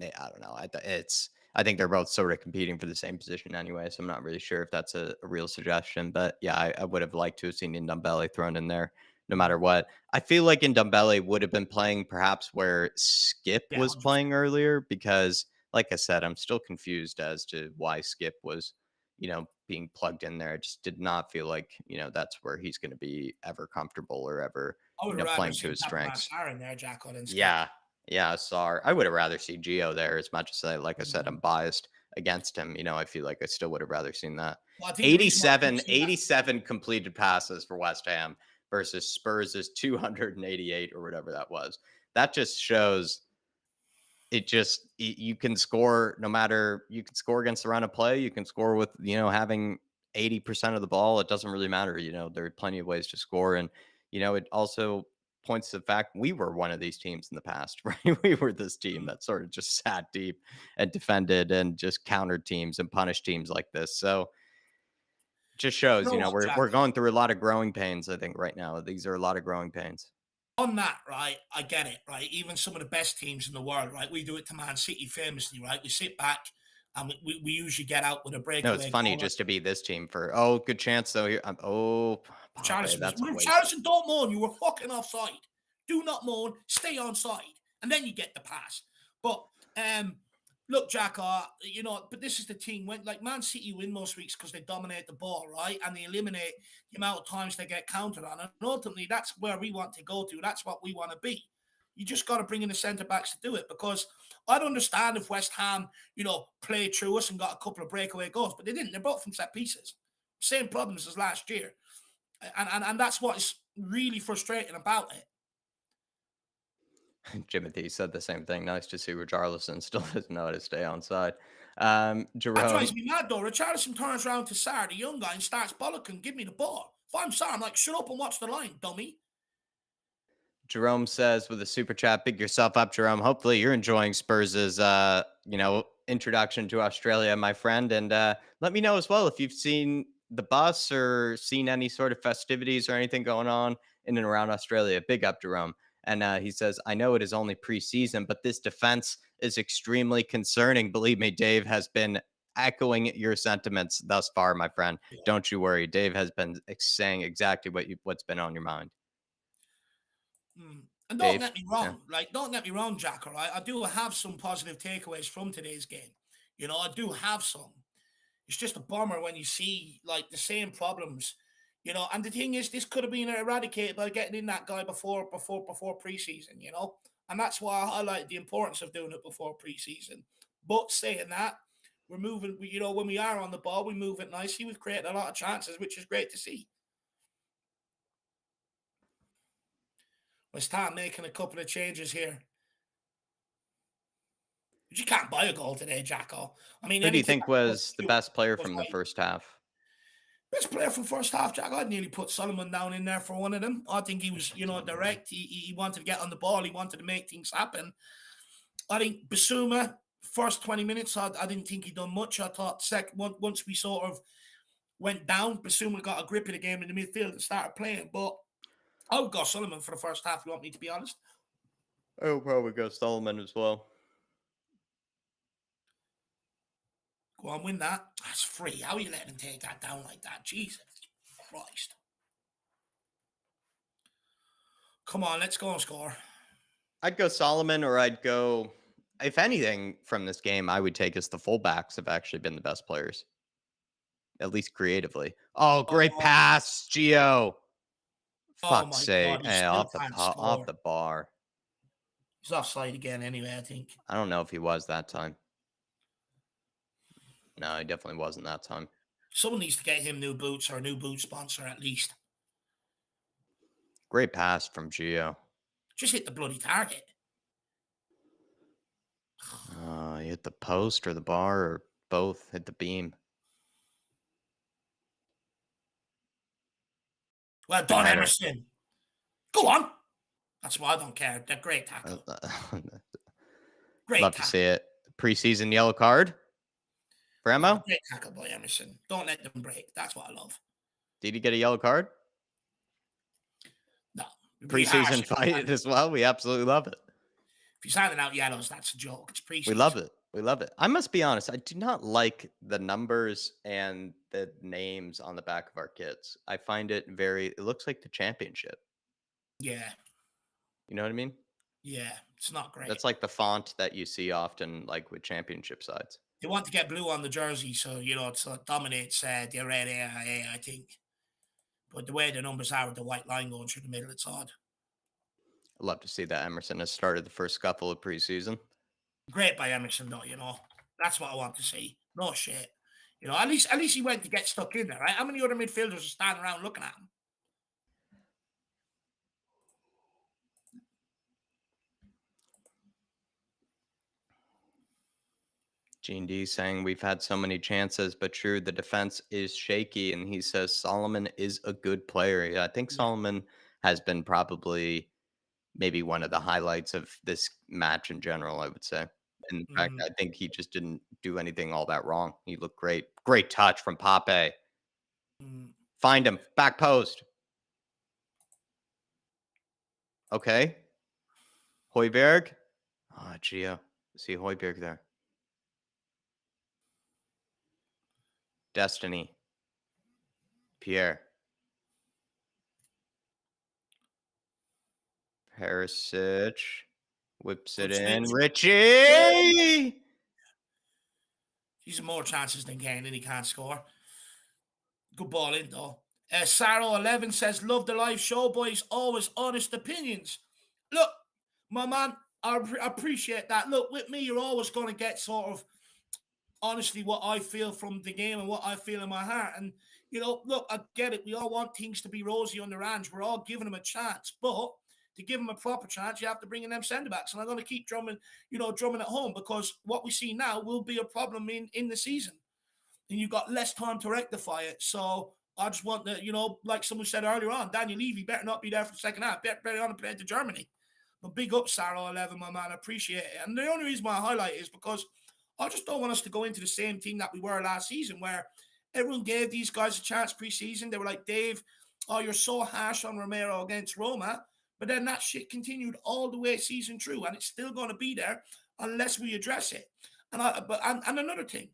I don't know. I think they're both sort of competing for the same position anyway, so I'm not really sure if that's a real suggestion. But yeah, I would have liked to have seen Ndombele thrown in there no matter what. I feel like Ndombele would have been playing perhaps where Skip Yeah, was 100%. playing earlier because, like I said, I'm still confused as to why Skip was, being plugged in there. I just did not feel like, that's where he's going to be ever comfortable or ever, I would have rather playing to seen his Papa strengths. Massar in there, Jacko, than Skip. Yeah. Yeah, Sarr. I would have rather seen Gio there as much as like I said, I'm Mhm. biased against him. I feel like I still would have rather seen that. Well, I think the reason why I didn't 87, see that, 87 completed passes for West Ham versus Spurs' 288 or whatever that was. That just shows you can score no matter you can score against the run of play, you can score with, having 80% of the ball. It doesn't really matter. There are plenty of ways to score. And, it also points to the fact we were one of these teams in the past, right? We were this team mm, that sort of just sat deep and defended and just countered teams and punished teams like this. So it just you shows, know what, we're Jacko? going through a lot of growing pains, I think, right now. These are a lot of growing pains. On that, right, I get it, right? Even some of the best teams in the world, right? We do it to Man City famously, right? We sit back and we usually get out with a No, it's breakaway funny goal. just to be this team for good chance though. Pape, Richarlison was that's a waste. Richarlison, don't moan, you were fucking offside. Do not moan, stay on side. And then you get the pass. But look, Jack, but this is the team when like Man City win most weeks because they dominate the ball, right? And they eliminate the amount of times they get counted on. And ultimately, that's where we want to go to. That's what we want to be. You just got to bring in the centre backs to do it because I'd understand if West Ham, played through us and got a couple of breakaway goals, but they didn't. They're both from set pieces. Same problems as last year. And that's what is really frustrating about it. Jimothy said the same thing. Nice to see Richarlison still doesn't know how to stay on side. That Jerome drives me mad though. Richarlison turns around to Sarr, the young guy, and starts bollocking, give me the ball. If I'm Sarr, I'm like, shut up and watch the line, dummy. Jerome says with a super chat, big yourself up, Jerome. Hopefully you're enjoying Spurs's introduction to Australia, my friend. And let me know as well if you've seen the bus or seen any sort of festivities or anything going on in and around Australia. Big up, Jerome. And he says, I know it is only preseason, but this defense is extremely concerning. Believe me, Dave has been echoing your sentiments thus far, my friend. Yeah. Don't you worry. Dave has been saying exactly what's been on your mind. Mm. And don't Dave? get me Yeah. wrong, don't get me wrong, Jack, all right? I do have some positive takeaways from today's game. I do have some. It's just a bummer when you see like the same problems, And the thing is, this could have been eradicated by getting in that guy before preseason, And that's why I highlight the importance of doing it before preseason. But saying that, we're moving. When we are on the ball, we move it nicely. We've created a lot of chances, which is great to see. Let's start making a couple of changes here. But you can't buy a goal today, Jacko. I mean, Who do you anything think that was was the best player was from the right. first half? Best player from first half, Jack. I'd nearly put Solomon down in there for one of them. I think he was, direct. He wanted to get on the ball. He wanted to make things happen. I think Basuma, first 20 minutes, I didn't think he'd done much. I thought once we sort of went down, Basuma got a grip of the game in the midfield and started playing. But I would go Solomon for the first half, you want me to be honest. I will probably go Solomon as well. Go on, win that. That's free. How are you letting him take that down like that? Jesus Christ. Come on, let's go and score. I'd go Solomon, or I'd go. If anything from this game, I would take as the fullbacks have actually been the best players, at least creatively. Oh, great Oh, pass, Gio. oh Fuck's my sake. God, he Eh, still off the can't off score. the bar. He's offside again anyway, I think. I don't know if he was that time. No, he definitely wasn't that time. Someone needs to get him new boots or a new boot sponsor at least. Great pass from Gio. Just hit the bloody target. He hit the post or the bar or both. Hit the beam. Well Good done, header. Emerson. Go on. That's why I don't care. They're great Uh, tackle. uh, Great Love to see tackle. it. Preseason yellow card. Bremo? Great tackle by Emerson. Don't let them break. That's what I love. Did he get a yellow card? No, it'd be harsh Preseason if he's fight as well. We absolutely love it. handing out yellows. That's a joke. It's We preseason. love it. We love it. I must be honest. I do not like the numbers and the names on the back of our kits. I find it it looks like the championship. Yeah, You know what I mean? yeah. It's not great. That's like the font that you see often, like with championship sides. They want to get blue on the jersey, so it dominates the red AIA, I think. But the way the numbers are with the white line going through the middle, it's odd. I'd love to see that Emerson has started the first scuffle of preseason. Great by Emerson, though. That's what I want to see. No shit. At least he went to get stuck in there, right? How many other midfielders are standing around looking at him? Gene D saying we've had so many chances, but true, the defense is shaky. And he says Solomon is a good player. Yeah, I think Yeah. Solomon has been probably maybe one of the highlights of this match in general, I would say. In fact, Mm, I think he just didn't do anything all that wrong. He looked great. Great touch from Pape. mm. Find him. Back post. Okay. Hoiberg. Oh, Gio. See Hoiberg there. Destiny. Pierre. Perisic. Whips it in. Richie! He's more chances than Kane, and he can't score. Good ball in, though. Saro11 says, love the live show, boys. Always honest opinions. Look, my man, I appreciate that. Look, with me, you're always going to get sort of honestly what I feel from the game and what I feel in my heart. And, look, I get it. We all want things to be rosy on the ranch. We're all giving them a chance. But to give them a proper chance, you have to bring in them centre-backs. And I'm going to keep drumming at home, because what we see now will be a problem in the season. And you've got less time to rectify it. So I just want like someone said earlier on, Daniel Levy better not be there for the second half. Better on the plane to Germany. But big up, Sarah 11, my man. I appreciate it. And the only reason why I highlight it is because I just don't want us to go into the same team that we were last season, where everyone gave these guys a chance preseason. They were like, Dave, oh, you're so harsh on Romero against Roma. But then that shit continued all the way season through, and it's still going to be there unless we address it. And another thing,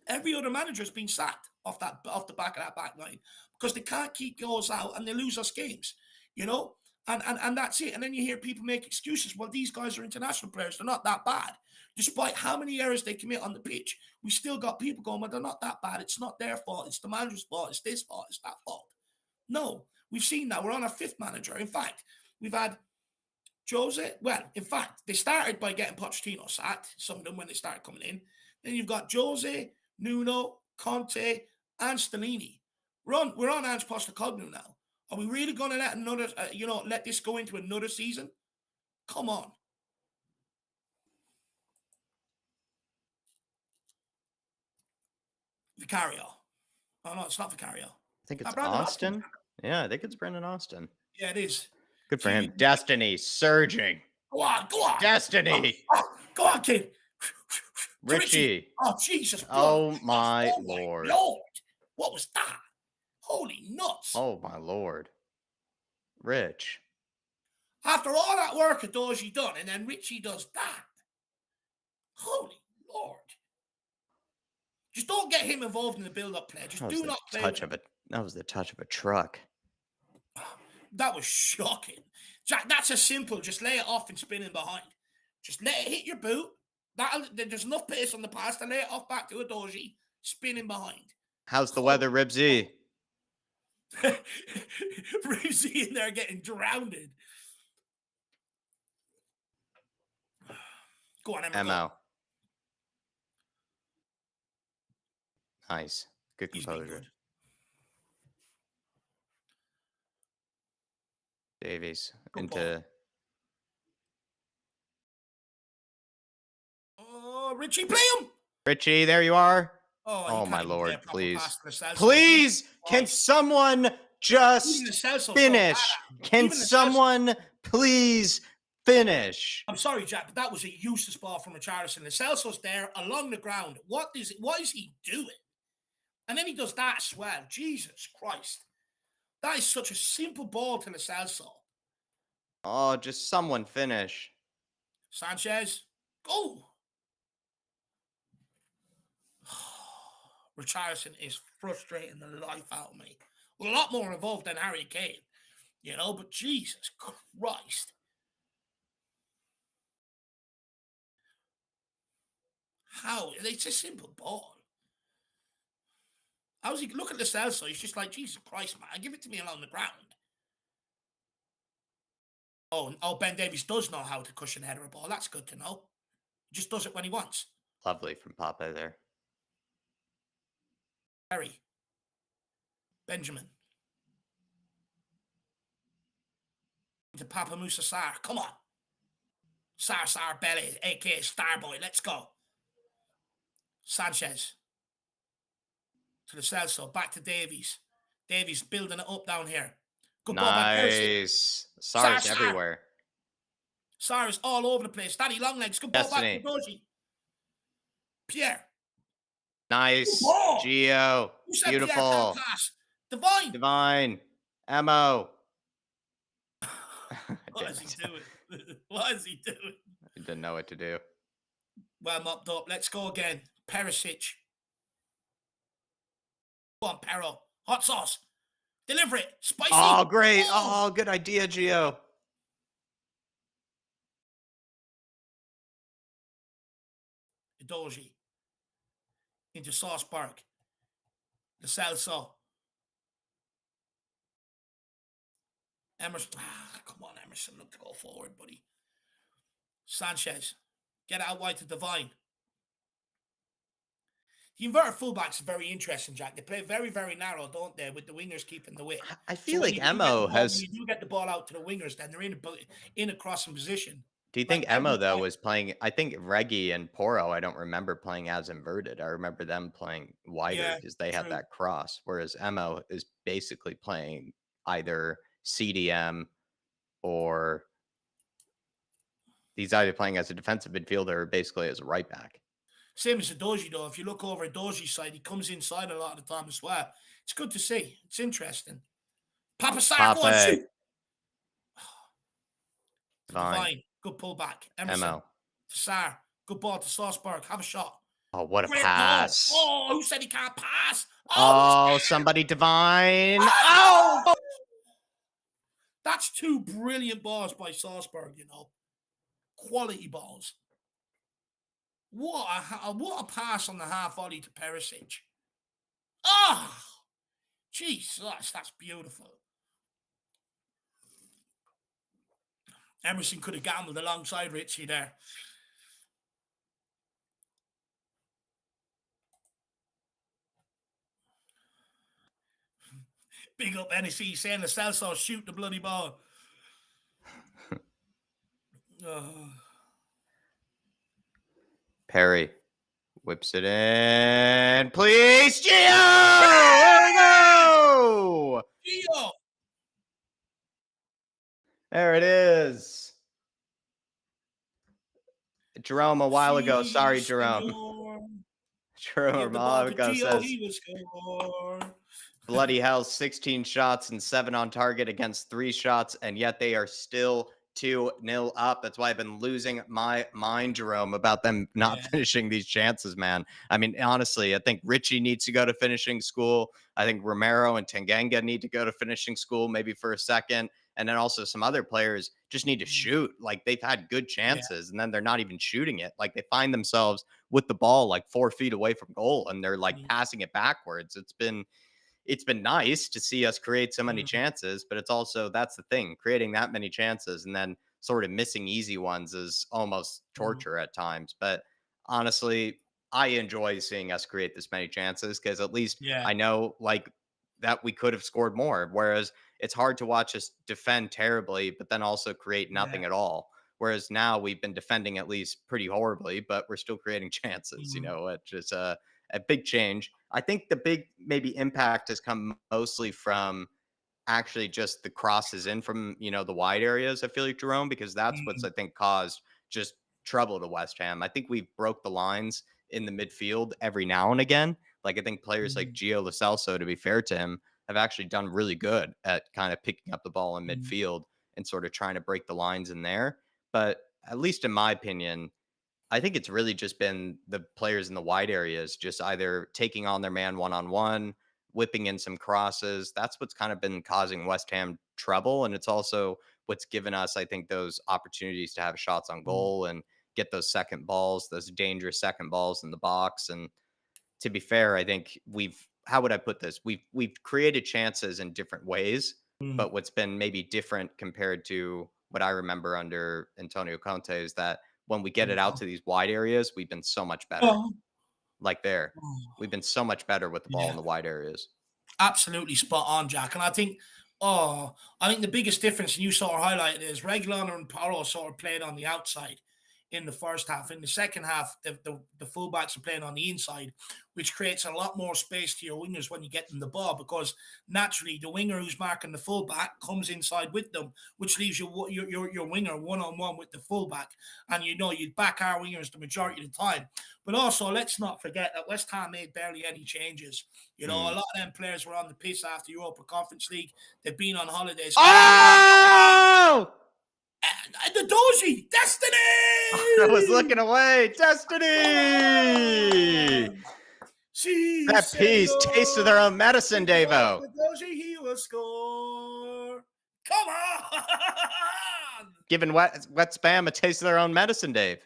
every other manager has been sacked off the back of that back line, because they can't keep goals out and they lose us games, and that's it. And then you hear people make excuses. Well, these guys are international players. They're not that bad. Despite how many errors they commit on the pitch, we still got people going, well, they're not that bad. It's not their fault. It's the manager's fault. It's this fault. It's that fault. No, we've seen that. We're on our fifth manager. In fact, we've had Jose. Well, in fact, they started by getting Pochettino sacked, some of them when they started coming in. Then you've got Jose, Nuno, Conte, and Stellini. We're on Ange Postecoglou now. Are we really going to let this go into another season? Come on. Vicario. Oh, no, it's not Vicario. I think it's Brandon Austin. Yeah, I think it's Brendan Austin. Yeah, it is. Good for him. Destiny surging. Go on. Destiny. Go on, kid. Richie. Oh, Jesus. Oh, my Lord. Lord. What was that? Holy nuts. Oh, my Lord. Rich. After all that work Adoji done, and then Richie does that. Holy Lord. Just don't get him involved in the build-up play. Just do not play with him. That was the touch of a truck. That was shocking. Jack, that's a simple, just lay it off and spin in behind. Just let it hit your boot. There's enough pace on the pass to lay it off back to Adoji, spinning behind. How's the weather, Ribsy? Ribsy in there getting drowned. Go on, Emma. MO. Nice. Good composure. Davies into. Oh, Richie, play him. Richie, there you are. Oh, my Lord, please. Please, can someone just finish? Can someone please finish. I'm sorry, Jack, but that was a useless ball from Richarlison. And Celso's there along the ground. What is he doing? And then he does that as well. Jesus Christ. That is such a simple ball to the Celso. Oh, just someone finish. Sanchez, go. Richarlison is frustrating the life out of me. Well, a lot more involved than Harry Kane, but Jesus Christ. How? It's a simple ball. How's he look at the Celso? He's just like, Jesus Christ, man, give it to me along the ground. Oh, Ben Davies does know how to cushion header a ball. That's good to know. He just does it when he wants. Lovely from Papa there. Harry. Benjamin. To Papa Musa Sarr. Come on. Sar Belly, aka Starboy. Let's go. Sanchez. To the Celso. Back to Davies. Davies building it up down here. Good ball by Perisic. Nice. Sarr, Sar's Sarr. everywhere. Sarr is all over the place. Daddy Longlegs. Good ball back to Destiny. Doji. Pierre. Nice. Gio. Who said Pierre can't Beautiful. pass? Divine. Divine. Emo. What is he doing? What is he doing? I didn't know what to do. Well mopped up. Let's go again. Perisic. Go on, Pero. Hot sauce. Deliver it. Spicy. Oh, great. Oh, good idea, Gio. Doji. Into Salzburg. The Celso. Emerson. Come on, Emerson. Look to go forward, buddy. Sanchez. Get it out wide to Divine. The inverted fullbacks is very interesting, Jack. They play very, very narrow, don't they? With the wingers keeping the width. I feel like Emo has. When you do get the ball out to the wingers, then they're in a crossing position. Do you think Emo though was playing? I think Reggie and Poro. I don't remember playing as inverted. I remember them playing wider because they had that cross. Whereas Emo is basically playing either CDM or he's either playing as a defensive midfielder or basically as a right back. Same as Doji though. If you look over at Doji's side, he comes inside a lot of the time as well. It's good to see. It's interesting. Papa Sarr, go on, shoot. Divine. Good pullback. Emerson. Sarr. Good ball to Salzburg. Have a shot. Oh, what a pass. Ball. Oh, who said he can't pass? Oh, somebody Divine. Oh! That's two brilliant balls by Salzburg, Quality balls. What a pass on the half volley to Perisic. Oh, jeez, that's beautiful. Emerson could have gambled alongside Richie there. Big up NEC saying the Celso shoot the bloody ball. Perry whips it in. Please, Gio! There we go! Gio! There it is. Jerome a while ago. Sorry, Jerome. Jerome a while ago says, bloody hell, 16 shots and 7 on target against 3 shots, and yet they are still 2-0 up. That's why I've been losing my mind, Jerome, about them not finishing these chances, man. I mean, honestly, I think Richie needs to go to finishing school. I think Romero and Tanganga need to go to finishing school, maybe for a second. And then also some other players just need to shoot. Like, they've had good chances, and then they're not even shooting it. Like, they find themselves with the ball like 4 feet away from goal, and they're like passing it backwards. It's been nice to see us create so many chances, but it's also, that's the thing, creating that many chances and then sort of missing easy ones is almost torture at times. But honestly, I enjoy seeing us create this many chances because at least I know like that we could have scored more. Whereas it's hard to watch us defend terribly, but then also create nothing at all. Whereas now we've been defending at least pretty horribly, but we're still creating chances, it's just a big change. I think the big maybe impact has come mostly from actually just the crosses in from, the wide areas, I feel like, Jerome, because that's what's, I Mm, think, caused just trouble to West Ham. I think we've broke the lines in the midfield every now and again. Like, I think players like mm, Gio Lo Celso, to be fair to him, have actually done really good at kind of picking up the ball in mm, midfield and sort of trying to break the lines in there. But at least in my opinion, I think it's really just been the players in the wide areas just either taking on their man one on one, whipping in some crosses. That's what's kind of been causing West Ham trouble. And it's also what's given us, I think, those opportunities to have shots on mm, goal and get those second balls, those dangerous second balls in the box. And to be fair, I think how would I put this? We've created chances in different ways, mm. but what's been maybe different compared to what I remember under Antonio Conte is that when we get it out Oh, to these wide areas, we've been so much better. oh, Like there, oh. we've been so much better with the ball in Yeah. the wide areas. Absolutely spot on, Jack. And oh, I think the biggest difference, and you sort of highlighted, is Reguilon and Porro sort of played on the outside in the first half. In the second half, the fullbacks are playing on the inside, which creates a lot more space to your wingers when you get them the ball, because naturally the winger who's marking the fullback comes inside with them, which leaves your winger one on one with the fullback. And you'd back our wingers the majority of the time. But also, let's not forget that West Ham made barely any changes. A Mm. lot of them players were on the piss after Europa Conference League. They've been on holidays. Oh! And the Doji, I was Destiny! looking away. Come Destiny! on! See, That piece, taste of their senor! own medicine, Think about Davo. the Doji, he will score! Come on! Giving wet spam a taste of their own medicine, Dave.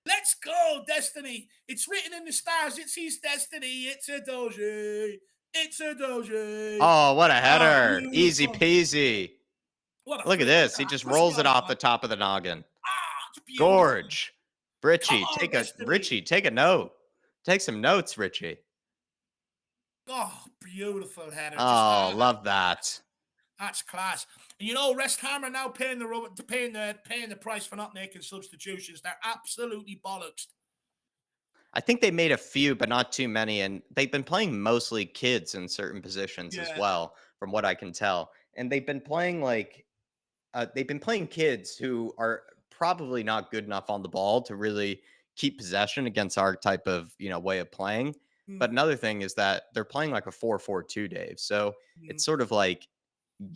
Let's go, Destiny! It's written in the stars. It's his destiny. It's a Doji. It's a Doji. Oh, what a Oh, header. Easy beautiful. peasy. What a Look at flick. Look this. at He that. just Push me rolls it on, off Bob. the top of the noggin. It's beautiful. Gorge. Come Richie, on, Destiny. Richie, take a note. Take some notes, Richie. Oh, beautiful header. Just Oh, love that. that's class. And West Ham are now paying the price for not making substitutions. They're absolutely bollocks. I think they made a few, but not too many. And they've been playing mostly kids in certain positions as Yeah. well, from what I can tell. And they've been playing kids who are probably not good enough on the ball to really keep possession against our type of way of playing. But Mm, another thing is that they're playing like a 4-4-2, Dave. So mm, it's sort of like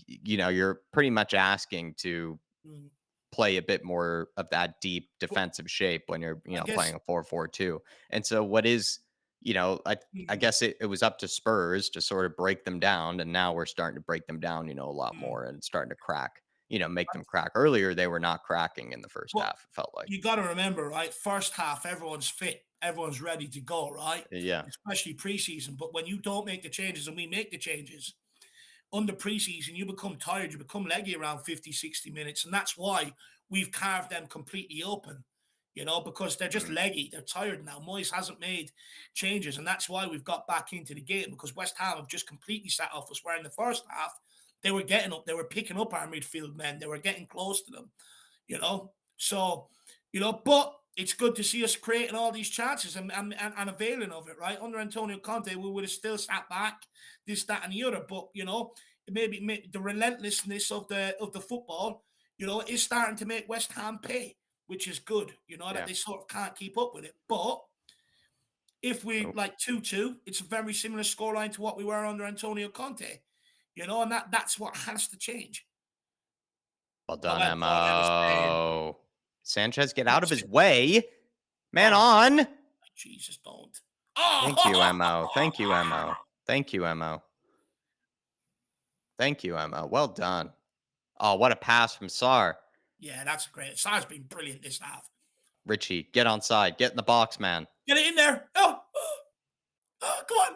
you're pretty much asking to mm. play a bit more of that deep But defensive shape when you're, I playing guess. a 4-4-2. And so what is, I Mm, guess it was up to Spurs to sort of break them down. And now we're starting to break them down, a lot mm. more and starting to crack, make them crack. Earlier, they were not cracking in the first But half, it felt like. you got to remember, right? First half, everyone's fit, everyone's ready to go, right? Yeah. Especially preseason. But when you don't make the changes and we make the changes, under preseason, you become tired, you become leggy around 50, 60 minutes. And that's why we've carved them completely open, because they're just Mm, leggy. They're tired now. Moyes hasn't made changes. And that's why we've got back into the game, because West Ham have just completely sat off us. Where in the first half, they were getting up, they were picking up our midfield men, they were getting close to them, you know. So, but it's good to see us creating all these chances and availing of it, right? Under Antonio Conte, we would have still sat back, this, that, and the other. But maybe the relentlessness of the football, is starting to make West Ham pay, which is good. That yeah. they sort of can't keep up with it. But if we Oh, like 2-2, it's a very similar scoreline to what we were under Antonio Conte. And that's what has to change. well Oh, done, that thought I was saying. Mo. Sanchez, get out of That's his it. way. Man Oh, on. Jesus, don't. Thank you, Oh, Mo. Thank you, Mo. Thank you, Mo. Thank you, Mo. Well done. Oh, what a pass from Sar. yeah, that's great. Sar's been brilliant this half. Richie, get on side. Get in the box, man. Get it in there. Oh, come on.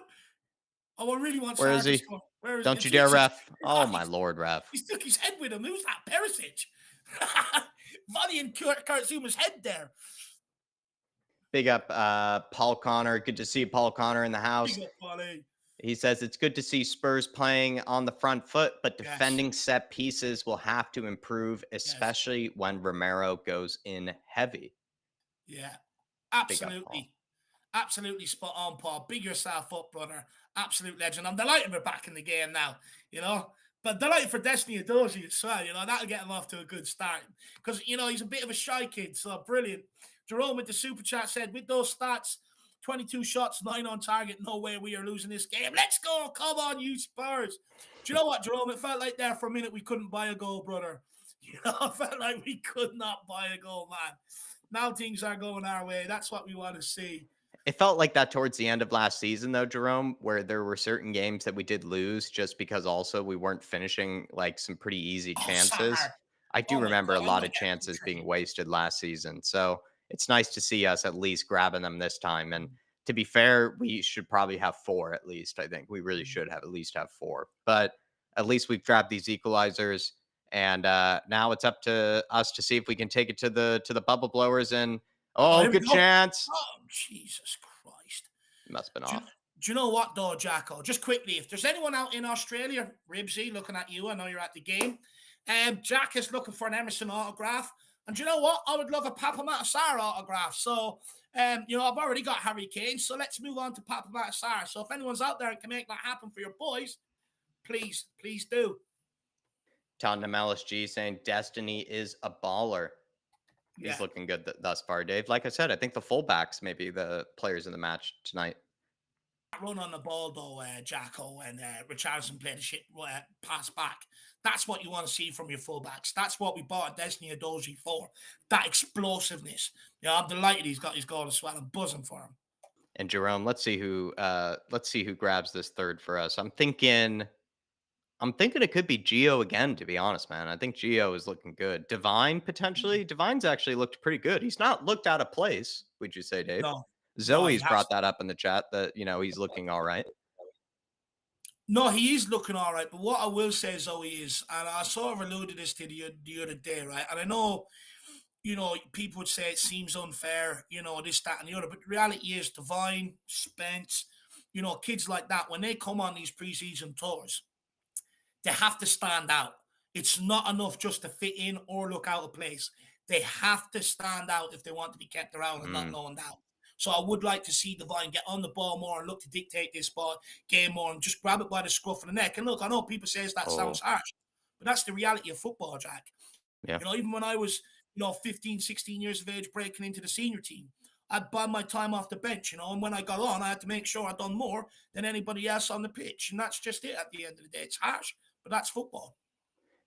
Oh, I really want Where is Sar to he? score. Where is Don't it? you dare, Jesus. ref. Oh, my Lord, ref. He stuck his head with him. Who's that? Perisic. Volleying Kurt Zuma's head there. Big up Paul Connor. Good to see Paul Connor in the house. Big up volley. He says it's good to see Spurs playing on the front foot, but Yes. defending set pieces will have to improve, Yes. especially when Romero goes in heavy. Yeah. Big up, Paul. Absolutely. Absolutely spot on, Paul. Big yourself up, brother. Absolute legend. I'm delighted we're back in the game now. You know, But delighted for Destiny Adoji as well. That'll get him off to a good start. Because, he's a bit of a shy kid. So brilliant. Jerome with the super chat said, with those stats, 22 shots, 9 on target, no way we are losing this game. Let's go. Come on, you Spurs. Do you know what, Jerome? It felt like there for a minute we couldn't buy a goal, brother. It felt like we could not buy a goal, man. Now things are going our way. That's what we want to see. It felt like that towards the end of last season, though, Jerome, where there were certain games that we did lose just because also we weren't finishing like some pretty easy Oh, chances. Sahar. I do Oh, my remember a God. I'm lot going of to get him chances being trained. wasted last season. So it's nice to see us at least grabbing them this time. And Mm. to be fair, we should probably have four at least. I think we really should have at least have four. But at least we've grabbed these equalizers. And now it's up to us to see if we can take it to the bubble blowers. And Oh, oh, here we good go. chance. Oh, Jesus Christ. Must have been Do you, off. do you know what, though, Jacko? Just quickly, if there's anyone out in Australia, Ribsy, looking at you, I know you're at the game. Jack is looking for an Emerson autograph. And do you know what? I would love a Papa Matasar autograph. So, I've already got Harry Kane. So let's move on to Papa Matasar. So if anyone's out there and can make that happen for your boys, please, please do. Tottenham LSG saying Destiny is a baller. He's Yeah. looking good thus far, Dave. Like I said, I think the fullbacks may be the players in the match tonight. Run on the ball though, Jacko, and Richardson played a shit pass back. That's what you want to see from your fullbacks. That's what we bought Destiny Adoji for. That explosiveness. I'm delighted he's got his goal as well. I'm buzzing for him. And Jerome, let's see who grabs this third for us. I'm thinking it could be Gio again, to be honest, man. I think Gio is looking good. Divine potentially. Divine's actually looked pretty good. He's not looked out of place, would you say, Dave? No, no, he Zoe's has. brought that up in the chat that he's looking all right. No, he is looking all right. But what I will say, Zoe, is, and I sort of alluded this to the other day, right? And I know, people would say it seems unfair, this, that, and the other. But the reality is, Divine, Spence, kids like that, when they come on these preseason tours, they have to stand out. It's not enough just to fit in or look out of place. They have to stand out if they want to be kept around and not known out. So I would like to see Divine get on the ball more and look to dictate this ball game more and just grab it by the scruff of the neck. And look, I know people say that sounds harsh, but that's the reality of football, Jack. Yeah. Even when I was, 15, 16 years of age breaking into the senior team, I'd buy my time off the bench, and when I got on, I had to make sure I'd done more than anybody else on the pitch. And that's just it at the end of the day. It's harsh, but that's football.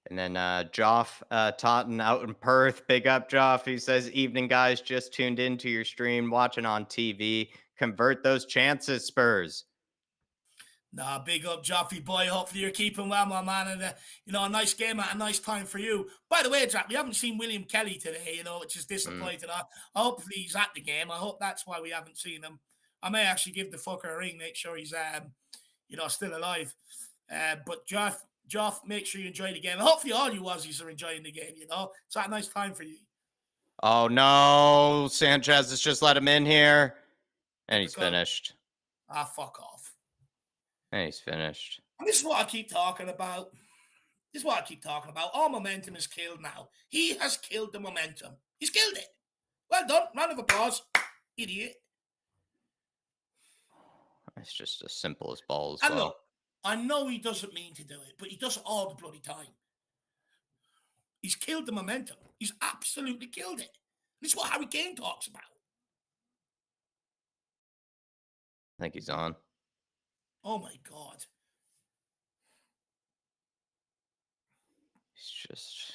And then Joff Totten out in Perth. Big up, Joff. He says, evening, guys. Just tuned into your stream, watching on TV. Convert those chances, Spurs. Nah, big up, Joffy boy. Hopefully you're keeping well, my man. And, a nice game at a nice time for you. By the way, Jack, we haven't seen William Kelly today, which is disappointing. Hopefully he's at the game. I hope that's why we haven't seen him. I may actually give the fucker a ring, make sure he's, still alive. But Joff, make sure you enjoy the game. Hopefully all you Aussies are enjoying the game, It's a nice time for you. Oh, no. Sanchez has just let him in here. And he's finished. Fuck off. And he's finished. And this is what I keep talking about. All momentum is killed now. He has killed the momentum. He's killed it. Well done. Round of applause. Idiot. It's just as simple as balls. And look, I know he doesn't mean to do it, but he does it all the bloody time. He's killed the momentum. He's absolutely killed it. This is what Harry Kane talks about. I think he's on. Oh, my God. He's just...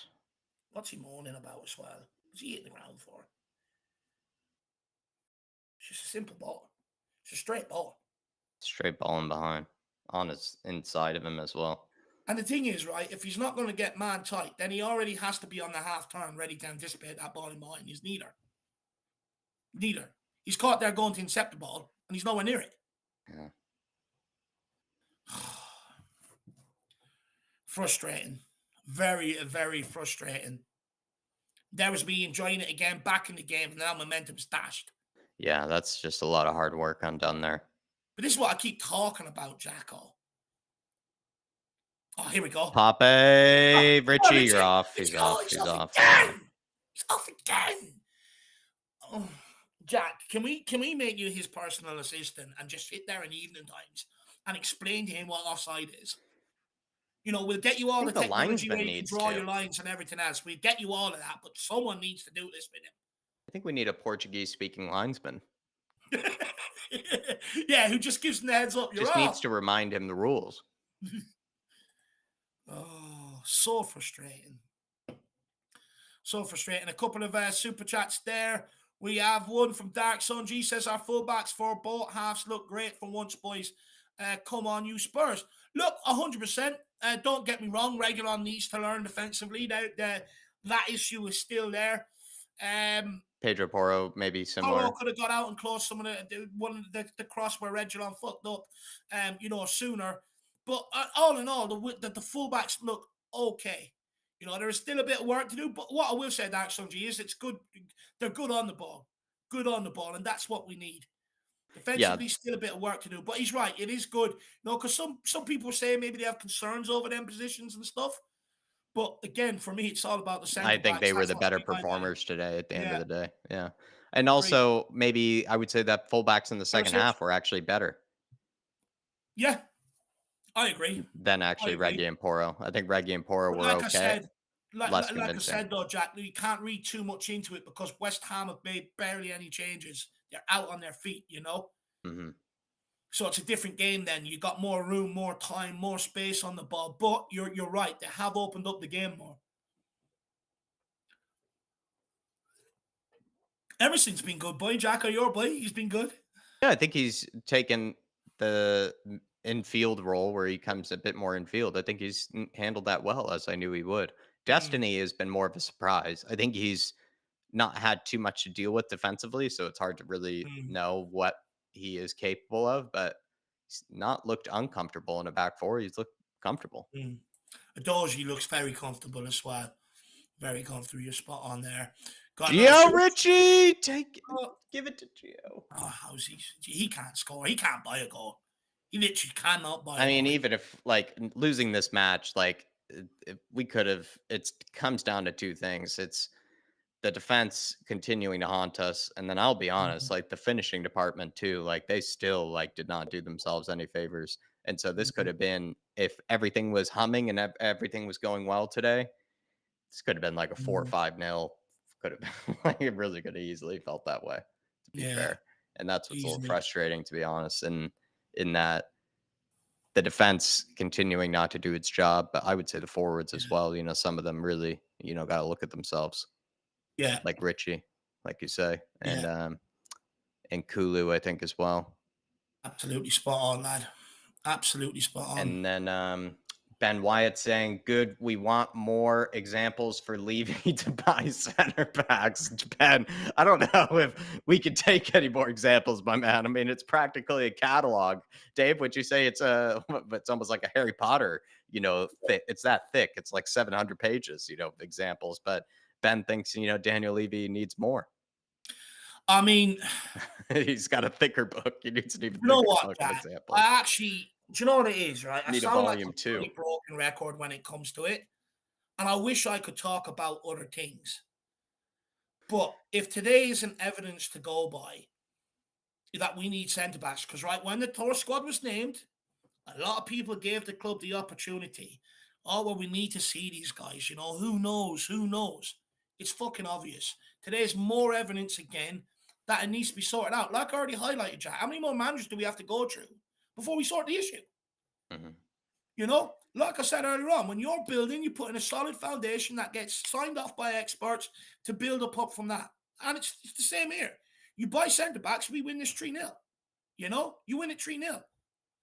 What's he moaning about as well? What's he hitting the ground for? It's just a simple ball. It's a straight ball. Straight balling behind. On his inside of him as well. And the thing is, right, if he's not going to get man tight, then he already has to be on the half turn ready to anticipate that ball in behind. He's neither. He's caught there going to intercept the ball, and he's nowhere near it. Yeah. Frustrating. Very, very frustrating. There was me enjoying it again, back in the game, and now momentum's dashed. Yeah, that's just a lot of hard work undone there. But this is what I keep talking about, Jacko. Oh, here we go. Pape, Richie, you're off. He's off. He's off again. He's off again. Oh, Jack, can we make you his personal assistant and just sit there in evening times and explain to him what offside is? We'll get you I all the think the technology where linesman you can needs draw to. your lines and everything else. We'll get you all of that, but someone needs to do this with I think we need a Portuguese speaking linesman. him. Yeah, who just gives him the heads up. You're Just needs off. to remind him the rules. Oh, so frustrating. So frustrating. A couple of super chats there. We have one from Dark Sun. G says our fullbacks for both halves look great for once, boys. Come on, you Spurs. Look, 100%. Don't get me wrong. Reguilon needs to learn defensively. That issue is still there. Pedro Porro, maybe Porro similar. could have got out and closed some of the cross where Reguilon fucked up, sooner. But all in all, the fullbacks look okay. There is still a bit of work to do. But what I will say, Dark Sunji, is it's good. They're good on the ball, and that's what we need. Yeah, Defensively, still a bit of work to do. But he's right; it is good. Because some people say maybe they have concerns over them positions and stuff. But again, for me, it's all about the I centre think backs. they were That's the what better keep my mind. performers today at the end of Yeah, the day. Yeah. And agreed. also, maybe I would say that fullbacks in the second Perisic? half were actually better Yeah, I agree. than I actually agree. Reggie and Porro. I think Reggie and Porro But were like I okay, said, less convincing. though, Jack, you can't read too much into it because West Ham have made barely any changes. They're out on their feet. Hmm. So it's a different game then. You got more room, more time, more space on the ball. But you're right. They have opened up the game more. Emerson's been good, boy. Jack, or your boy, he's been good. Yeah, I think he's taken the infield role where he comes a bit more infield. I think he's handled that well, as I knew he would. Mm, Destiny has been more of a surprise. I think he's not had too much to deal with defensively, so it's hard to really mm, know what he is capable of, but he's not looked uncomfortable in a back four. He's looked comfortable. mm. Adoji looks very comfortable as well. Very comfortable. You're spot on there. Got another Gio super. Richie, Oh, give it to Gio. how's he? He can't score. He can't buy a goal. He literally cannot buy I a mean, goal. even if like losing this match, like if we could have, it comes down to two things. It's the defense continuing to haunt us, and then I'll be honest, Mhm, like the finishing department too, like they still like did not do themselves any favors. And so this could mhm. have been, if everything was humming and everything was going well today, this could have been like a 4 or 5 nil. Could have been like it really could have easily felt that way, to be Yeah, fair. And that's what's a little easily. frustrating, to be honest. And in that the defense continuing not to do its job, but I would say the forwards as Yeah, well. Some of them really, got to look at themselves, yeah, like Richie, like you say, yeah. and Kulu, I think as well. Absolutely spot on, lad. Absolutely spot on. And then Ben Wyatt saying, "Good, we want more examples for Levy to buy center backs." Ben, I don't know if we could take any more examples, my man. I mean, it's practically a catalog. Dave, would you say it's it's almost like a Harry Potter, thick? It's that thick. It's like 700 pages, of examples. But Ben thinks, Daniel Levy needs more. I mean, He's got a thicker book. He needs an even you know thicker what, book of Jack? examples. I actually, do you know what it is, right? I Need a sound like a volume two. bloody broken record when it comes to it. And I wish I could talk about other things. But if today isn't evidence to go by that we need centre backs, because right when the tour squad was named, a lot of people gave the club the opportunity. Oh, well, we need to see these guys. Who knows? Who knows? It's fucking obvious. Today's more evidence again that it needs to be sorted out. Like I already highlighted, Jack, how many more managers do we have to go through before we sort the issue? Mhm. Like I said earlier on, when you're building, you put in a solid foundation that gets signed off by experts to build up from that. And it's the same here. You buy centre backs, we win this 3-0. You win it 3-0.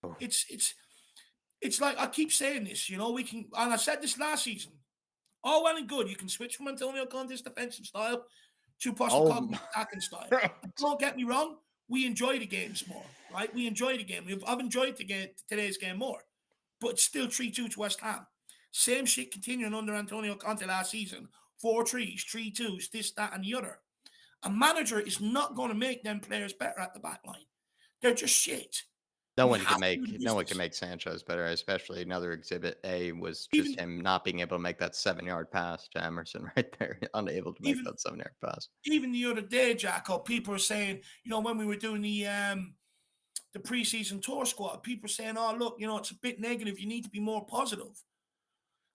Oh. It's like I keep saying this, we can, and I said this last season. All well and good, you can switch from Antonio Conte's defensive style to Oh, Postecoglou's attacking style. And don't get me wrong, we enjoy the games more, right? We enjoy the game. I've enjoyed today's game more, but it's still 3-2 to West Ham. Same shit continuing under Antonio Conte last season. 4-3s, 3-2s, this, that, and the other. A manager is not going to make them players better at the back line. They're just shit. No We one have can to do the make no one can business. make Sanchez better, especially another exhibit A was just Even him not being able to make that 7-yard pass to Emerson right there, unable to make even that 7-yard pass. even the other day, Jacko, people are saying, when we were doing the preseason tour squad, people are saying, "Oh, look, it's a bit negative. You need to be more positive."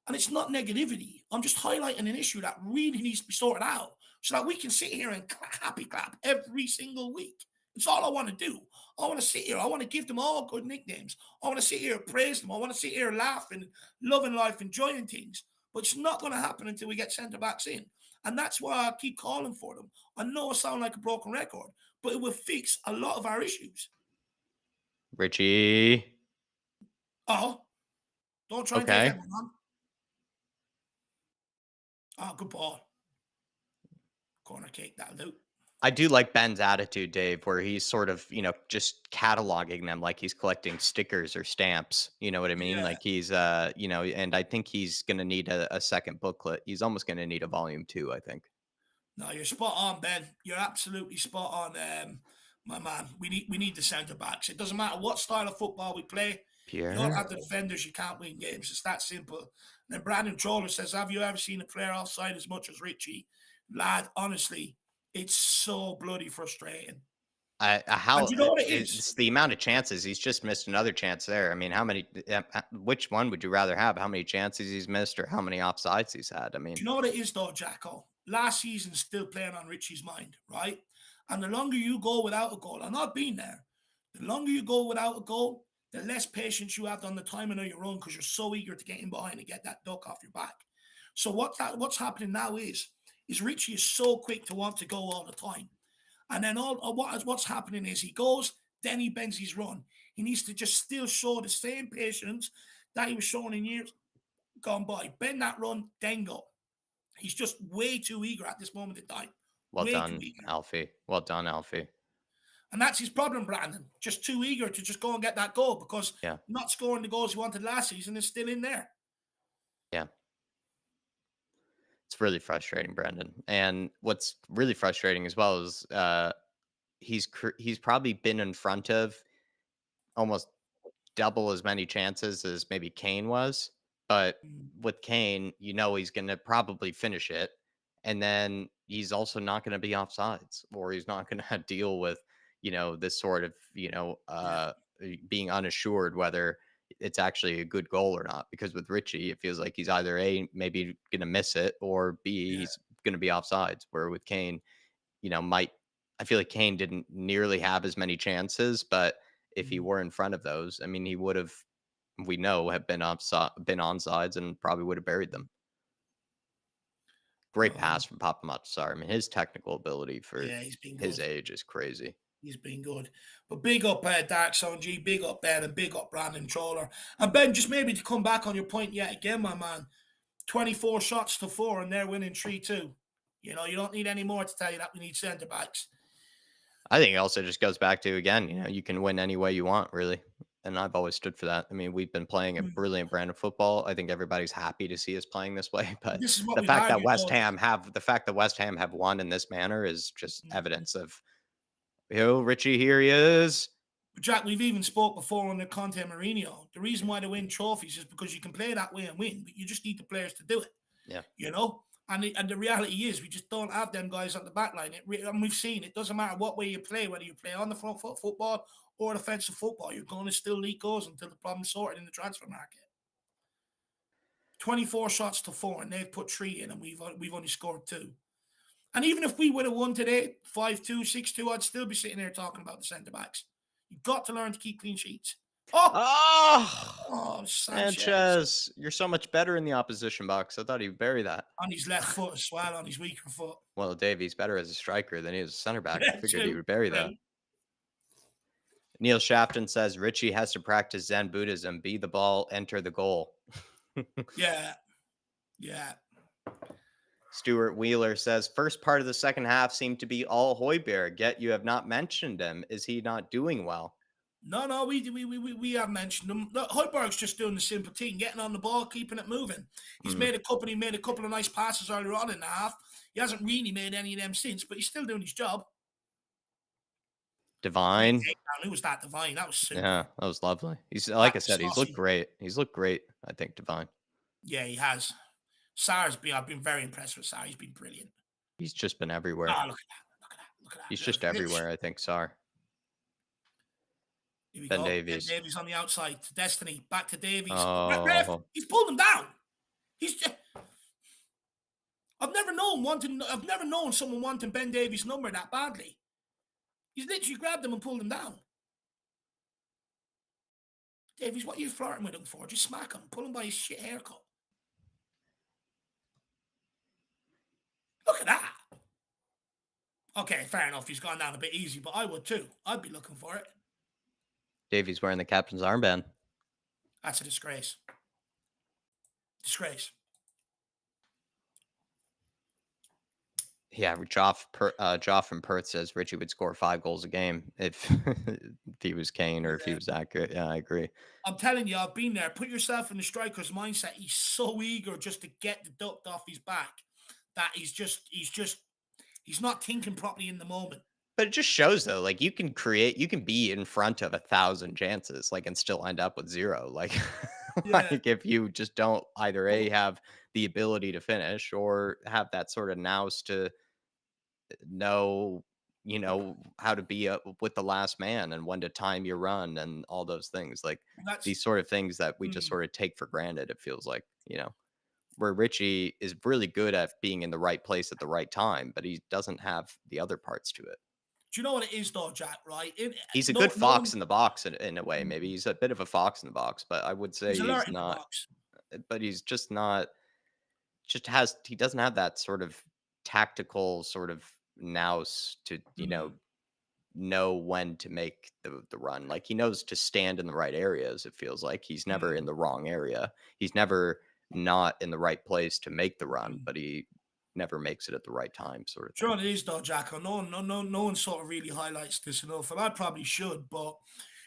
And it's not negativity. I'm just highlighting an issue that really needs to be sorted out so that we can sit here and happy clap every single week. It's all I want to do. I want to sit here. I want to give them all good nicknames. I want to sit here and praise them. I want to sit here laughing, loving life, enjoying things. But it's not going to happen until we get centre backs in. And that's why I keep calling for them. I know I sound like a broken record, but it will fix a lot of our issues. Richie. Oh, don't try and take Okay. everyone on. Oh, good ball. Corner kick, that'll do. I do like Ben's attitude, Dave, where he's sort of, just cataloging them like he's collecting stickers or stamps. You know what I mean? Yeah. Like he's, and I think he's going to need a second booklet. He's almost going to need a volume two, I think. No, you're spot on, Ben. You're absolutely spot on, my man. We need the centre backs. It doesn't matter what style of football we play. If you don't Pierre? have the defenders, you can't win games. It's that simple. And then Brandon Troller says, "Have you ever seen a player offside as much as Richie?" Lad, honestly, it's so bloody frustrating. And How you know what it is? it's the amount of chances he's just missed another chance there. I mean, how many? Which one would you rather have? How many chances he's missed, or how many offsides he's had? I Do mean, you know what it is, though, Jacko? Last season's still playing on Richie's mind, right? And the longer you go without a goal, I'm not being there. The longer you go without a goal, the less patience you have on the timing of your own because you're so eager to get in behind and get that duck off your back. So what's happening now is Richie is so quick to want to go all the time, and then what's happening is he goes, then he bends his run. He needs to just still show the same patience that he was showing in years gone by. Bend that run, then go. He's just way too eager at this moment in time. well Way too done, eager. Alfie. Well done, Alfie. And that's his problem, Brandon. Just too eager to just go and get that goal because Yeah, not scoring the goals he wanted last season is still in there. yeah. It's really frustrating, Brendan. And what's really frustrating as well is he's probably been in front of almost double as many chances as maybe Kane was. But Mm, with Kane, he's going to probably finish it. And then he's also not going to be offsides, or he's not going to deal with, this sort of, yeah, being unassured whether it's actually a good goal or not. Because with Richie, it feels like he's either A, maybe going to miss it, or B, yeah. he's going to be offsides. Where with Kane, might I feel like Kane didn't nearly have as many chances, but if he Mm, were in front of those, I mean, he would have, we know, have been onsides and probably would have buried them. Great um, pass from Papa Matsar. I mean, his technical ability for yeah, he's been his good. age is crazy. He's been good. But big up Dark Son G, big up Ben, and big up Brandon Troller. And Ben, just maybe to come back on your point yet again, my man, 24 shots to 4, and they're winning 3-2. You don't need any more to tell you that we need centre backs. I think it also just goes back to, again, you can win any way you want, really. And I've always stood for that. I mean, we've been playing a Mm. brilliant brand of football. I think everybody's happy to see us playing this way. But This is what the we've fact that argued West all day. Ham have the fact that West Ham have won in this manner is just Mm. evidence of, Richie, here he is. But Jack, we've even spoke before on the Conte Mourinho. The reason why they win trophies is because you can play that way and win, but you just need the players to do it. Yeah. You know. And the reality is, we just don't have them guys at the back line. And we've seen it doesn't matter what way you play, whether you play on the front foot football or defensive football, you're going to still leak goals until the problem's sorted in the transfer market. 24 shots to 4, and they've put 3 in, and we've only scored 2. And even if we would have won today, 5-2, 6-2, I'd still be sitting here talking about the centre backs. You've got to learn to keep clean sheets. Oh, Oh, oh, Sanchez Sanchez, you're so much better in the opposition box. I thought he'd bury that. on his left foot as well, on his weaker foot. Well, Dave, he's better as a striker than he is a center back. I Yeah, figured he true, would bury that. true. Neil Shafton says Richie has to practice Zen Buddhism, be the ball, enter the goal. Yeah, yeah. Stuart Wheeler says first part of the second half seemed to be all Hoiberg, yet you have not mentioned him. Is he not doing well? No, we have mentioned him. Look, Højbjerg's just doing the simple thing, getting on the ball, keeping it moving. Mm. He made a couple of nice passes earlier on in the half. He hasn't really made any of them since, but he's still doing his job. Great Divine. takedown. Who was that? Divine. That was Yeah, super. that was lovely. He's That like I was said, he's looked saucy. great. He's looked great, I think, Divine. Yeah, he has. I've been very impressed with Sarr. He's been brilliant. He's just been everywhere. Oh, look at that. Look at that. Look at that. He's Little just finish. everywhere, I think, Sar. Here we Ben go. Ben Davies. Davies on the outside. To Destiny. Back to Davies. Ref, Oh, he's pulled him down. He's just, I've never known someone wanting Ben Davies' number that badly. He's literally grabbed him and pulled him down. Davies, what are you flirting with him for? Just smack him, pull him by his shit haircut. Look at that. Okay, fair enough. He's gone down a bit easy, but I would too. I'd be looking for it. Davies wearing the captain's armband. That's a disgrace. Disgrace. Yeah, Joff from Perth says Richie would score 5 goals a game if, if he was Kane or if he was accurate. Yeah, I agree. I'm telling you, I've been there. Put yourself in the striker's mindset. He's so eager just to get the duck off his back that he's not thinking properly in the moment. But it just shows though, like you can be in front of 1,000 chances, like and still end up with 0. Like, Yeah. like if you just don't either But, A have the ability to finish or have that sort of nous to know, how to be with the last man and when to time your run and all those things. Like that's these sort of things that we just sort of take for granted, it feels like, where Richie is really good at being in the right place at the right time, but he doesn't have the other parts to it. Do you know what it is, though, Jack? Right? He's a No, good no one. fox in the box in a way. Maybe he's a bit of a fox in the box, but I would say He's he's alert in the not. box. But he's just not. He doesn't have that sort of tactical sort of nous to know when to make the run. Like he knows to stand in the right areas. It feels like he's never in the wrong area. He's never not in the right place to make the run, but he never makes it at the right time, sort of Do you thing. know what it is, though, Jack? No one sort of really highlights this enough, and I probably should. But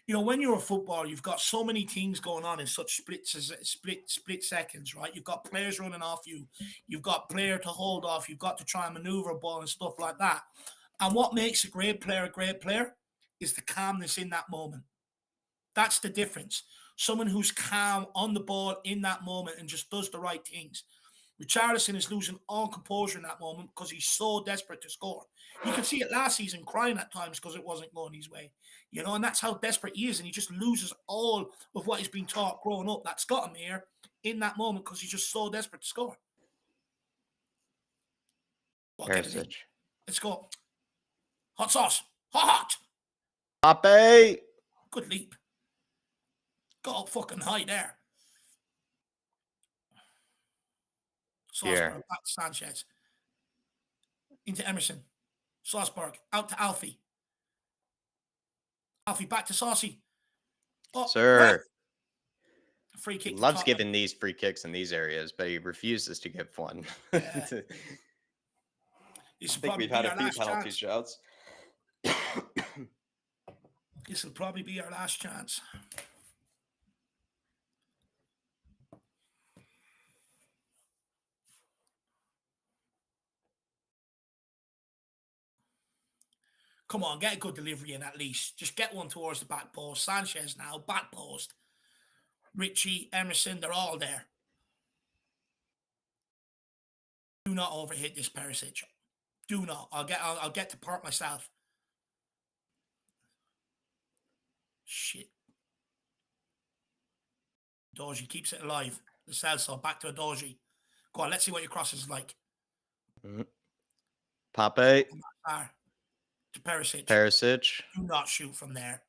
when you're a footballer, you've got so many things going on in such split seconds, right? You've got players running off you, you've got player to hold off, you've got to try and maneuver a ball and stuff like that. And what makes a great player is the calmness in that moment. That's the difference. Someone who's calm on the ball in that moment and just does the right things. Richarlison is losing all composure in that moment because he's so desperate to score. You could see it last season crying at times because it wasn't going his way. And that's how desperate he is. And he just loses all of what he's been taught growing up that's got him here in that moment because he's just so desperate to score. Well, get it in. Perisic. Let's go. Hot sauce. Hot. Pape. Good leap. Got up fucking high there. Salzburg, Here. back to Sanchez. Into Emerson. Salzburg, out to Alfie. Alfie, back to Saucy. Oh, Sir. Free kick. Loves giving these free kicks in these areas, but he refuses to give one. Yeah. I think we've had a few penalty shouts. This will probably be our last chance. Come on, get a good delivery in at least. Just get one towards the back post. Sanchez now, back post. Richie, Emerson, they're all there. Do not overhit this Perisic. Do not. I'll get to part myself. Shit. Doji keeps it alive. The Celso back to a Doji. Go on, let's see what your cross is like. Pape. To Perisic. Do not shoot from there.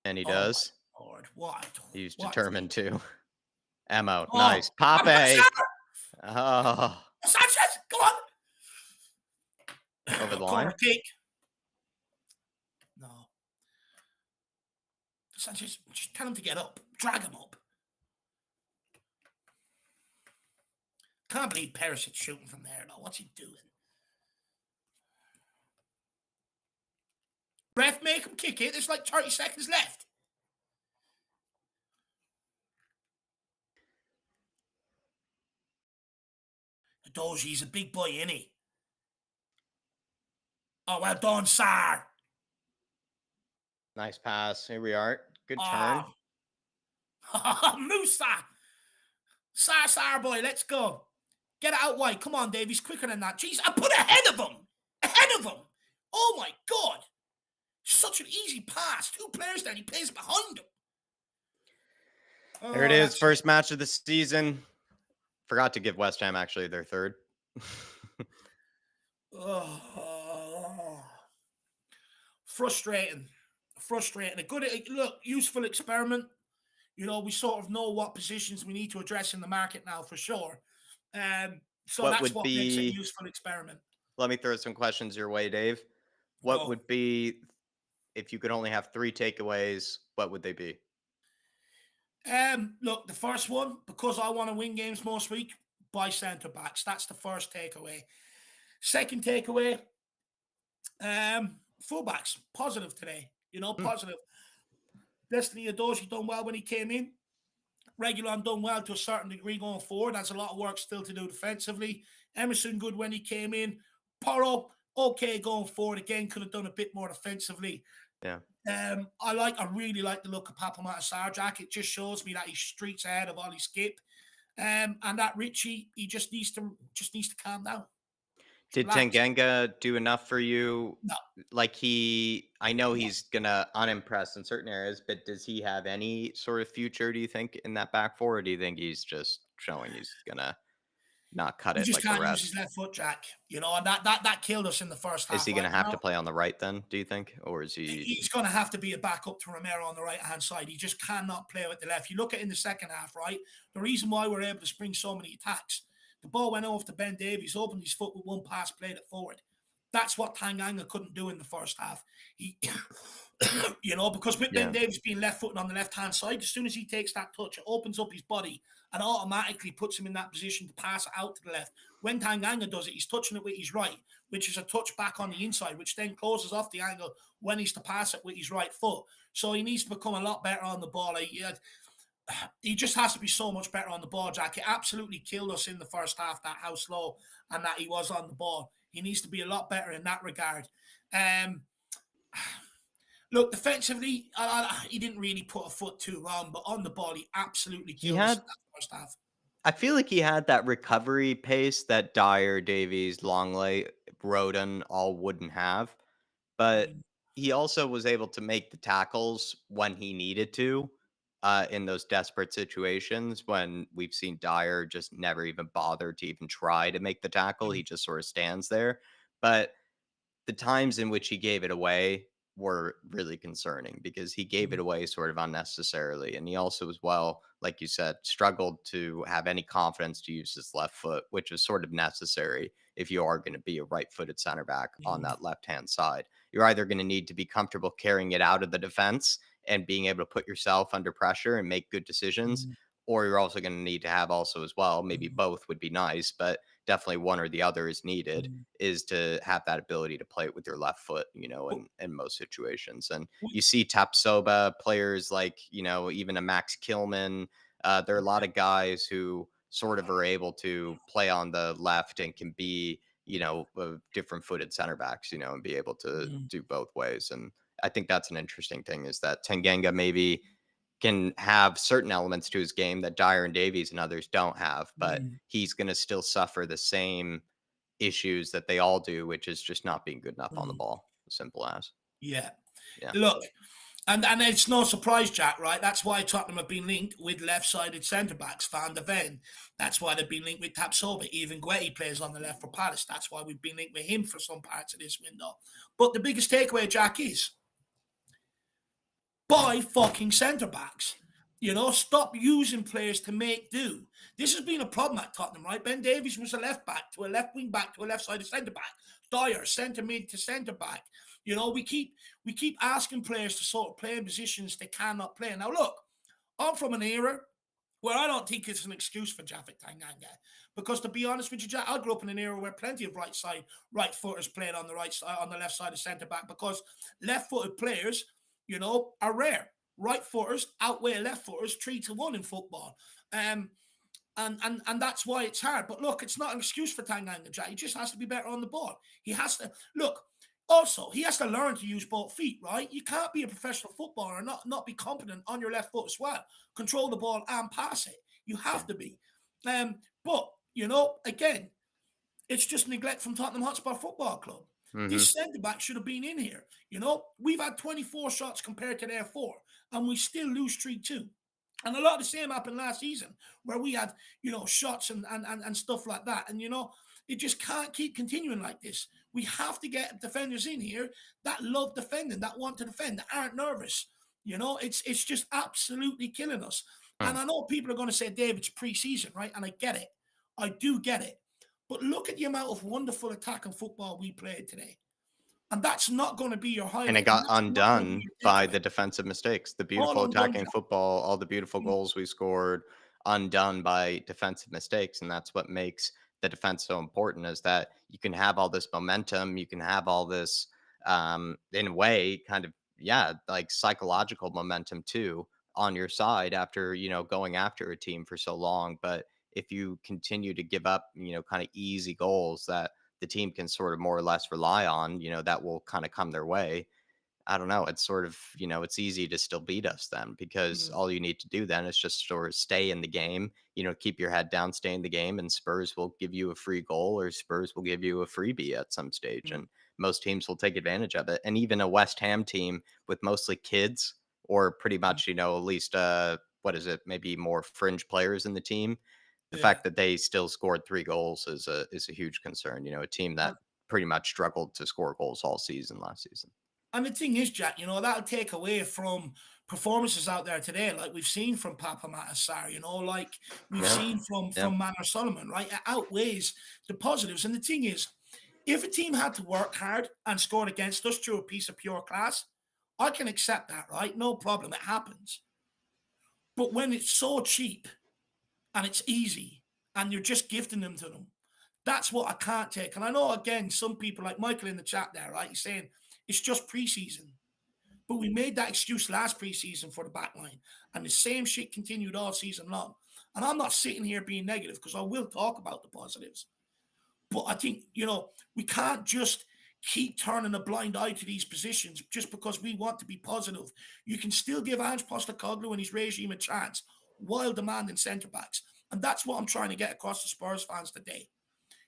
And he does. Lord, what? He's determined to. Emo. Oh, nice. Pape. Oh. Sanchez, go on. Over the line. Kick. No. Sanchez, just tell him to get up. Drag him up. Can't believe Perisic shooting from there, though. What's he doing? Ref, make him kick it. There's like 30 seconds left. Doji's a big boy, isn't he? Oh, well done, Sar. Nice pass. Here we are. Good turn. Musa. Sar, boy, let's go. Get it out wide. Come on, Dave. He's quicker than that. Jeez, I put ahead of him. Oh, my God. Such an easy pass. 2 players there, and he plays behind him. There it is. First match of the season. Forgot to give West Ham actually their third. Oh, frustrating, frustrating. A good look, useful experiment. We sort of know what positions we need to address in the market now for sure. So What that's would what makes it a be useful experiment. Let me throw some questions your way, Dave. What Go. would be if you could only have 3 takeaways, what would they be? Look, the first one, because I want to win games most week, buy centre backs. That's the first takeaway. Second takeaway, fullbacks, positive today. Hmm, Positive. Destiny Adoshi done well when he came in. Regulon done well to a certain degree going forward. That's a lot of work still to do defensively. Emerson good when he came in. Porro okay going forward. Again, could have done a bit more defensively. yeah. I really like the look of Papamata Sarjak. It just shows me that he's streets ahead of Ollie Skip. And that Richie, he just needs to calm down. Just Did relax. Tanganga do enough for you? No, Like I know no. he's gonna unimpress in certain areas, but does he have any sort of future, do you think, in that back four? Or do you think he's just showing he's gonna not cut He it just like the can't use his rest? left foot, Jack. And that killed us in the first Is half, he right? gonna have to play on the right then, do you think? Or is he He's going to have to be a backup to Romero on the right hand side. He just cannot play with the left. You look at in the second half, right? The reason why we're able to spring so many attacks, the ball went off to Ben Davies, opened his foot with one pass, played it forward. That's what Tanganga couldn't do in the first half. He, because with Ben Yeah. Davies being left footed on the left hand side, as soon as he takes that touch, it opens up his body and automatically puts him in that position to pass it out to the left. When Tanganga does it, he's touching it with his right, which is a touch back on the inside, which then closes off the angle when he's to pass it with his right foot. So he needs to become a lot better on the ball. He just has to be so much better on the ball, Jack. It absolutely killed us in the first half, that how slow and that he was on the ball. He needs to be a lot better in that regard. Um, Look, defensively, he didn't really put a foot too wrong, but on the ball, he absolutely He killed us in had that first half. I feel like he had that recovery pace that Dyer, Davies, Longley, Roden all wouldn't have. But Mm, he also was able to make the tackles when he needed to, in those desperate situations when we've seen Dyer just never even bother to even try to make the tackle. mm, He just sort of stands there. But the times in which he gave it away were really concerning because he gave it mm, away sort of unnecessarily. And he also, as well, like you said, struggled to have any confidence to use his left foot, which is sort of necessary if you are going to be a right footed center back on mm, that left hand side. You're either going to need to be comfortable carrying it out of the defense and being able to put yourself under pressure and make good decisions. mm, Or you're also going to need to have also as well, maybe mm, both would be nice, but definitely one or the other is needed, mm. is to have that ability to play it with your left foot, But in most situations. And we, you see Tapsoba players like, even a Max Kilman. There are a lot of guys who sort of are able to play on the left and can be, different footed center backs, and be able to mm, do both ways. And I think that's an interesting thing is that Tanganga maybe can have certain elements to his game that Dyer and Davies and others don't have, but mm, he's going to still suffer the same issues that they all do, which is just not being good enough on the mm. ball. Simple as. Yeah. Yeah. Look, and it's no surprise, Jack, right? That's why Tottenham have been linked with left-sided centre-backs, Van der Ven. That's why they've been linked with Tapsoba. Even Guetti plays on the left for Palace. That's why we've been linked with him for some parts of this window. But the biggest takeaway, Jack, is buy fucking centre backs. Stop using players to make do. This has been a problem at Tottenham, right? Ben Davies was a left back to a left wing back to a left sided centre back. Dyer, centre mid to centre back. We keep asking players to sort of play in positions they cannot play. Now, look, I'm from an era where I don't think it's an excuse for Japhet Tanganga. Because to be honest with you, Jack, I grew up in an era where plenty of right footers played on the right side, on the left side of centre back, because left footed players, are rare. Right footers outweigh left footers 3-1 in football. And that's why it's hard. But look, it's not an excuse for Tanganga, Jack. He just has to be better on the ball. He has to look. Also, he has to learn to use both feet, right? You can't be a professional footballer and not be competent on your left foot as well. Control the ball and pass it. You have Yeah. to be. But again, it's just neglect from Tottenham Hotspur Football Club. Hmm. This centre back should have been in here. We've had 24 shots compared to their four, and we still lose 3-2. And a lot of the same happened last season, where we had, shots and stuff like that. And, it just can't keep continuing like this. We have to get defenders in here that love defending, that want to defend, that aren't nervous. It's just absolutely killing us. Hmm. And I know people are going to say, Dave, it's preseason, right? And I get it. I do get it. But look at the amount of wonderful attacking football we played today. And that's not going to be your And it highlight. And got that's not going to be undone your by takeaway. the defensive mistakes. The All beautiful undone, attacking Jack. football, all the beautiful Mm, goals we scored, undone by defensive mistakes. And that's what makes the defense so important is that you can have all this momentum, you can have all this, in a way, kind of, yeah, like psychological momentum too on your side after, going after a team for so long. But if you continue to give up, kind of easy goals that the team can sort of more or less rely on, that will kind of come their way. I don't know. It's sort of, it's easy to still beat us then because mm, all you need to do then is just sort of stay in the game, keep your head down, stay in the game, and Spurs will give you a free goal or Spurs will give you a freebie at some stage. mm, And most teams will take advantage of it. And even a West Ham team with mostly kids or pretty mm. much, at least, what is it, maybe more fringe players in the team, the Yeah. fact that they still scored 3 goals is a huge concern. A team that pretty much struggled to score goals all season last season. And the thing is, Jack, that'll take away from performances out there today, like we've seen from Papa Matasar, like we've Yeah. seen from Yeah. Manor Solomon, right? It outweighs the positives. And the thing is, if a team had to work hard and scored against us through a piece of pure class, I can accept that, right? No problem. It happens. But when it's so cheap and it's easy and you're just gifting them to them, that's what I can't take. And I know, again, some people like Michael in the chat there, right? He's saying it's just preseason. But we made that excuse last preseason for the back line, and the same shit continued all season long. And I'm not sitting here being negative because I will talk about the positives. But I think, we can't just keep turning a blind eye to these positions just because we want to be positive. You can still give Ange Postecoglou and his regime a chance while demanding centre backs. And that's what I'm trying to get across to Spurs fans today.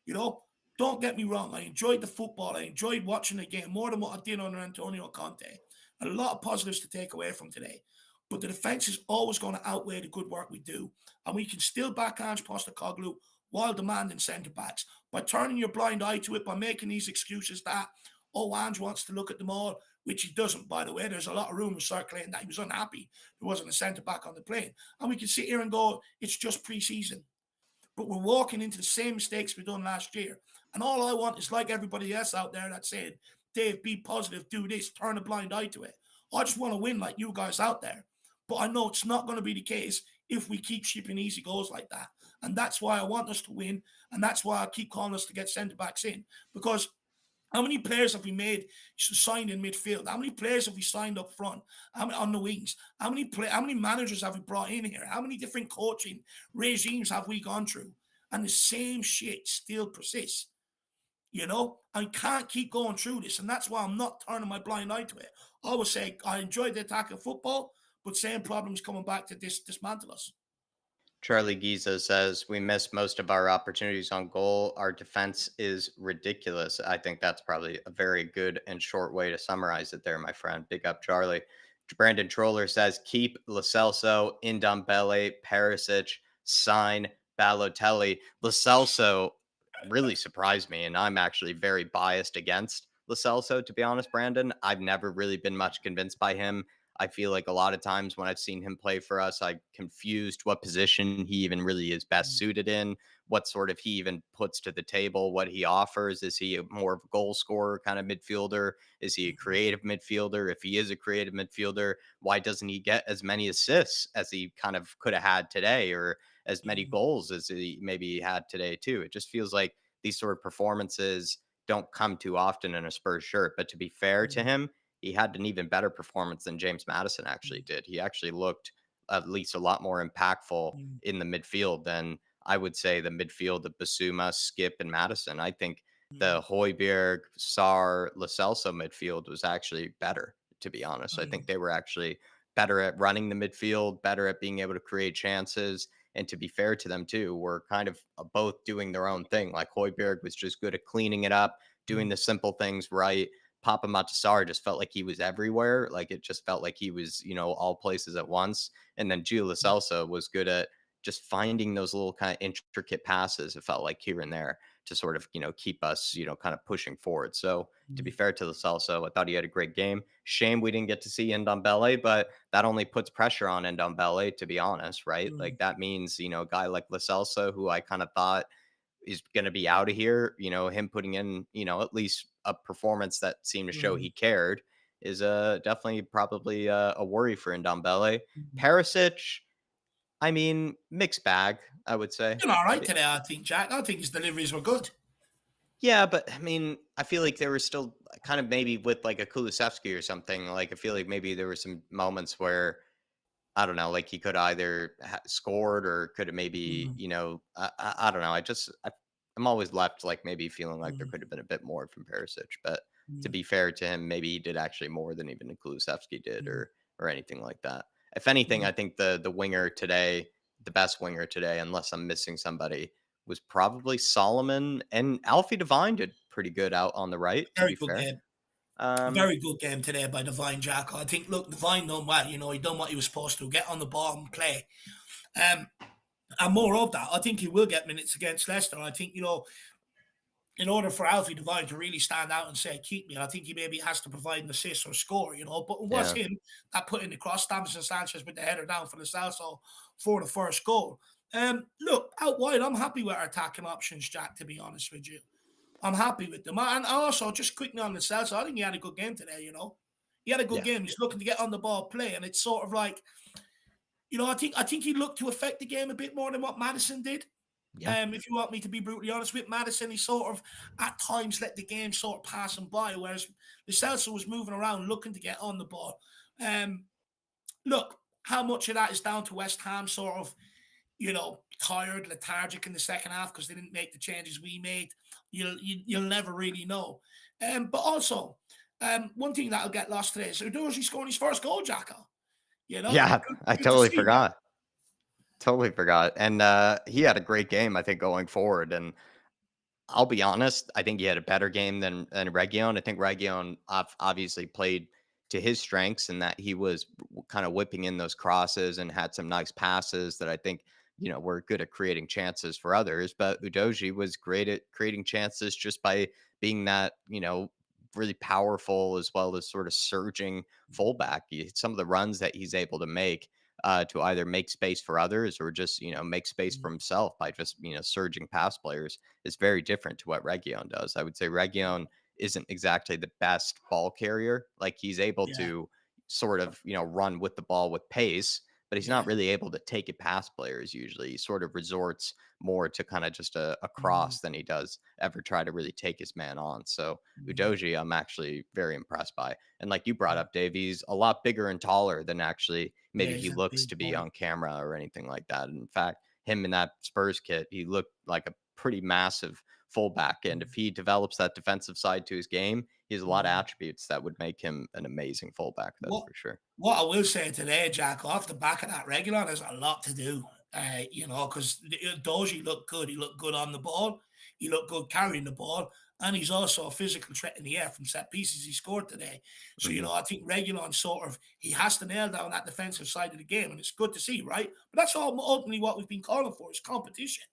You know, don't get me wrong. I enjoyed the football. I enjoyed watching the game more than what I did under Antonio Conte. A lot of positives to take away from today. But the defense is always going to outweigh the good work we do. And we can still back Ange Postecoglou while demanding centre backs. By turning your blind eye to it, by making these excuses that, oh, Ange wants to look at them all, which he doesn't, by the way. There's a lot of rumours circulating that he was unhappy there wasn't a centre back on the plane. And we can sit here and go, it's just pre season, but we're walking into the same mistakes we done last year. And all I want is like everybody else out there that's saying, Dave, be positive, do this, turn a blind eye to it. I just want to win like you guys out there. But I know it's not going to be the case if we keep shipping easy goals like that. And that's why I want us to win. And that's why I keep calling us to get centre backs in. Because how many players have we made signed in midfield? How many players have we signed up front? How many on the wings? How many managers have we brought in here? How many different coaching regimes have we gone through? And the same shit still persists. I can't keep going through this, and that's why I'm not turning my blind eye to it. I would say I enjoyed the attack of football, but same problems coming back to dismantle us. Charlie Giza says we missed most of our opportunities on goal. Our defense is ridiculous. I think that's probably a very good and short way to summarize it there, my friend. Big up, Charlie. Brandon Troller says keep Lo Celso, Ndombele, Perisic, sign Balotelli. Lo Celso really surprised me, and I'm actually very biased against Lo Celso, to be honest, Brandon. I've never really been much convinced by him. I feel like a lot of times when I've seen him play for us, I confused what position he even really is best Mm, suited in, what sort of he even puts to the table, what he offers. Is he more of a goal scorer kind of midfielder? Is he a mhm, creative midfielder? If he is a creative midfielder, why doesn't he get as many assists as he kind of could have had today or as many mm, goals as he maybe had today too? It just feels like these sort of performances don't come too often in a Spurs shirt. But to be fair to mm, him, he had an even better performance than James Madison actually mm, did. He actually looked at least a lot more impactful mm, in the midfield than I would say the midfield of Basuma, Skip, and Madison. I think mm, the Hoiberg, Sar, Lacelso midfield was actually better, to be honest. I think mm, they were actually better at running the midfield, better at being able to create chances. And to be fair to them, too, were kind of both doing their own thing. Like Hoiberg was just good at cleaning it up, doing mm, the simple things right. Papa Matasar just felt like he was everywhere. Like it just felt like he was, all places at once. And then Gio Lo Celso was good at just finding those little kind of intricate passes. It felt like here and there to sort of, keep us, kind of pushing forward. So to be Mhm. fair to Lo Celso, I thought he had a great game. Shame we didn't get to see Ndombele, but that only puts pressure on Ndombele, to be honest, right? Mm, Like that means, a guy like Lo Celso, who I kind of thought is going to be out of here, him putting in, at least a performance that seemed to show mm, he cared is definitely probably a worry for Ndombele. mhm. Perisic, I mean, mixed bag, I would say. Doing all right today, I think, Jack. I think his deliveries were good. Yeah, but I mean, I feel like there was still kind of maybe with like a Kulusevski or something. Like I feel like maybe there were some moments where I don't know, like he could either scored or could have maybe, Mm, I don't know. I'm always left like maybe feeling like there mm, could have been a bit more from Perisic. But to mm, be fair to him, maybe he did actually more than even Kulusevski did, mm, or anything like that. If anything, mm. I think the winger today, the best winger today, unless I'm missing somebody, was probably Solomon, and Alfie Devine did pretty good out on the right. To Very be good fair, game. um, Very good game today by Divine Jack. I think, look, Divine done well. He done what he was supposed to, get on the ball and play. Um, and more of that. I think he will get minutes against Leicester. I think, in order for Alfie Devine to really stand out and say, keep me, I think he maybe has to provide an assist or score, But it was yeah, him that put in the cross, Davinson Sanchez with the header down for the Salso for the first goal. Look, out wide, I'm happy with our attacking options, Jack, to be honest with you. I'm happy with them. And also, just quickly on the Celso, I think he had a good game today. He had a good yeah, game. He's looking to get on the ball play. And it's sort of like, I think he looked to affect the game a bit more than what Madison did. yeah, If you want me to be brutally honest with Madison, he sort of at times let the game sort of pass him by, whereas the Celso was moving around looking to get on the ball. Um, Look, how much of that is down to West Ham sort of, tired, lethargic in the second half because they didn't make the changes we made. You'll never really know. But also, one thing that'll get lost today is Udoji scoring his first goal, Jacko. yeah. Good, I good to totally see that. forgot. Totally forgot. And he had a great game, I think, going forward. And I'll be honest, I think he had a better game than Region. I think Region obviously played to his strengths and that he was kind of whipping in those crosses and had some nice passes that I think, were good at creating chances for others. But Udoji was great at creating chances just by being that, really powerful as well as sort of surging fullback. Some of the runs that he's able to make to either make space for others or just, make space for Mm, himself by just, surging past players is very different to what Region does. I would say Region isn't exactly the best ball carrier. Like he's able yeah, to sort of, run with the ball with pace, but he's not yeah. really able to take it past players usually. He sort of resorts more to kind of just a Mm, cross than he does ever try to really take his man on. So mm, Udoji, I'm actually very impressed by. And like you brought mm. up, Dave, he's a lot bigger and taller than actually Yeah, maybe he's he a looks big to be boy. on camera or anything like that. In fact, him in that Spurs kit, he looked like a pretty massive fullback. And if Mm, he develops that defensive side to his game, he has a lot of mm. attributes that would make him an amazing fullback. That's What for sure. what I will say today, Jack, off the back of that regular, there's a lot to do. Because Doji looked good. He looked good on the ball. He looked good carrying the ball. And he's also a physical threat in the air from set pieces he scored today. So, Hmm. I think Regulon sort of, he has to nail down that defensive side of the game. And it's good to see, right? But that's all ultimately what we've been calling for is competition.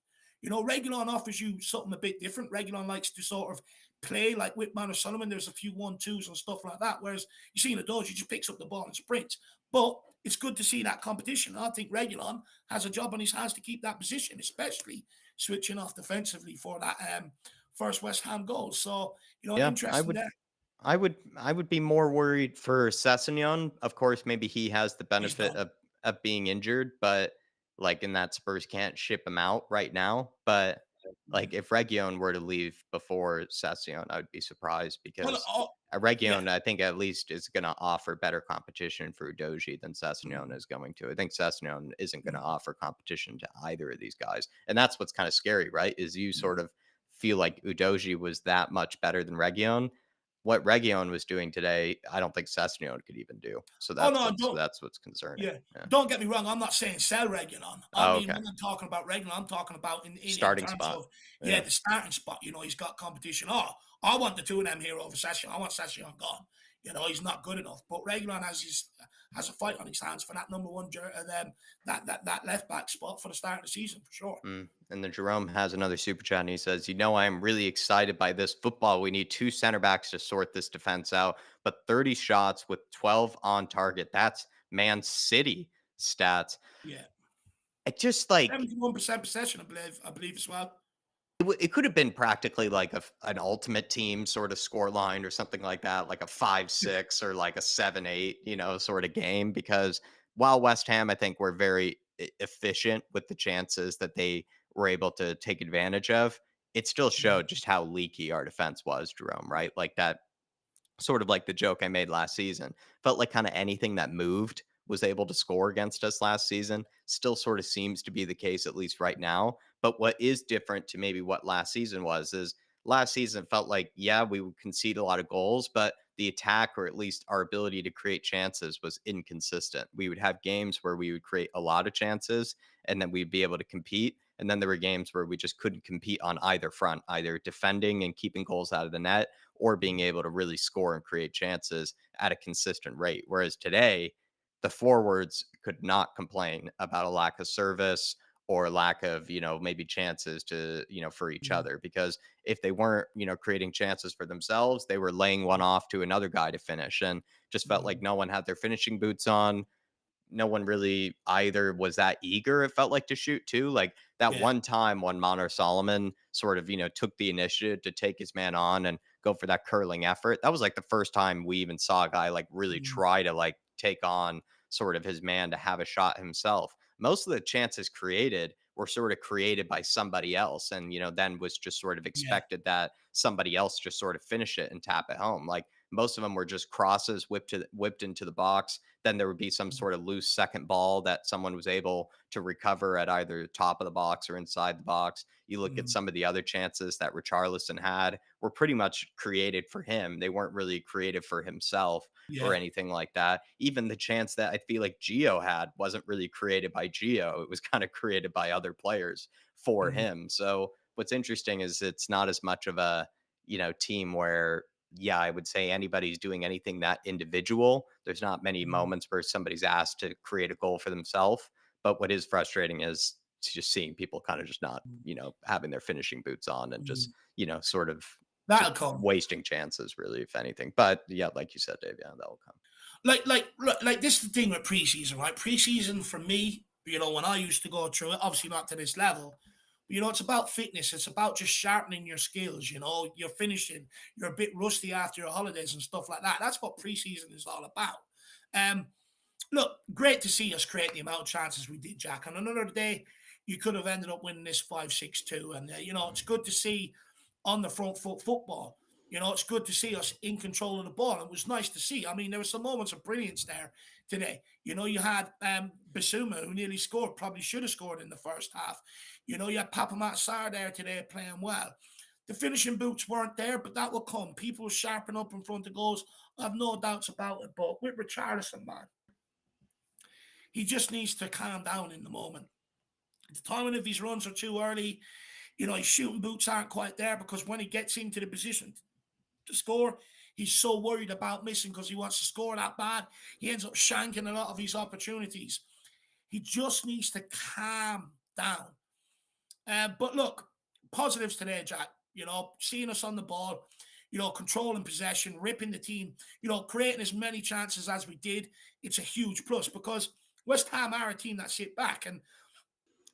Regulon offers you something a bit different. Regulon likes to sort of play like Whitman or Solomon. There's a few 1-2s and stuff like that. Whereas you see in the Dodge, he just picks up the ball and sprints. But it's good to see that competition. I think Regulon has a job on his hands to keep that position, especially switching off defensively for that first West Ham goal. So, Yeah, interesting there. I would be more worried for Sessegnon. Of course, maybe he has the He's benefit done. of being injured, but like in that Spurs can't ship him out right now. But like Mm. if Region were to leave before Sessegnon, I would be surprised Well, because oh, a yeah. Region, I think at least is going to offer better competition for Udoji than Sessegnon Mm, is going to. I think Sessegnon isn't going to mm, offer competition to either of these guys, and that's what's kind of scary, right? Is you sort mm. of feel like Udoji was that much better than Region. What Region was doing today, I don't think Sessegnon could even do. So Oh, no, don't. that's what's concerning. Yeah. Yeah. Don't get me wrong. I'm not saying sell Regulon. I Oh, mean, okay. when I'm talking about Regulon, I'm talking about in Starting terms spot. of, Yeah. the starting spot. He's got competition. Oh, I want the two of them here over Session. I want Session gone. He's not good enough. But Regulon has a fight on his hands for that number one that left back spot for the start of the season for sure. And then Jerome has another super chat and he says, I am really excited by this football. We need two center backs to sort this defense out, but 30 shots with 12 on target. That's Man City stats. Yeah, It just like 71% possession, I believe as well. it could have been practically like an ultimate team sort of score line or something like that, like a 5-6 or like a 7-8, sort of game. Because while West Ham, I think, were very efficient with the chances that they were able to take advantage of, it still Mm, showed just how leaky our defense was, Jerome, right? Like that sort of like the joke I made last season. Felt like kind of anything that moved was able to score against us last season. Still sort of seems to be the case, at least right now. But what is different to maybe what last season was is last season felt like, yeah, we would concede a lot of goals, but the attack, or at least our ability to create chances, was inconsistent. We would have games where we would create a lot of chances and then we'd be able to compete. And then there were games where we just couldn't compete on either front, either defending and keeping goals out of the net or being able to really score and create chances at a consistent rate. Whereas today, the forwards could not complain about a lack of service or lack of, maybe chances to, for each mm, other. Because if they weren't, creating chances for themselves, they were laying one off to another guy to finish and just felt like mm. no one had their finishing boots on. No one really either was that eager, it felt like, to shoot too. Like that Yeah. one time when Monor Solomon sort of, took the initiative to take his man on and go for that curling effort. That was like the first time we even saw a guy like really Mm, try to like take on sort of his man to have a shot himself. Most of the chances created were sort of created by somebody else and then was just sort of yeah. expected that somebody else just sort of finish it and tap it home. Like most of them were just crosses whipped into the box. Then there would be some Mm, sort of loose second ball that someone was able to recover at either top of the box or inside the box. You look at mm, some of the other chances that Richarlison had were pretty much created for him. They weren't really created for himself or yeah. anything like that. Even the chance that I feel like Gio had wasn't really created by Gio. It was kind of created by other players for Mm, him. So what's interesting is it's not as much of a, team where, yeah, I would say anybody's doing anything that individual. There's not many mm, moments where somebody's asked to create a goal for themselves. But what is frustrating is just seeing people kind of just not, mm, having their finishing boots on and just, mm. sort of just That'll come. wasting chances, really, if anything. But yeah, like you saad, Dave, yeah, that will come. Like this is the thing with preseason, right? Preseason for me, when I used to go through it, obviously not to this level, but it's about fitness. It's about just sharpening your skills. You're finishing. You're a bit rusty after your holidays and stuff like that. That's what preseason is all about. Um, Look, great to see us create the amount of chances we did, Jack. And another day, you could have ended up winning this 5-6-2. And, it's good to see on the front foot football. It's good to see us in control of the ball. It was nice to see. I mean, there were some moments of brilliance there today. You had Basuma, who nearly scored, probably should have scored in the first half. You had Papa Matsar there today playing well. The finishing boots weren't there, but that will come. People sharpen up in front of goals. I have no doubts about it. But with Richarlison, man, he just needs to calm down in the moment. The timing of his runs are too early. His shooting boots aren't quite there because when he gets into the position to score, he's so worried about missing because he wants to score that bad. He ends up shanking a lot of his opportunities. He just needs to calm down. But look, positives today, Jack. Seeing us on the ball, controlling possession, ripping the team, creating as many chances as we did. It's a huge plus because West Ham are a team that sit back. And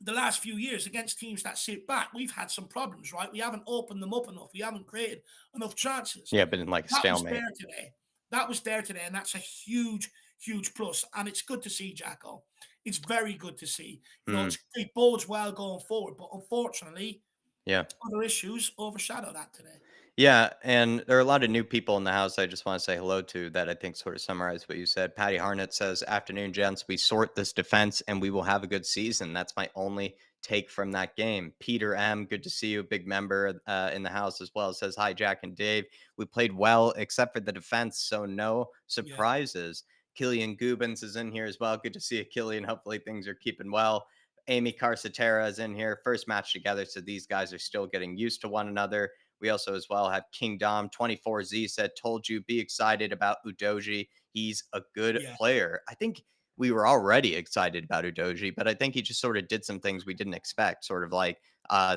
the last few years against teams that sit back, we've had some problems, right? We haven't opened them up enough. We haven't created enough chances. Yeah, but in like a That was stalemate. there today. That was there today, and that's a huge, huge plus. And it's good to see, Jacko. It's very good to see. Hmm. It bodes well going forward, but unfortunately, Yeah. other issues overshadow that today. Yeah, and there are a lot of new people in the house I just want to say hello to that I think sort of summarize what you said. Patty Harnett says, "Afternoon, gents. We sort this defense and we will have a good season." That's my only take from that game. Peter M, good to see you, big member in the house as well, says, "Hi, Jack and Dave. We played well except for the defense, so no Yeah. surprises." Killian Gubens is in here as well. Good to see you, Killian. Hopefully things are keeping well. Amy Carcetera is in here. First match together, so these guys are still getting used to one another. We also as well have King Dom 24Z said, "Told you be excited about Udoji. He's a good Yeah, player." I think we were already excited about Udoji, but I think he just sort of did some things we didn't expect, sort of like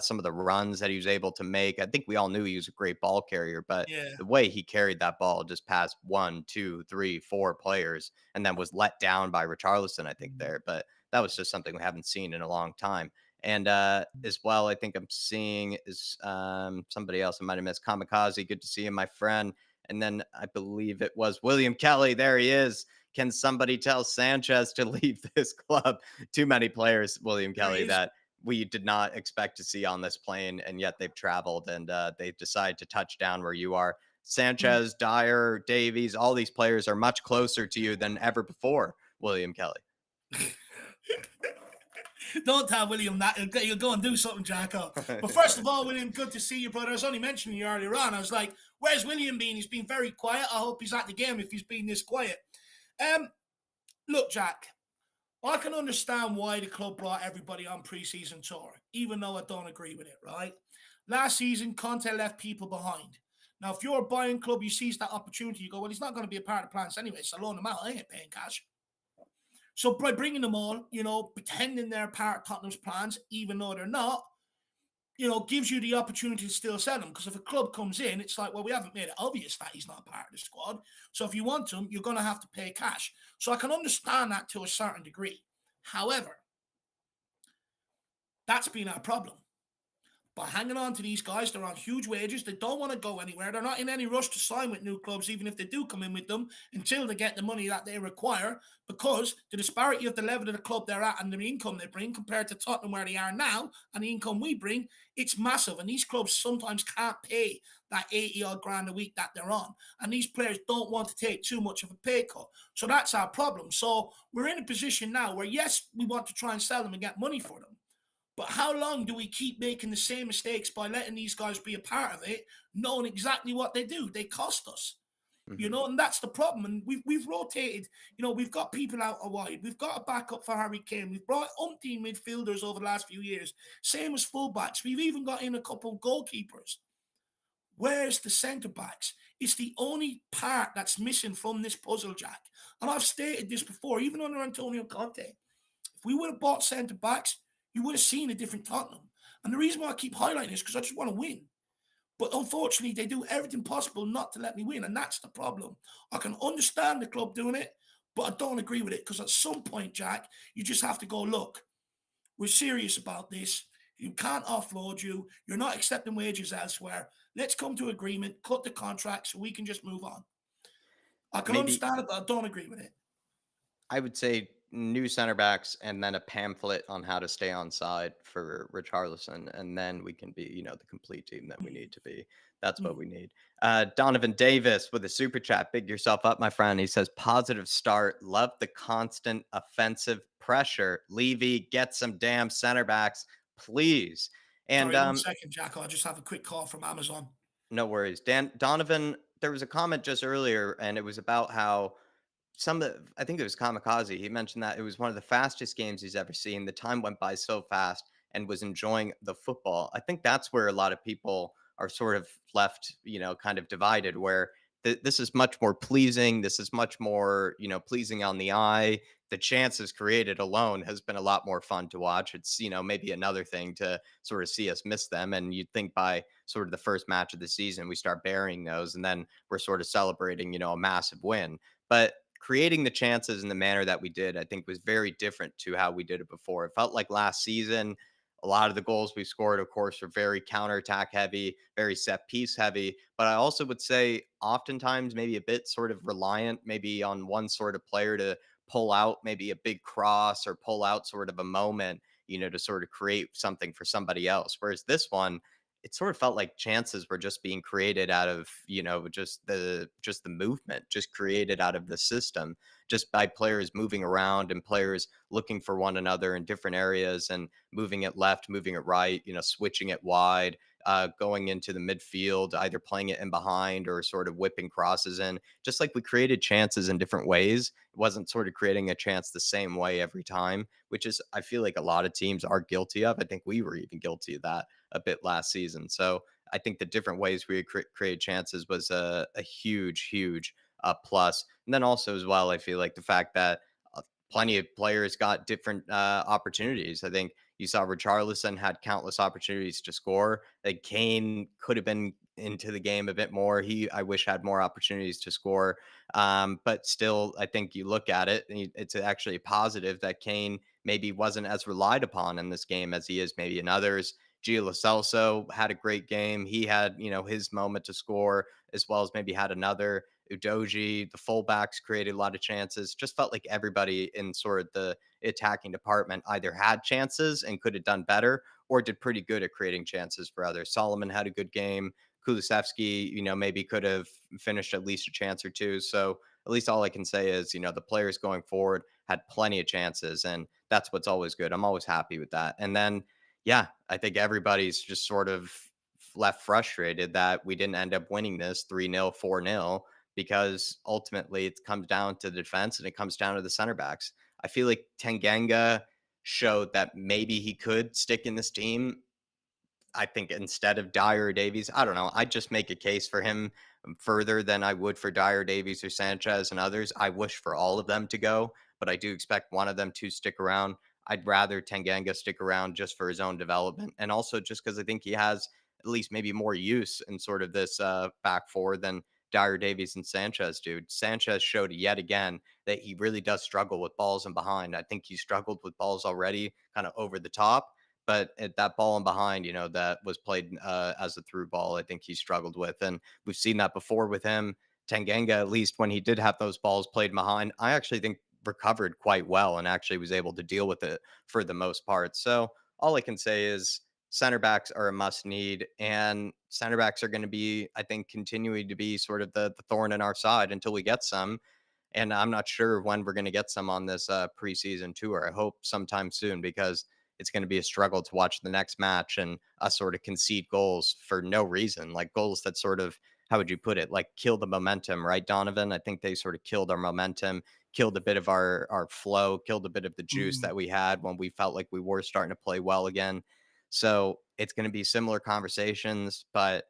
some of the runs that he was able to make. I think we all knew he was a great ball carrier, but yeah. the way he carried that ball just past one, two, three, four players, and then was let down by Richarlison, I think Mm. there. But that was just something we haven't seen in a long time. And as well, I think I'm seeing is somebody else I might have missed. Kamikaze, good to see you, my friend. And then I believe it was William Kelly. There he is. Can somebody tell Sanchez to leave this club? Too many players, William There he Kelly, is. that we did not expect to see on this plane, and yet they've traveled and they decided to touch down where you are. Mm. Sanchez, Dyer, Davies, all these players are much closer to you than ever before, William Kelly. Don't tell William that. He'll go and do something, Jacko. But first of all, William, good to see you, brother. I was only mentioning you earlier on. I was like, where's William been? He's been very quiet. I hope he's at the game if he's been this quiet. Um, Look, Jack, I can understand why the club brought everybody on pre-season tour, even though I don't agree with it, right? Last season, Conte left people behind. Now, if you're a buying club, you seize that opportunity, you go, well, he's not going to be a part of the plans anyway, so loan him out. I ain't paying cash. So by bringing them on, pretending they're part of Tottenham's plans, even though they're not, gives you the opportunity to still sell him. Because if a club comes in, it's like, well, we haven't made it obvious that he's not part of the squad. So if you want him, you're going to have to pay cash. So I can understand that to a certain degree. However, that's been our problem. But hanging on to these guys, they're on huge wages. They don't want to go anywhere. They're not in any rush to sign with new clubs, even if they do come in with them, until they get the money that they require, because the disparity of the level of the club they're at and the income they bring compared to Tottenham where they are now and the income we bring, it's massive. And these clubs sometimes can't pay that 80 odd grand a week that they're on. And these players don't want to take too much of a pay cut. So that's our problem. So we're in a position now where, yes, we want to try and sell them and get money for them. But how long do we keep making the same mistakes by letting these guys be a part of it, knowing exactly what they do? They cost us, Mhm. and that's the problem. And we've rotated, we've got people out wide. We've got a backup for Harry Kane. We've brought umpteen midfielders over the last few years, same as fullbacks. We've even got in a couple of goalkeepers. Where's the centre backs? It's the only part that's missing from this puzzle, Jack. And I've stated this before, even under Antonio Conte. If we would have bought centre backs, you would have seen a different Tottenham. And the reason why I keep highlighting this is because I just want to win. But unfortunately, they do everything possible not to let me win. And that's the problem. I can understand the club doing it, but I don't agree with it because at some point, Jack, you just have to go, look, we're serious about this. You can't offload you. You're not accepting wages elsewhere. Let's come to agreement, cut the contract so we can just move on. I can Maybe understand it, but I don't agree with it. I would say new center backs and then a pamphlet on how to stay on side for Richarlison, and then we can be, the complete team that we Mm, need to be. That's what mm. we need. Donovan Davis with a super chat. Big yourself up, my friend. He says, positive start. Love the constant offensive pressure. Levy, get some damn center backs, please. And Sorry, 1 second, Jack. I'll just have a quick call from Amazon. no worries. Donovan, there was a comment just earlier, and it was about how I think it was Kamikaze. He mentioned that it was one of the fastest games he's ever seen. The time went by so fast and was enjoying the football. I think that's where a lot of people are sort of left, kind of divided, where this is much more pleasing. This is much more, pleasing on the eye. The chances created alone has been a lot more fun to watch. It's, maybe another thing to sort of see us miss them. And you'd think by sort of the first match of the season, we start burying those and then we're sort of celebrating, a massive win. But creating the chances in the manner that we did, I think was very different to how we did it before. It felt like last season, a lot of the goals we scored, of course, were very counterattack heavy, very set piece heavy. But I also would say oftentimes maybe a bit sort of reliant, maybe on one sort of player to pull out maybe a big cross or pull out sort of a moment, to sort of create something for somebody else. Whereas this one, it sort of felt like chances were just being created out of just the movement, just created out of the system, just by players moving around and players looking for one another in different areas and moving it left, moving it right, switching it wide, going into the midfield, either playing it in behind or sort of whipping crosses in. Just like we created chances in different ways, it wasn't sort of creating a chance the same way every time, which is I feel like a lot of teams are guilty of. I think we were even guilty of that a bit last season. So I think the different ways we create chances was a huge, huge plus. And then also as well, I feel like the fact that plenty of players got different opportunities. I think you saw Richarlison had countless opportunities to score. Like Kane could have been into the game a bit more. I wish had more opportunities to score. But still, I think you look at it, and it's actually positive that Kane maybe wasn't as relied upon in this game as he is maybe in others. Gio Lo Celso had a great game. He had, his moment to score, as well as maybe had another. Udoji, the fullbacks created a lot of chances. Just felt like everybody in sort of the attacking department either had chances and could have done better, or did pretty good at creating chances for others. Solomon had a good game. Kulusevski, maybe could have finished at least a chance or two. So at least all I can say is, the players going forward had plenty of chances, and that's what's always good. I'm always happy with that. And then, yeah, I think everybody's just sort of left frustrated that we didn't end up winning this 3-0, 4-0, because ultimately it comes down to the defense and it comes down to the center backs. I feel like Tanganga showed that maybe he could stick in this team. I think instead of Dyer or Davies, I don't know. I'd just make a case for him further than I would for Dyer, Davies, or Sanchez and others. I wish for all of them to go, but I do expect one of them to stick around. I'd rather Tanganga stick around just for his own development, and also just because I think he has at least maybe more use in sort of this back four than Dyer, Davies, and Sanchez do. Sanchez showed yet again that he really does struggle with balls and behind. I think he struggled with balls already, kind of over the top, but at that ball and behind, that was played as a through ball, I think he struggled with. And we've seen that before with him. Tanganga, at least when he did have those balls played behind, I actually think recovered quite well and actually was able to deal with it for the most part. So all I can say is center backs are a must need, and center backs are going to be, I think, continuing to be sort of the thorn in our side until we get some. And I'm not sure when we're going to get some on this preseason tour. I hope sometime soon, because it's going to be a struggle to watch the next match and us sort of concede goals for no reason, like goals that sort of, how would you put it, like kill the momentum, right, Donovan? I think they sort of killed our momentum, killed a bit of our flow, killed a bit of the juice Mm, that we had when we felt like we were starting to play well again. So it's going to be similar conversations, but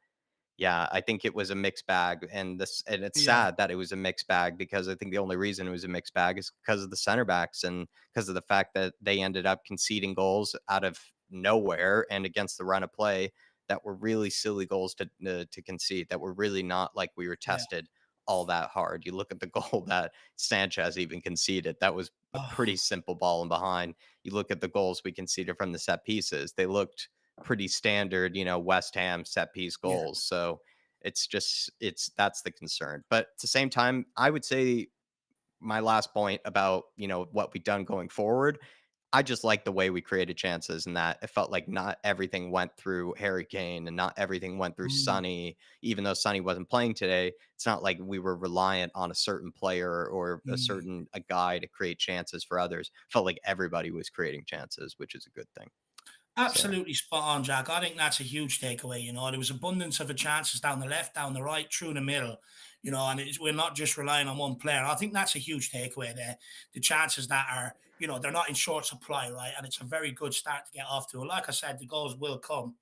yeah, I think it was a mixed bag, and it's yeah. sad that it was a mixed bag, because I think the only reason it was a mixed bag is because of the center backs and because of the fact that they ended up conceding goals out of nowhere and against the run of play that were really silly goals to concede, that were really not like we were Yeah. tested all that hard. You look at the goal that Sanchez even conceded, that was a Oh, pretty simple ball and behind. You look at the goals we conceded from the set pieces, they looked pretty standard, West Ham set piece yeah. goals. So it's that's the concern. But at the same time, I would say my last point about, what we've done going forward, I just like the way we created chances, and that it felt like not everything went through Harry Kane and not everything went through Mm, Sonny. Even though Sonny wasn't playing today, it's not like we were reliant on a certain player or mm. a guy to create chances for others. Felt like everybody was creating chances, which is a good thing. So yeah. Absolutely spot on, Jack. I think that's a huge takeaway. There was abundance of chances down the left, down the right, through the middle. And we're not just relying on one player. I think that's a huge takeaway there. The chances that are, they're not in short supply, right? And it's a very good start to get off to. Like I said, the goals will come.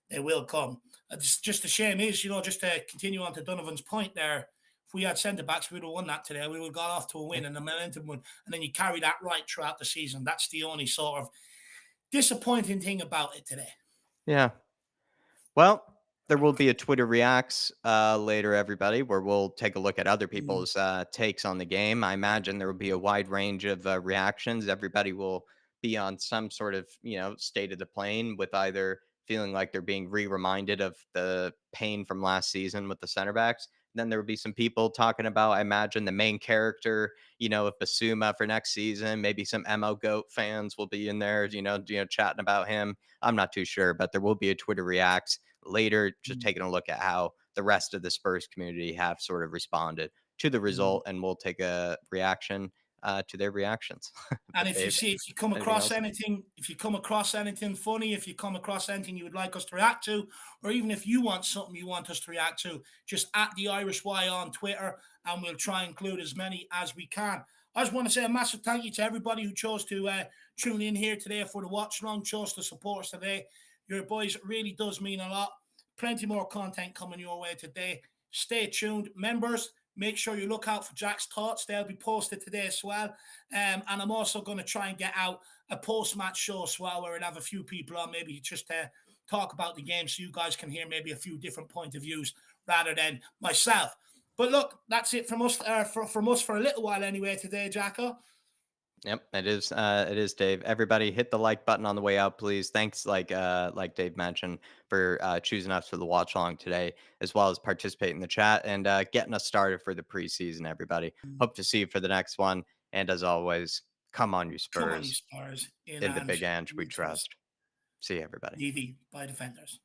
They will come. It's just a shame is, just to continue on to Donovan's point there. If we had centre backs, we would have won that today. We would have got off to a Yeah. win, and the momentum would, and then you carry that right throughout the season. That's the only sort of disappointing thing about it today. Yeah. Well, there will be a Twitter Reacts later, everybody, where we'll take a look at other Mm, people's takes on the game. I imagine there will be a wide range of reactions. Everybody will be on some sort of, state of the plane, with either feeling like they're being reminded of the pain from last season with the center backs. Then there will be some people talking about, I imagine, the main character, of Basuma for next season. Maybe some MO Goat fans will be in there, chatting about him. I'm not too sure, but there will be a Twitter Reacts later, just mm, taking a look at how the rest of the Spurs community have sort of responded to the mm. result, and we'll take a reaction to their reactions. And But if you Dave, see, if you come anything across else? anything, if you come across anything funny, if you come across anything you would like us to react to, or even if you want something you want us to react to, just at the Irish Y on Twitter, and we'll try and include as many as we can. I just want to say a massive thank you to everybody who chose to tune in here today for the watch long, chose to support us today. Your boys really does mean a lot. Plenty more content coming your way today. Stay tuned. Members, make sure you look out for Jack's thoughts. They'll be posted today as well. And I'm also going to try and get out a post-match show as well, where we'll have a few people on, maybe just to talk about the game, so you guys can hear maybe a few different point of views rather than myself. But look, that's it from us, from us for a little while anyway today, Jacko. Yep, it is. It is, Dave. Everybody, hit the like button on the way out, please. Thanks, like Dave mentioned, for choosing us for the watch along today, as well as participating in the chat and getting us started for the preseason. Everybody, hope to see you for the next one. And as always, come on, you Come on, you Spurs! Spurs. In In the and Big Ange, we we trust. trust. See you, everybody. Levy by defenders.